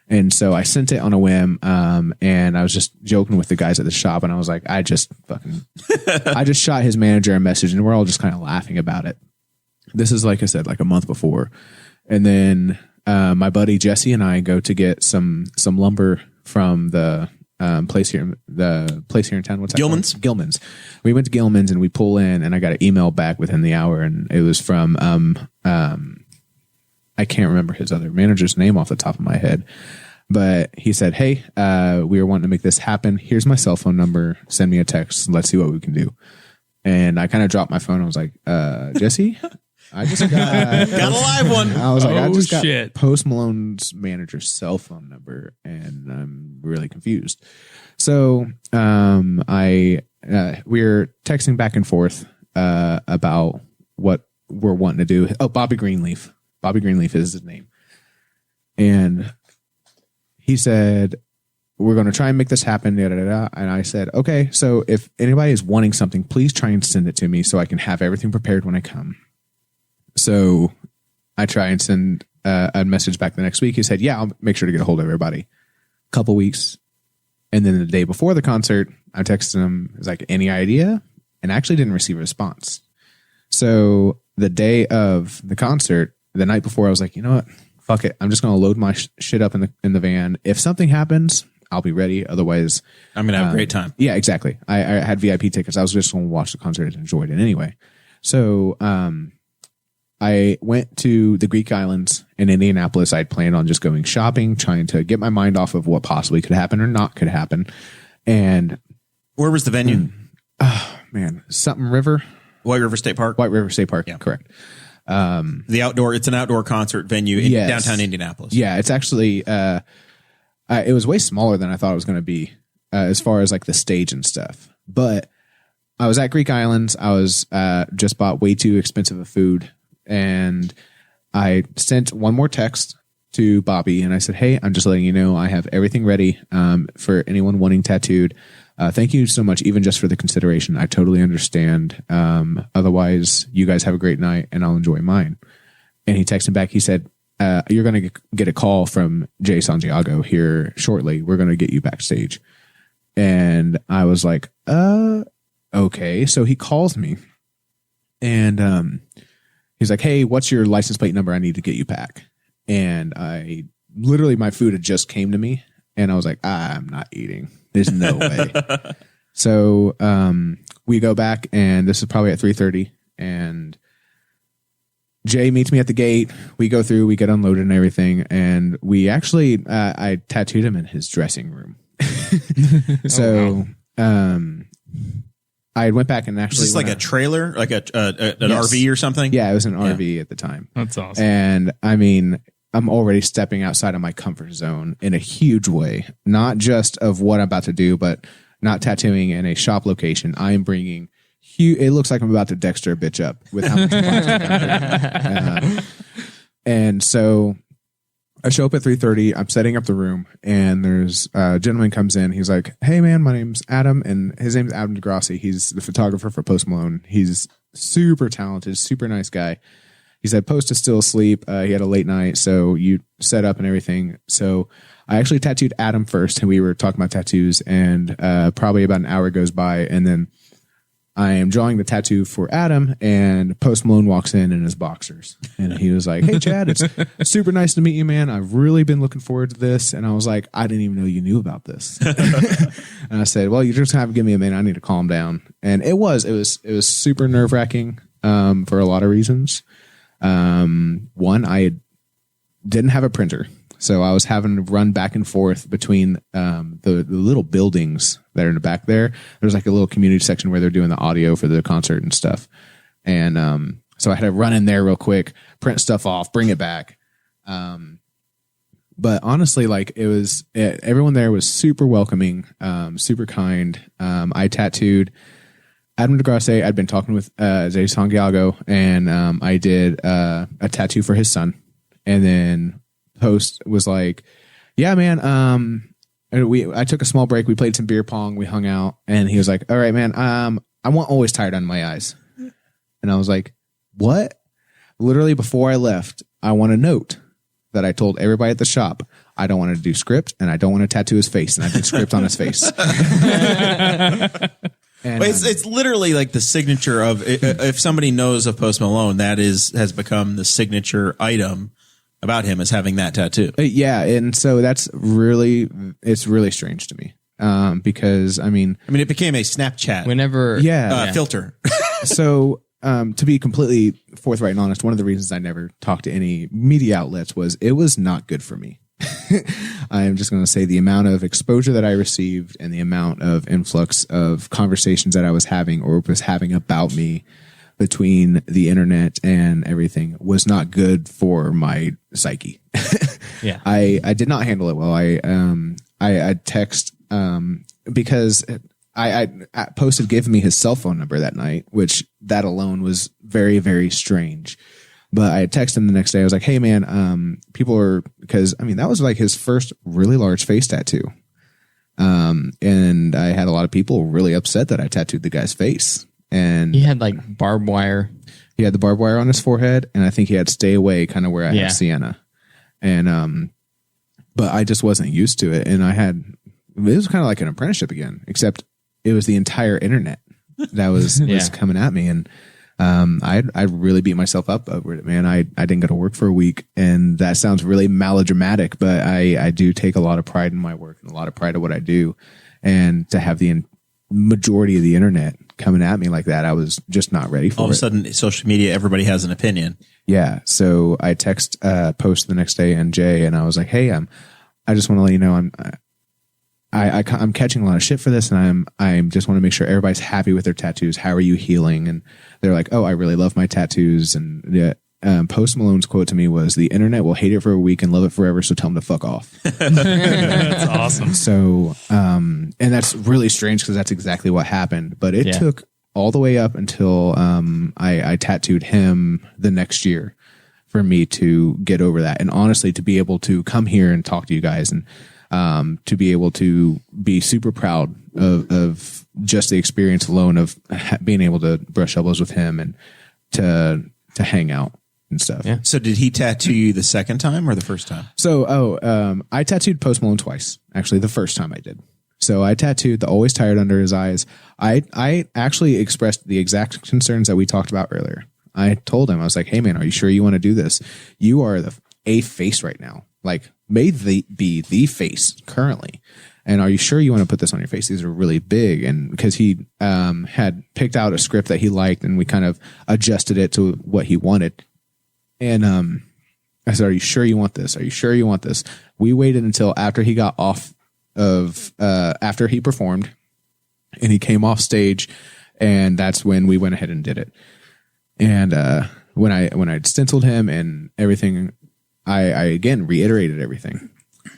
And so I sent it on a whim. And I was just joking with the guys at the shop and I was like, I just shot his manager a message and we're all just kind of laughing about it. This is, like I said, like a month before. And then my buddy Jesse and I go to get some lumber from the place here in town. What's that Gilman's? called? Gilman's. We went to Gilman's and we pull in and I got an email back within the hour and it was from I can't remember his other manager's name off the top of my head, but he said, hey, we were wanting to make this happen. Here's my cell phone number. Send me a text. Let's see what we can do. And I kind of dropped my phone. I was like, Jesse, I just got Got a live one. I was like, I just got shit. Post Malone's manager's cell phone number, and I'm really confused. So, we were texting back and forth about what we're wanting to do. Oh, Bobby Greenleaf. Bobby Greenleaf is his name, and he said, we're going to try and make this happen. Da, da, da, da. And I said, okay, so if anybody is wanting something, please try and send it to me so I can have everything prepared when I come. So I try and send a message back the next week. He said, yeah, I'll make sure to get a hold of everybody. Couple weeks. And then the day before the concert, I texted him. It was like, any idea? And I actually didn't receive a response. So the day of the concert, the night before, I was like, you know what? Fuck it. I'm just going to load my shit up in the van. If something happens, I'll be ready. Otherwise, I'm going to have a great time. Yeah, exactly. I had VIP tickets. I was just going to watch the concert and enjoy it anyway. So, I went to the Greek Islands in Indianapolis. I'd planned on just going shopping, trying to get my mind off of what possibly could happen or not could happen. And Where was the venue? something River, White River State Park. White River State Park. Yeah. Correct. It's an outdoor concert venue in Yes. downtown Indianapolis. Yeah, it's actually, it was way smaller than I thought it was going to be as far as like the stage and stuff. But I was at Greek Islands. I was just bought way too expensive of food. And I sent one more text to Bobby and I said, hey, I'm just letting you know I have everything ready for anyone wanting tattooed. Thank you so much, even just for the consideration. I totally understand. Otherwise, you guys have a great night and I'll enjoy mine. And he texted back. He said, you're going to get a call from Jay Santiago here shortly. We're going to get you backstage. And I was like, okay. So he calls me and he's like, hey, what's your license plate number? I need to get you back. And I literally, my food had just came to me and I was like, I'm not eating. There's no way. So we go back and this is probably at 3:30 and Jay meets me at the gate. We go through, we get unloaded and everything. And we actually, I tattooed him in his dressing room. So, I went back and actually. Is this like a trailer, like an Yes. RV or something? Yeah, it was an RV at the time. That's awesome. And I mean, I'm already stepping outside of my comfort zone in a huge way, not just of what I'm about to do, but not tattooing in a shop location. I am bringing huge. It looks like I'm about to Dexter a bitch up with how much and so I show up at 3:30. I'm setting up the room, and there's a gentleman comes in. He's like, "Hey, man, my name's Adam, and his name's Adam DeGrassi. He's the photographer for Post Malone. He's super talented, super nice guy." He said, Post is still asleep. He had a late night, so you set up and everything. So I actually tattooed Adam first, and we were talking about tattoos, and probably about an hour goes by, and then I am drawing the tattoo for Adam, and Post Malone walks in his boxers. And he was like, "Hey, Chad, it's super nice to meet you, man. I've really been looking forward to this." And I was like, "I didn't even know you knew about this." And I said, "Well, you just have to give me a minute. I need to calm down." And it was super nerve-wracking for a lot of reasons. One, I didn't have a printer. So I was having to run back and forth between the little buildings that are in the back there. There's like a little community section where they're doing the audio for the concert and stuff. And so I had to run in there real quick, print stuff off, bring it back. But honestly, like everyone there was super welcoming, super kind. I tattooed Adam DeGrassi. I'd been talking with Jay Santiago, and I did a tattoo for his son. And then Post was like, "Yeah, man, I took a small break. We played some beer pong. We hung out, and he was like, "All right, man. I want Always Tired on my eyes." And I was like, "What?" Literally before I left, I want a note that I told everybody at the shop. I don't want to do script, and I don't want to tattoo his face, and I did script on his face. And, it's literally like the signature of if somebody knows of Post Malone, that has become the signature item about him, is having that tattoo. Yeah, and so it's really strange to me because I mean it became a Snapchat filter. So to be completely forthright and honest, one of the reasons I never talked to any media outlets was it was not good for me. I am just going to say the amount of exposure that I received and the amount of influx of conversations that I was having or was having about me between the internet and everything was not good for my psyche. Yeah. I did not handle it well. I text because I Post had given me his cell phone number that night, which that alone was very, very strange. But I texted him the next day. I was like, "Hey man, people are," because I mean, that was like his first really large face tattoo. And I had a lot of people really upset that I tattooed the guy's face. And he had like barbed wire. He had the barbed wire on his forehead, and I think he had Stay Away kind of where I have Sienna. And, but I just wasn't used to it. And it was kind of like an apprenticeship again, except it was the entire internet that was coming at me. And, I really beat myself up over it, man. I didn't go to work for a week, and that sounds really melodramatic, but I do take a lot of pride in my work and a lot of pride in what I do. And to have the majority of the internet coming at me like that, I was just not ready for it. All of a sudden, social media, everybody has an opinion. Yeah. So I text Post the next day and Jay, and I was like, "Hey, I just want to let you know I'm catching a lot of shit for this, and I just want to make sure everybody's happy with their tattoos. How are you healing?" And they're like, "Oh, I really love my tattoos." And Post Malone's quote to me was, "The internet will hate it for a week and love it forever, so tell them to fuck off." That's awesome. So, and that's really strange because that's exactly what happened. But it took all the way up until I tattooed him the next year for me to get over that. And honestly, to be able to come here and talk to you guys and to be able to be super proud of just the experience alone of being able to brush elbows with him and to hang out and stuff. Yeah. So did he tattoo you the second time or the first time? So, I tattooed Post Malone twice. Actually, the first time I did. So I tattooed the Always Tired under his eyes. I actually expressed the exact concerns that we talked about earlier. I told him, I was like, "Hey man, are you sure you want to do this? You are a face right now. Like, may be the face currently. And are you sure you want to put this on your face? These are really big." And because he had picked out a script that he liked, and we kind of adjusted it to what he wanted. And I said, "Are you sure you want this? Are you sure you want this?" We waited until after he got off of after he performed, and he came off stage, and that's when we went ahead and did it. And when I stenciled him and everything, I again reiterated everything.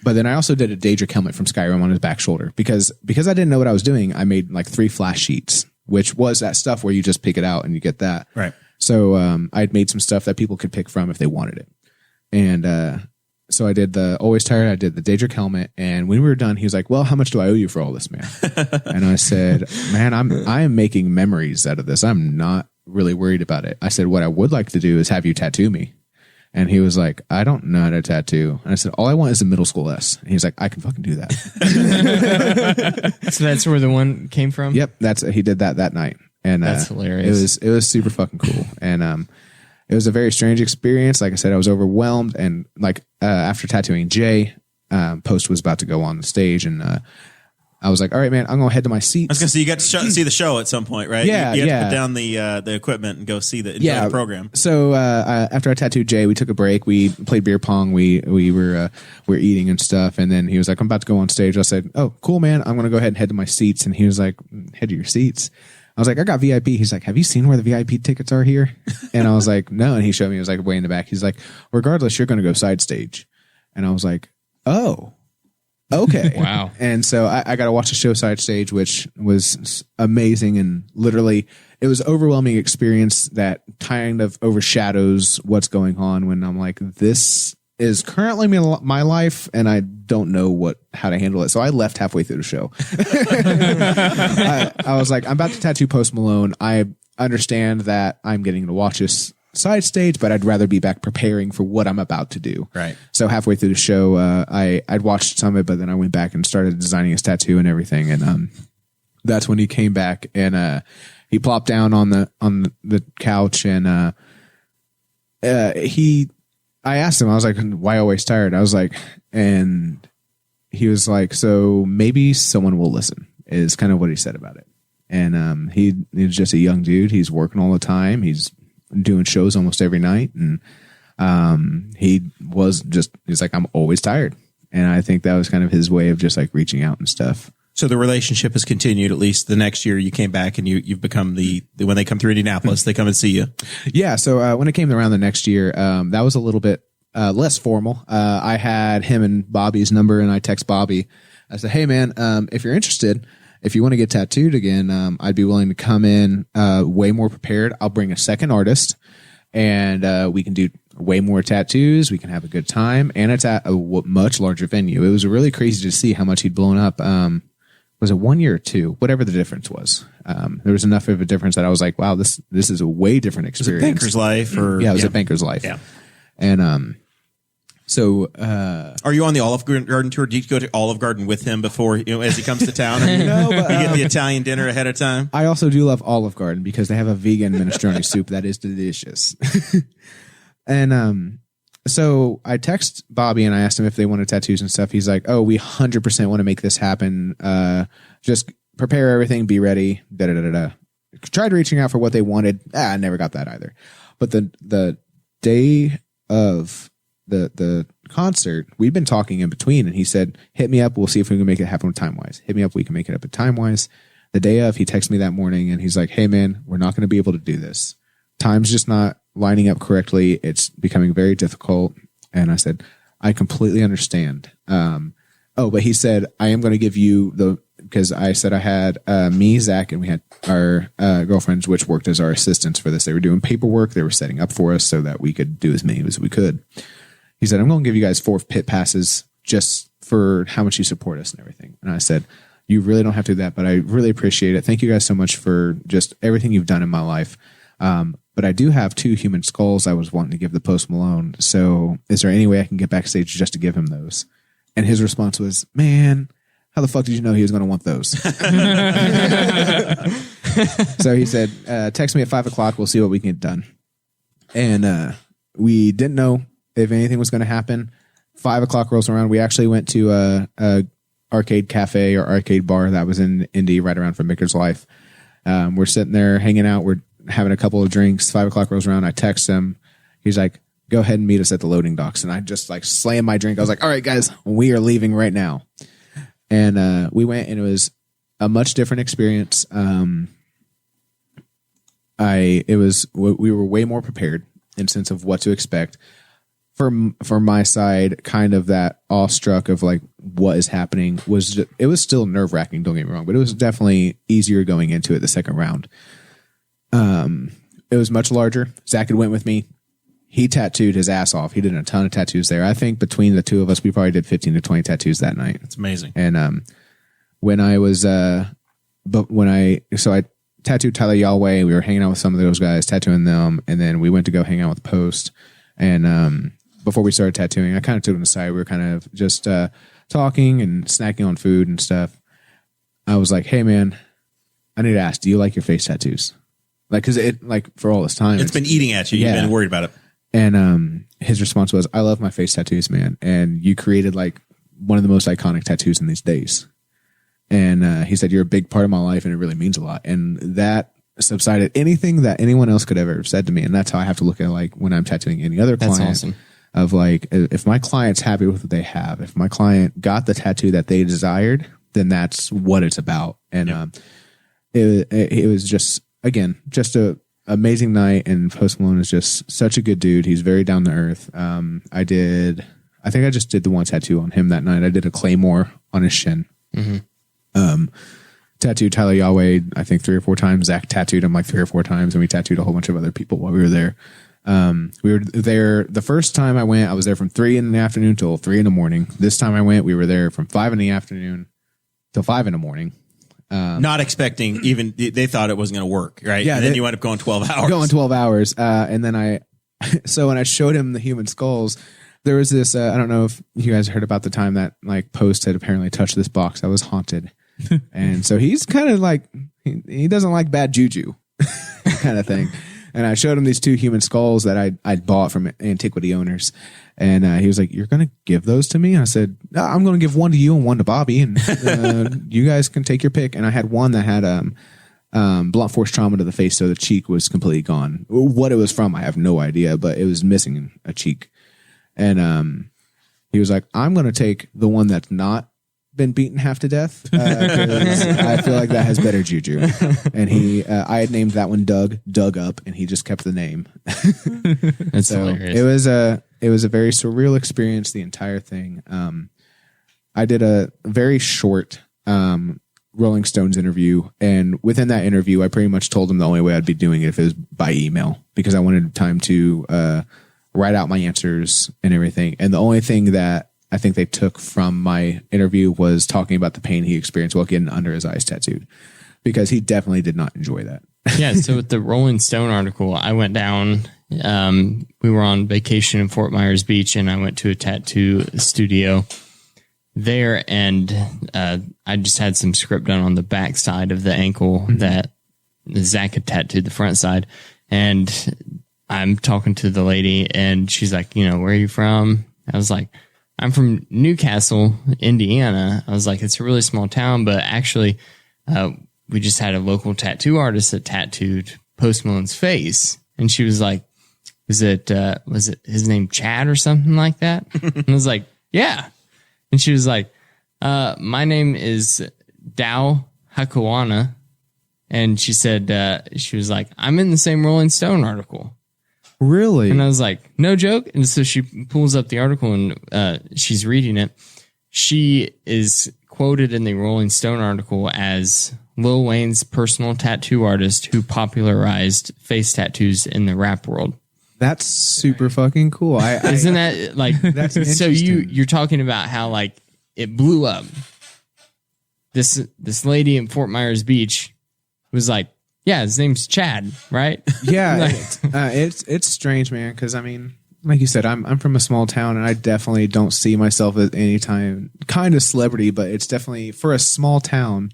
But then I also did a Daedric helmet from Skyrim on his back shoulder because I didn't know what I was doing. I made like 3 flash sheets, which was that stuff where you just pick it out and you get that. Right. So I'd made some stuff that people could pick from if they wanted it. And so I did the Always Tired, I did the Daedric helmet, and when we were done, he was like, "Well, how much do I owe you for all this, man?" And I said, "Man, I am making memories out of this. I'm not really worried about it." I said, "What I would like to do is have you tattoo me." And he was like, "I don't know how to tattoo." And I said, "All I want is a middle school S." And he's like, "I can fucking do that." So that's where the one came from? Yep. He did that night. And that's hilarious. It was super fucking cool. And it was a very strange experience. Like I said, I was overwhelmed. And like after tattooing Jay, Post was about to go on the stage, and I was like, "All right, man, I'm going to head to my seats." I was going to say, you got to see the show at some point, right? Yeah, you have to put down the equipment and go see enjoy the program. So after I tattooed Jay, we took a break. We played beer pong. We were eating and stuff. And then he was like, "I'm about to go on stage." I said, "Oh, cool, man. I'm going to go ahead and head to my seats." And he was like, "Head to your seats?" I was like, "I got VIP." He's like, "Have you seen where the VIP tickets are here?" And I was like, "No." And he showed me. It was like way in the back. He's like, "Regardless, you're going to go side stage." And I was like, "Oh. Okay." Wow. And so I got to watch the show side stage, which was amazing. And literally it was an overwhelming experience that kind of overshadows what's going on when I'm like, this is currently my life, and I don't know how to handle it. So I left halfway through the show. I was like, I'm about to tattoo Post Malone. I understand that I'm getting to watch this side stage, but I'd rather be back preparing for what I'm about to do. Right. So halfway through the show, I'd watched some of it, but then I went back and started designing his tattoo and everything. And that's when he came back and he plopped down on the couch and I asked him, I was like, why always tired? I was like, and he was like, so maybe someone will listen, is kind of what he said about it. And he's just a young dude. He's working all the time. He's doing shows almost every night. And he's like, I'm always tired. And I think that was kind of his way of just like reaching out and stuff. So the relationship has continued. At least the next year you came back and you've become the when they come through Indianapolis, they come and see you. Yeah. So when it came around the next year, that was a little bit less formal. I had him and Bobby's number, and I text Bobby. I said, hey man, if you're interested, if you want to get tattooed again, I'd be willing to come in way more prepared. I'll bring a second artist, and we can do way more tattoos. We can have a good time, and it's at a much larger venue. It was really crazy to see how much he'd blown up. Was it 1 year or two? Whatever the difference was. There was enough of a difference that I was like, wow, this is a way different experience. Was it Banker's Life? Yeah, it was a Banker's Life. Yeah. And so are you on the Olive Garden tour? Do you go to Olive Garden with him before, as he comes to town? Or No, but, you get the Italian dinner ahead of time? I also do love Olive Garden because they have a vegan minestrone soup that is delicious. And so I text Bobby and I asked him if they wanted tattoos and stuff. He's like, oh, we 100% want to make this happen. Just prepare everything, be ready. Tried reaching out for what they wanted. I never got that either. But the day of the concert, we'd been talking in between, and he said, hit me up. We'll see if we can make it happen time-wise. Hit me up. We can make it up time-wise. The day of, he texted me that morning, and he's like, hey, man, we're not going to be able to do this. Time's just not lining up correctly. It's becoming very difficult. And I said, I completely understand. But he said, I am going to give you because I said I had me, Zach, and we had our girlfriends, which worked as our assistants for this. They were doing paperwork. They were setting up for us so that we could do as many as we could. He said, I'm going to give you guys 4 pit passes just for how much you support us and everything. And I said, you really don't have to do that, but I really appreciate it. Thank you guys so much for just everything you've done in my life. But I do have 2 human skulls I was wanting to give the Post Malone. So is there any way I can get backstage just to give him those? And his response was, man, how the fuck did you know he was going to want those? So he said, text me at 5:00. We'll see what we can get done. And we didn't know if anything was going to happen. 5:00 rolls around. We actually went to a arcade cafe or arcade bar that was in Indy right around from Maker's Life. We're sitting there hanging out. We're having a couple of drinks. 5:00 rolls around. I text him. He's like, go ahead and meet us at the loading docks. And I just like slammed my drink. I was like, all right, guys, we are leaving right now. And we went, and it was a much different experience. We were way more prepared in sense of what to expect. From my side, kind of that awestruck of like what is happening it was still nerve wracking. Don't get me wrong, but it was definitely easier going into it the second round. It was much larger. Zach had went with me. He tattooed his ass off. He did a ton of tattoos there. I think between the 2 of us, we probably did 15 to 20 tattoos that night. That's amazing. And when I tattooed Tyler Yahweh, we were hanging out with some of those guys, tattooing them, and then we went to go hang out with Post. And before we started tattooing, I kind of took him aside. We were kind of just talking and snacking on food and stuff. I was like, hey man, I need to ask, do you like your face tattoos? Like, cause for all this time, it's been eating at you. You've been worried about it. And his response was, I love my face tattoos, man. And you created like one of the most iconic tattoos in these days. And he said, you're a big part of my life and it really means a lot. And that subsided anything that anyone else could ever have said to me. And that's how I have to look at like when I'm tattooing any other client. That's awesome. Of like, if my client's happy with what they have, if my client got the tattoo that they desired, then that's what it's about. And it was just, again, just a amazing night. And Post Malone is just such a good dude. He's very down to earth. I think I just did the one tattoo on him that night. I did a claymore on his shin. Mm-hmm. Tattooed Tyler Yahweh, I think 3 or 4 times. Zach tattooed him like 3 or 4 times, and we tattooed a whole bunch of other people while we were there. We were there the first time I went. I was there from 3 in the afternoon till 3 in the morning. This time I went, we were there from 5 in the afternoon till 5 in the morning. Not expecting even they thought it wasn't going to work, right? Yeah, and then you end up going 12 hours. Going 12 hours. And then so when I showed him the human skulls, there was this, I don't know if you guys heard about the time that like Post had apparently touched this box that was haunted. And so he's kind of like, he doesn't like bad juju kind of thing. And I showed him these 2 human skulls that I'd bought from antiquity owners. And he was like, "You're going to give those to me?" And I said, "No, I'm going to give one to you and one to Bobby. And you guys can take your pick." And I had one that had blunt force trauma to the face. So the cheek was completely gone. What it was from, I have no idea, but it was missing a cheek. And he was like, "I'm going to take the one that's not been beaten half to death. 'Cause I feel like that has better juju." And I had named that one Dug Up, and he just kept the name. That's So hilarious. it was a very surreal experience, the entire thing. I did a very short Rolling Stones interview, and within that interview, I pretty much told them the only way I'd be doing it if it was by email, because I wanted time to write out my answers and everything. And the only thing that I think they took from my interview was talking about the pain he experienced while getting under his eyes tattooed, because he definitely did not enjoy that. Yeah, so with the Rolling Stone article, I went down. We were on vacation in Fort Myers Beach, and I went to a tattoo studio there, and I just had some script done on the back side of the ankle that Zach had tattooed the front side. And I'm talking to the lady, and she's like, "Where are you from?" I was like, "I'm from Newcastle, Indiana." I was like, "It's a really small town, but actually, we just had a local tattoo artist that tattooed Post Malone's face." And she was like, was it his name Chad or something like that? And I was like, "Yeah." And she was like, "My name is Dow Hakuana." And she said, she was like, "I'm in the same Rolling Stone article." Really? And I was like, "No joke." And so she pulls up the article, and she's reading it. She is quoted in the Rolling Stone article as Lil Wayne's personal tattoo artist who popularized face tattoos in the rap world. That's super fucking cool. Isn't that like, That's so interesting. you're talking about how like it blew up. This lady in Fort Myers Beach was like, "Yeah, his name's Chad, right?" Yeah, it's strange, man. Because I mean, like you said, I'm from a small town, and I definitely don't see myself as any time kind of celebrity. But it's definitely for a small town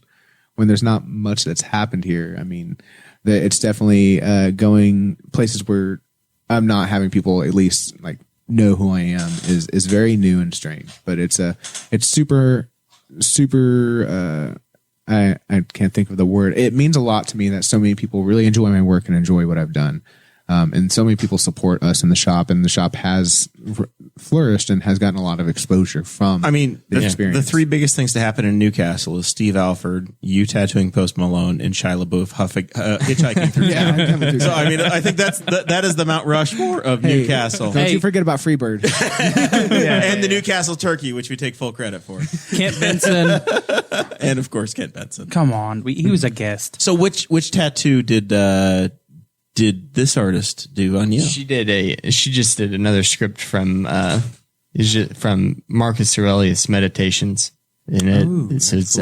when there's not much that's happened here. I mean, it's definitely going places where I'm not having people at least like know who I am is very new and strange. But it's super. I can't think of the word. It means a lot to me that so many people really enjoy my work and enjoy what I've done. And so many people support us in the shop, and the shop has flourished and has gotten a lot of exposure from the experience. The 3 biggest things to happen in Newcastle is Steve Alford, you tattooing Post Malone, and Shia LaBeouf hitchhiking through town. coming through So, I mean, I think that is the Mount Rushmore of Newcastle. Don't you forget about Freebird. And the Newcastle turkey, which we take full credit for. Kent Benson. And, of course, Kent Benson. Come on. He was a guest. So which tattoo did this artist do on you? She just did another script from Marcus Aurelius Meditations, and it says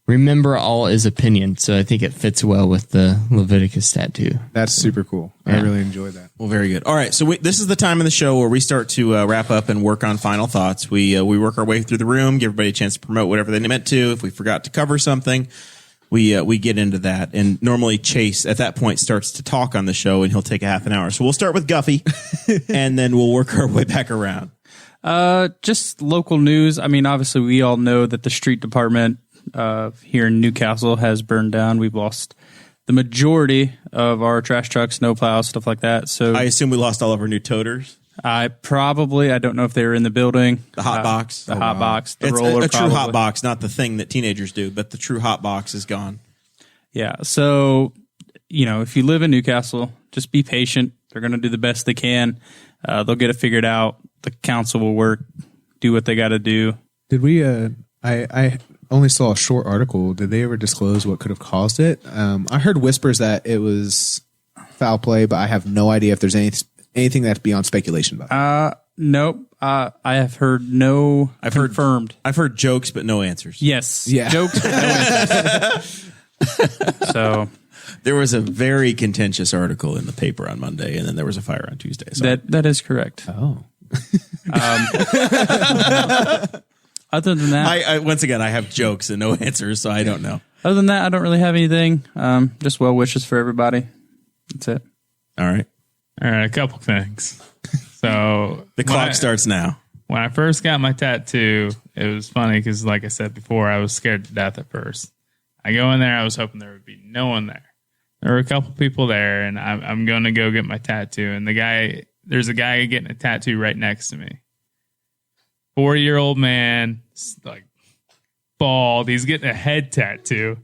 "Remember, all is opinion." So I think it fits well with the Leviticus tattoo. That's super cool. I really enjoy that. Well, very good. All right, so this is the time of the show where we start to wrap up and work on final thoughts. We work our way through the room, give everybody a chance to promote whatever they meant to. If we forgot to cover something, we get into that. And normally Chase at that point starts to talk on the show, and he'll take a half an hour. So we'll start with Guffey, and then we'll work our way back around. Just local news. I mean, obviously, we all know that the street department here in Newcastle has burned down. We've lost the majority of our trash trucks, snowplows, stuff like that. So I assume we lost all of our new toters. I don't know if they were in the building. The hot box. The hot box. The It's roller. a true probably. hot box, not the thing that teenagers do, but the true hot box is gone. Yeah. So, if you live in Newcastle, just be patient. They're going to do the best they can. They'll get it figured out. The council will work, do what they got to do. Did we? I only saw a short article. Did they ever disclose what could have caused it? I heard whispers that it was foul play, but I have no idea if there's anything that's beyond speculation about it? Nope. I have heard no. I've confirmed. I've heard jokes, but no answers. Yes. Yeah. Jokes. But no answers. So There was a very contentious article in the paper on Monday, and then there was a fire on Tuesday. So that is correct. Oh. Other than that, I once again, I have jokes and no answers, so I don't know. other than that, I don't really have anything. Just well wishes for everybody. That's it. All right. All right, a couple things. So The clock starts now. When I first got my tattoo, it was funny because, like I said before, I was scared to death at first. I go in there, I was hoping there would be no one there. There were a couple people there, and I'm going to go get my tattoo. And there's a guy getting a tattoo right next to me. 40-year-old man, like bald. He's getting a head tattoo,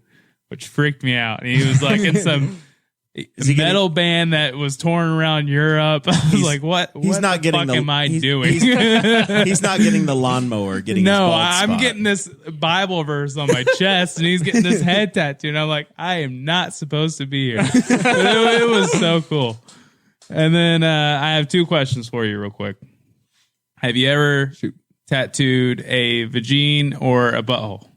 which freaked me out. And he was like in some metal band that was touring around Europe. I was like, what? He's not getting the fuck am I doing? He's not getting the lawnmower. Getting his bald I'm spot. getting this Bible verse on my chest, and he's getting this head tattoo, and I'm like, I am not supposed to be here. But it was so cool. And then I have two questions for you, real quick. Have you ever tattooed a vagine or a butthole?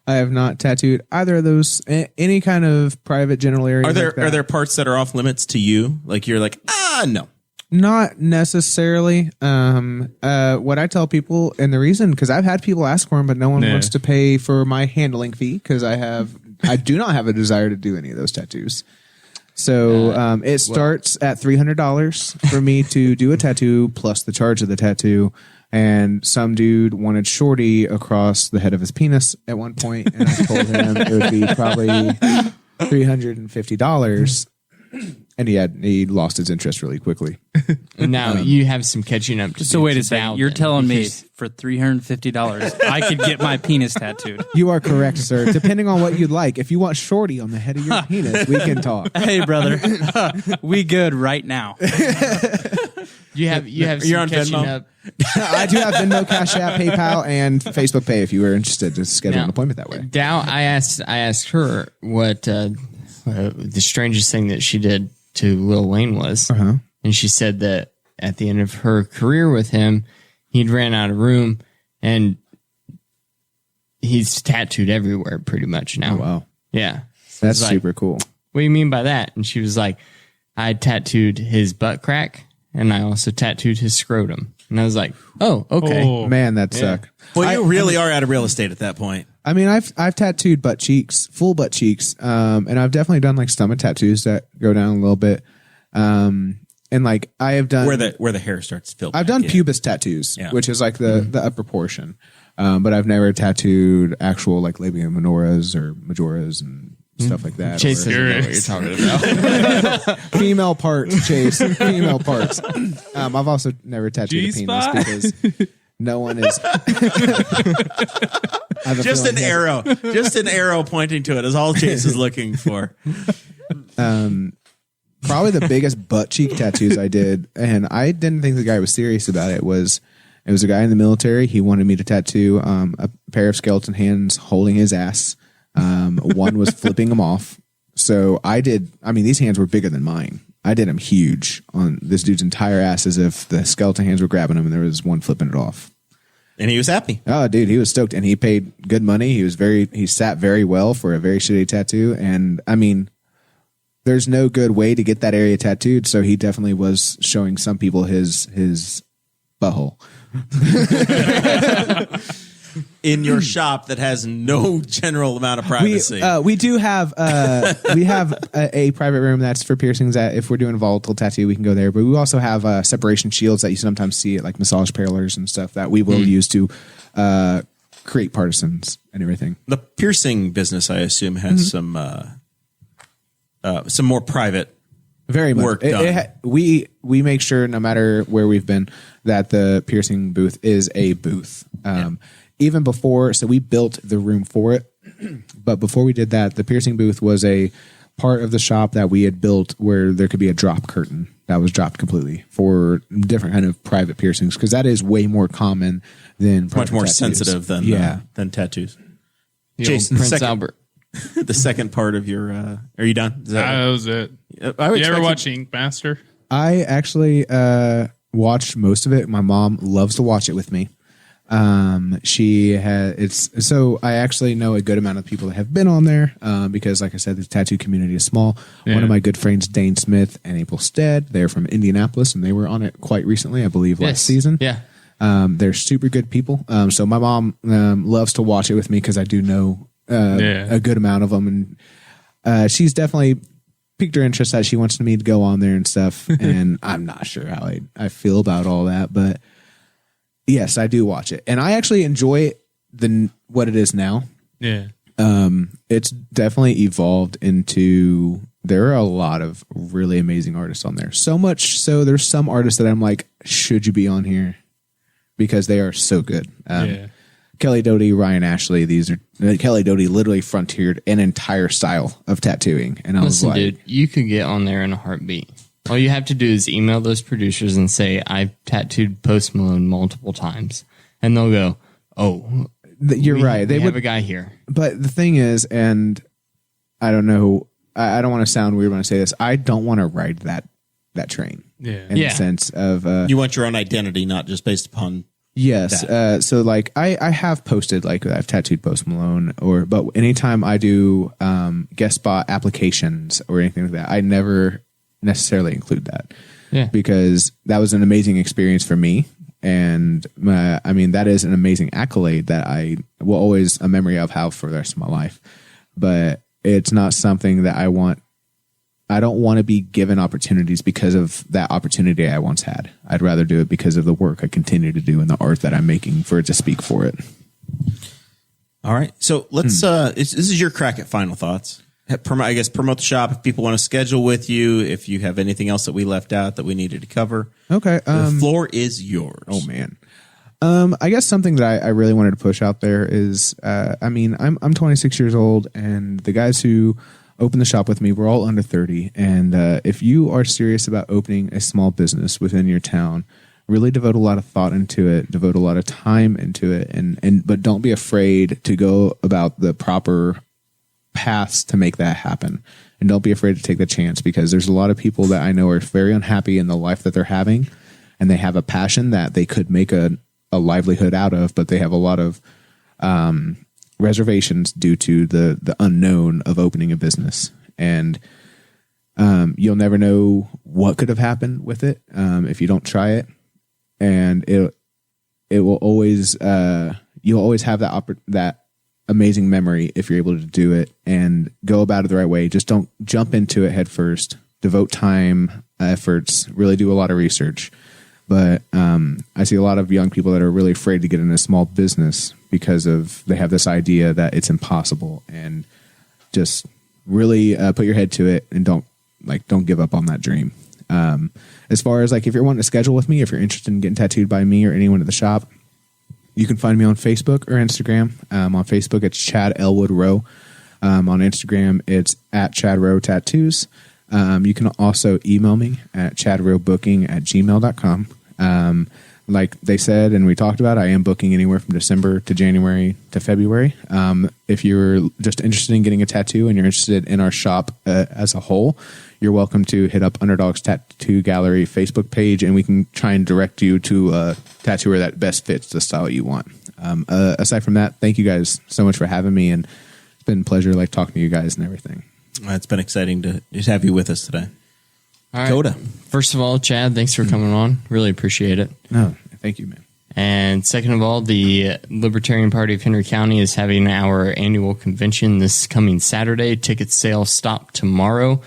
I have not tattooed either of those. Any kind of private genital area. Are there parts that are off limits to you? Like you're like, no. Not necessarily. What I tell people, and the reason, because I've had people ask for them, but no one wants to pay for my handling fee because I do not have a desire to do any of those tattoos. So it starts at $300 for me to do a tattoo plus the charge of the tattoo. And some dude wanted Shorty across the head of his penis at one point, and I told him it would be probably $350. And he lost his interest really quickly. Now you have some catching up to do. So wait a to second. Val You're then, telling me because- for $350 I could get my penis tattooed? You are correct, sir. Depending on what you'd like. If you want Shorty on the head of your penis, we can talk. Hey, brother, we good right now. you have You're some on catching Venmo? up. I do have Venmo, Cash App, PayPal, and Facebook Pay if you were interested to schedule Now, an appointment that way. Dow, I asked her what the strangest thing that she did to Lil Wayne was, and she said that at the end of her career with him, he'd ran out of room, and he's tattooed everywhere pretty much now. Oh, wow. Yeah, That's like, super cool. what do you mean by that? And she was like, I tattooed his butt crack, and I also tattooed his scrotum. And I was like, oh, okay. Oh. Man, that suck. Well, you really are out of real estate at that point. I mean, I've tattooed butt cheeks, full butt cheeks, and I've definitely done like stomach tattoos that go down a little bit. And like I have done Where the hair starts to fill. I've done pubis tattoos, Yeah. which is like the upper portion. But I've never tattooed actual like labia minoras or majoras and stuff like that. Chase or doesn't know what you're talking about. female parts, Chase. Female parts. I've also never tattooed a penis G-spot? because no one is. I have a Just feeling an he has- arrow. Just an arrow pointing to it is all Chase is looking for. Probably the biggest butt cheek tattoos I did, and I didn't think the guy was serious about it. Was a guy in the military. He wanted me to tattoo a pair of skeleton hands holding his ass. One was flipping him off. So I did. I mean, these hands were bigger than mine. I did them huge on this dude's entire ass, as if the skeleton hands were grabbing him, and there was one flipping it off. And he was happy. Oh, dude, he was stoked, and he paid good money. He sat very well for a very shitty tattoo, and I mean, there's no good way to get that area tattooed, so he definitely was showing some people his butthole. In your shop that has no general amount of privacy. We do have we have a private room that's for piercings. That if we're doing a volatile tattoo, we can go there. But we also have separation shields that you sometimes see at like massage parlors and stuff that we will use to create partisans and everything. The piercing business, I assume, has some more private Very much. work done. We make sure no matter where we've been that the piercing booth is a booth. Even before, so we built the room for it. But before we did that, the piercing booth was a part of the shop that we had built where there could be a drop curtain that was dropped completely for different kind of private piercings, because that is way more common than much private more tattoos. sensitive than tattoos. The Jason, old Prince second- Albert. The second part of your, are you done? Is That was it. I would You ever expect watch Ink Master? I actually watched most of it. My mom loves to watch it with me. So I actually know a good amount of people that have been on there because, like I said, the tattoo community is small. Yeah. One of my good friends, Dane Smith and April Stead, they're from Indianapolis, and they were on it quite recently, I believe, last season. Yeah. They're super good people. So my mom loves to watch it with me because I do know a good amount of them, and she's definitely piqued her interest that she wants me to go on there and stuff. And I'm not sure how I feel about all that, but yes, I do watch it, and I actually enjoy what it is now. Yeah. It's definitely evolved into. There are a lot of really amazing artists on there. So much so, there's some artists that I'm like, should you be on here? Because they are so good. Kelly Doty, Ryan Ashley. These are Kelly Doty literally frontiered an entire style of tattooing, and I was like, dude, you could get on there in a heartbeat. All you have to do is email those producers and say, I've tattooed Post Malone multiple times. And they'll go, oh, you're right. They have would a guy here. But the thing is, and I don't know, I don't want to sound weird when I say this. I don't want to ride that train. Yeah. In the sense of You want your own identity, not just based upon. Yes. So like I have posted like I've tattooed Post Malone but anytime I do guest spot applications or anything like that, I never necessarily include that. Yeah. Because that was an amazing experience for me. And I mean, that is an amazing accolade that I will always a memory of have for the rest of my life. But it's not something that I want. I don't want to be given opportunities because of that opportunity I once had. I'd rather do it because of the work I continue to do and the art that I'm making for it to speak for it. All right. So let's, this is your crack at final thoughts. I guess promote the shop if people want to schedule with you, if you have anything else that we left out that we needed to cover. Okay. The floor is yours. Oh man. I guess something that I really wanted to push out there is, I mean, I'm 26 years old, and the guys who open the shop with me, we're all under 30. And if you are serious about opening a small business within your town, really devote a lot of thought into it, devote a lot of time into it, but don't be afraid to go about the proper paths to make that happen. And don't be afraid to take the chance, because there's a lot of people that I know are very unhappy in the life that they're having, and they have a passion that they could make a livelihood out of, but they have a lot of reservations due to the unknown of opening a business. And you'll never know what could have happened with it if you don't try it. And it will always you'll always have that amazing memory if you're able to do it and go about it the right way. Just don't jump into it head first. Devote time, efforts, really do a lot of research. But I see a lot of young people that are really afraid to get in a small business because they have this idea that it's impossible. And just really put your head to it and don't give up on that dream. As far as like if you're wanting to schedule with me, if you're interested in getting tattooed by me or anyone at the shop, you can find me on Facebook or Instagram. On Facebook, it's Chad Elwood Rowe. On Instagram, it's at Chad Rowe Tattoos. You can also email me at chadrowebooking@gmail.com. Like they said, and we talked about, I am booking anywhere from December to January to February. If you're just interested in getting a tattoo and you're interested in our shop as a whole, you're welcome to hit up Underdogs Tattoo Gallery Facebook page, and we can try and direct you to a tattooer that best fits the style you want. Aside from that, thank you guys so much for having me, and it's been a pleasure talking to you guys and everything. It's been exciting to just have you with us today. All right. Dakota. First of all, Chad, thanks for coming on. Really appreciate it. No, thank you, man. And second of all, the Libertarian Party of Henry County is having our annual convention this coming Saturday. Ticket sales stop tomorrow.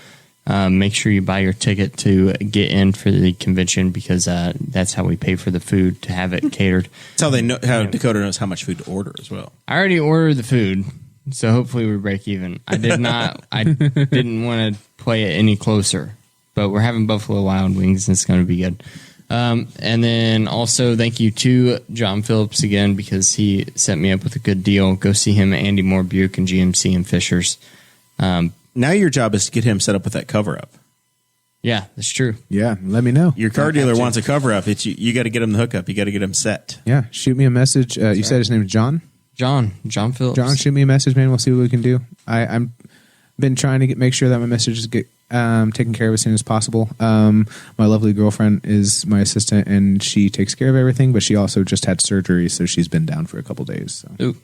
Make sure you buy your ticket to get in for the convention, because that's how we pay for the food, to have it catered. That's how they know. How Dakota knows how much food to order as well. I already ordered the food, so hopefully we break even. I didn't want to play it any closer, but we're having Buffalo Wild Wings, and it's going to be good. And then also thank you to John Phillips again, because he set me up with a good deal. Go see him at Andy Moore Buick and GMC and Fishers. Now your job is to get him set up with that cover up. Yeah, that's true. Yeah, let me know. Your car dealer wants a cover up. It's you got to get him the hookup. You got to get him set. Yeah, shoot me a message. You said his name is John? John Phillips. John, shoot me a message, man. We'll see what we can do. I'm been trying to make sure that my messages get taken care of as soon as possible. My lovely girlfriend is my assistant, and she takes care of everything, but she also just had surgery, so she's been down for a couple days. So. Ooh,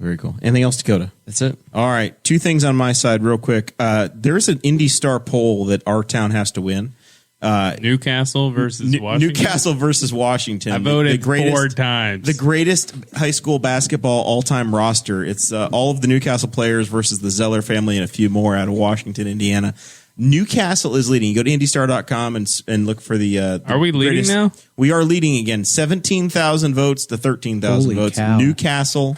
Very cool. Anything else, Dakota? that's it. All right. 2 things on my side real quick. There's an Indy Star poll that our town has to win. Newcastle versus Washington. Newcastle versus Washington. I voted 4 times. The greatest high school basketball all-time roster. It's all of the Newcastle players versus the Zeller family and a few more out of Washington, Indiana. Newcastle is leading. You go to IndyStar.com and look for the Are we leading greatest. now? We are leading again. 17,000 votes to 13,000 Holy votes. cow. Newcastle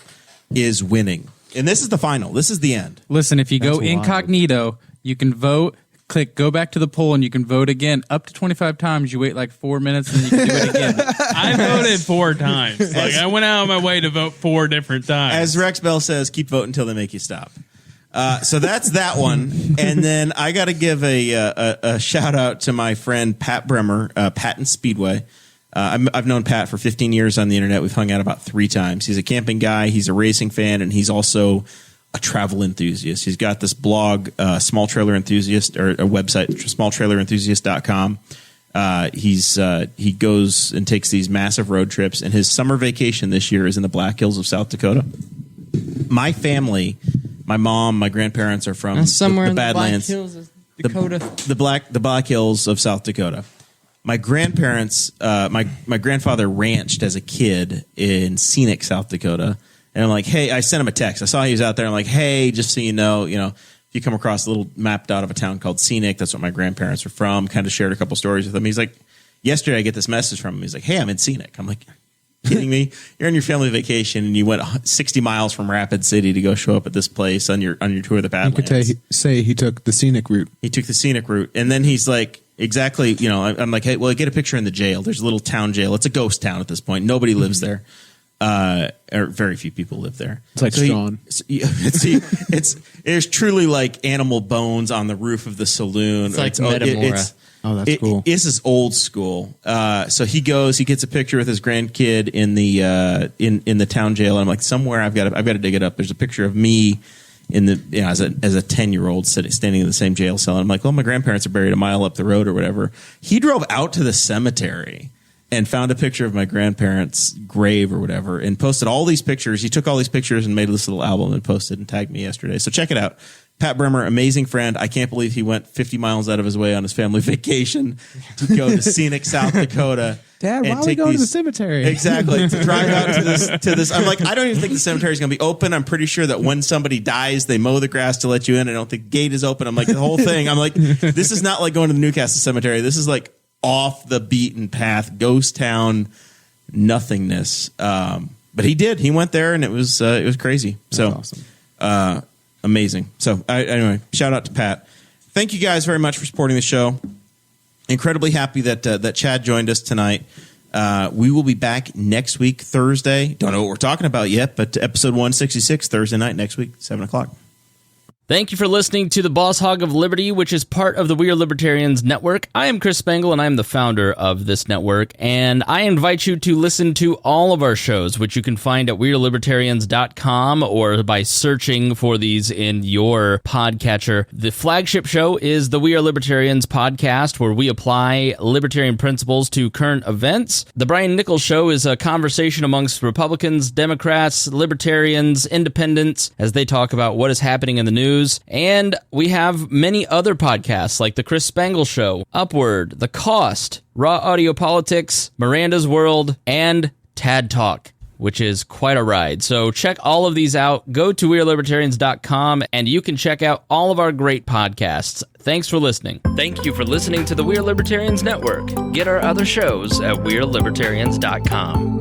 is winning. And this is the final. This is the end. Listen, if you That's go wild. incognito, you can vote. Click go back to the poll, and you can vote again up to 25 times. You wait like 4 minutes, and you can do it again. I voted 4 times. Like I went out of my way to vote 4 different times. As Rex Bell says, keep voting until they make you stop. So that's that one. And then I got to give a shout out to my friend Pat Bremer, Pat and Speedway. I've known Pat for 15 years on the internet. We've hung out about 3 times. He's a camping guy. He's a racing fan, and he's also a travel enthusiast. He's got this blog, Small Trailer Enthusiast, or a website, smalltrailerenthusiast.com. He goes and takes these massive road trips, and his summer vacation this year is in the Black Hills of South Dakota. My family, my mom, my grandparents are from Somewhere the in the Black Badlands, Hills of Dakota. the Black Hills of South Dakota. My grandparents, my grandfather ranched as a kid in scenic South Dakota. And I'm like, hey, I sent him a text. I saw he was out there. I'm like, hey, just so you know, if you come across a little map dot of a town called Scenic, that's what my grandparents are from. Kind of shared a couple stories with him. He's like, yesterday I get this message from him. He's like, hey, I'm in Scenic. I'm like, kidding me? You're on your family vacation and you went 60 miles from Rapid City to go show up at this place on your tour of the You could Badlands. say he took the scenic route. He took the scenic route. And then he's like, exactly, I'm like, hey, well, get a picture in the jail. There's a little town jail. It's a ghost town at this point. Nobody lives there. Or very few people live there. It's like Strawn. There's truly like animal bones on the roof of the saloon. It's like Metamora. Oh, that's cool. This is old school. So he gets a picture with his grandkid in the town jail. And I'm like, somewhere I've got to dig it up. There's a picture of me in the as a 10-year-old standing in the same jail cell. And I'm like, well, my grandparents are buried a mile up the road or whatever. He drove out to the cemetery and found a picture of my grandparents' grave or whatever, and posted all these pictures. He took all these pictures and made this little album and posted and tagged me yesterday. So check it out. Pat Bremer, amazing friend. I can't believe he went 50 miles out of his way on his family vacation to go to scenic South Dakota. Dad, why are we going to the cemetery? Exactly. To drive out to this. I'm like, I don't even think the cemetery is going to be open. I'm pretty sure that when somebody dies, they mow the grass to let you in. I don't think the gate is open. I'm like, the whole thing. I'm like, this is not like going to the Newcastle cemetery. This is like off the beaten path, ghost town nothingness. But he did. He went there, and it was crazy. That's awesome. Amazing. So anyway, shout out to Pat. Thank you guys very much for supporting the show. Incredibly happy that Chad joined us tonight. We will be back next week, Thursday. Don't know what we're talking about yet, but episode 166, Thursday night next week, 7:00. Thank you for listening to the Boss Hog of Liberty, which is part of the We Are Libertarians Network. I am Chris Spangle, and I am the founder of this network, and I invite you to listen to all of our shows, which you can find at WeAreLibertarians.com or by searching for these in your podcatcher. The flagship show is the We Are Libertarians podcast, where we apply libertarian principles to current events. The Brian Nichols Show is a conversation amongst Republicans, Democrats, Libertarians, Independents, as they talk about what is happening in the news. And we have many other podcasts like The Chris Spangle Show, Upward, The Cost, Raw Audio Politics, Miranda's World, and Tad Talk, which is quite a ride. So check all of these out. Go to WeAreLibertarians.com and you can check out all of our great podcasts. Thanks for listening. Thank you for listening to the We Are Libertarians Network. Get our other shows at WeAreLibertarians.com.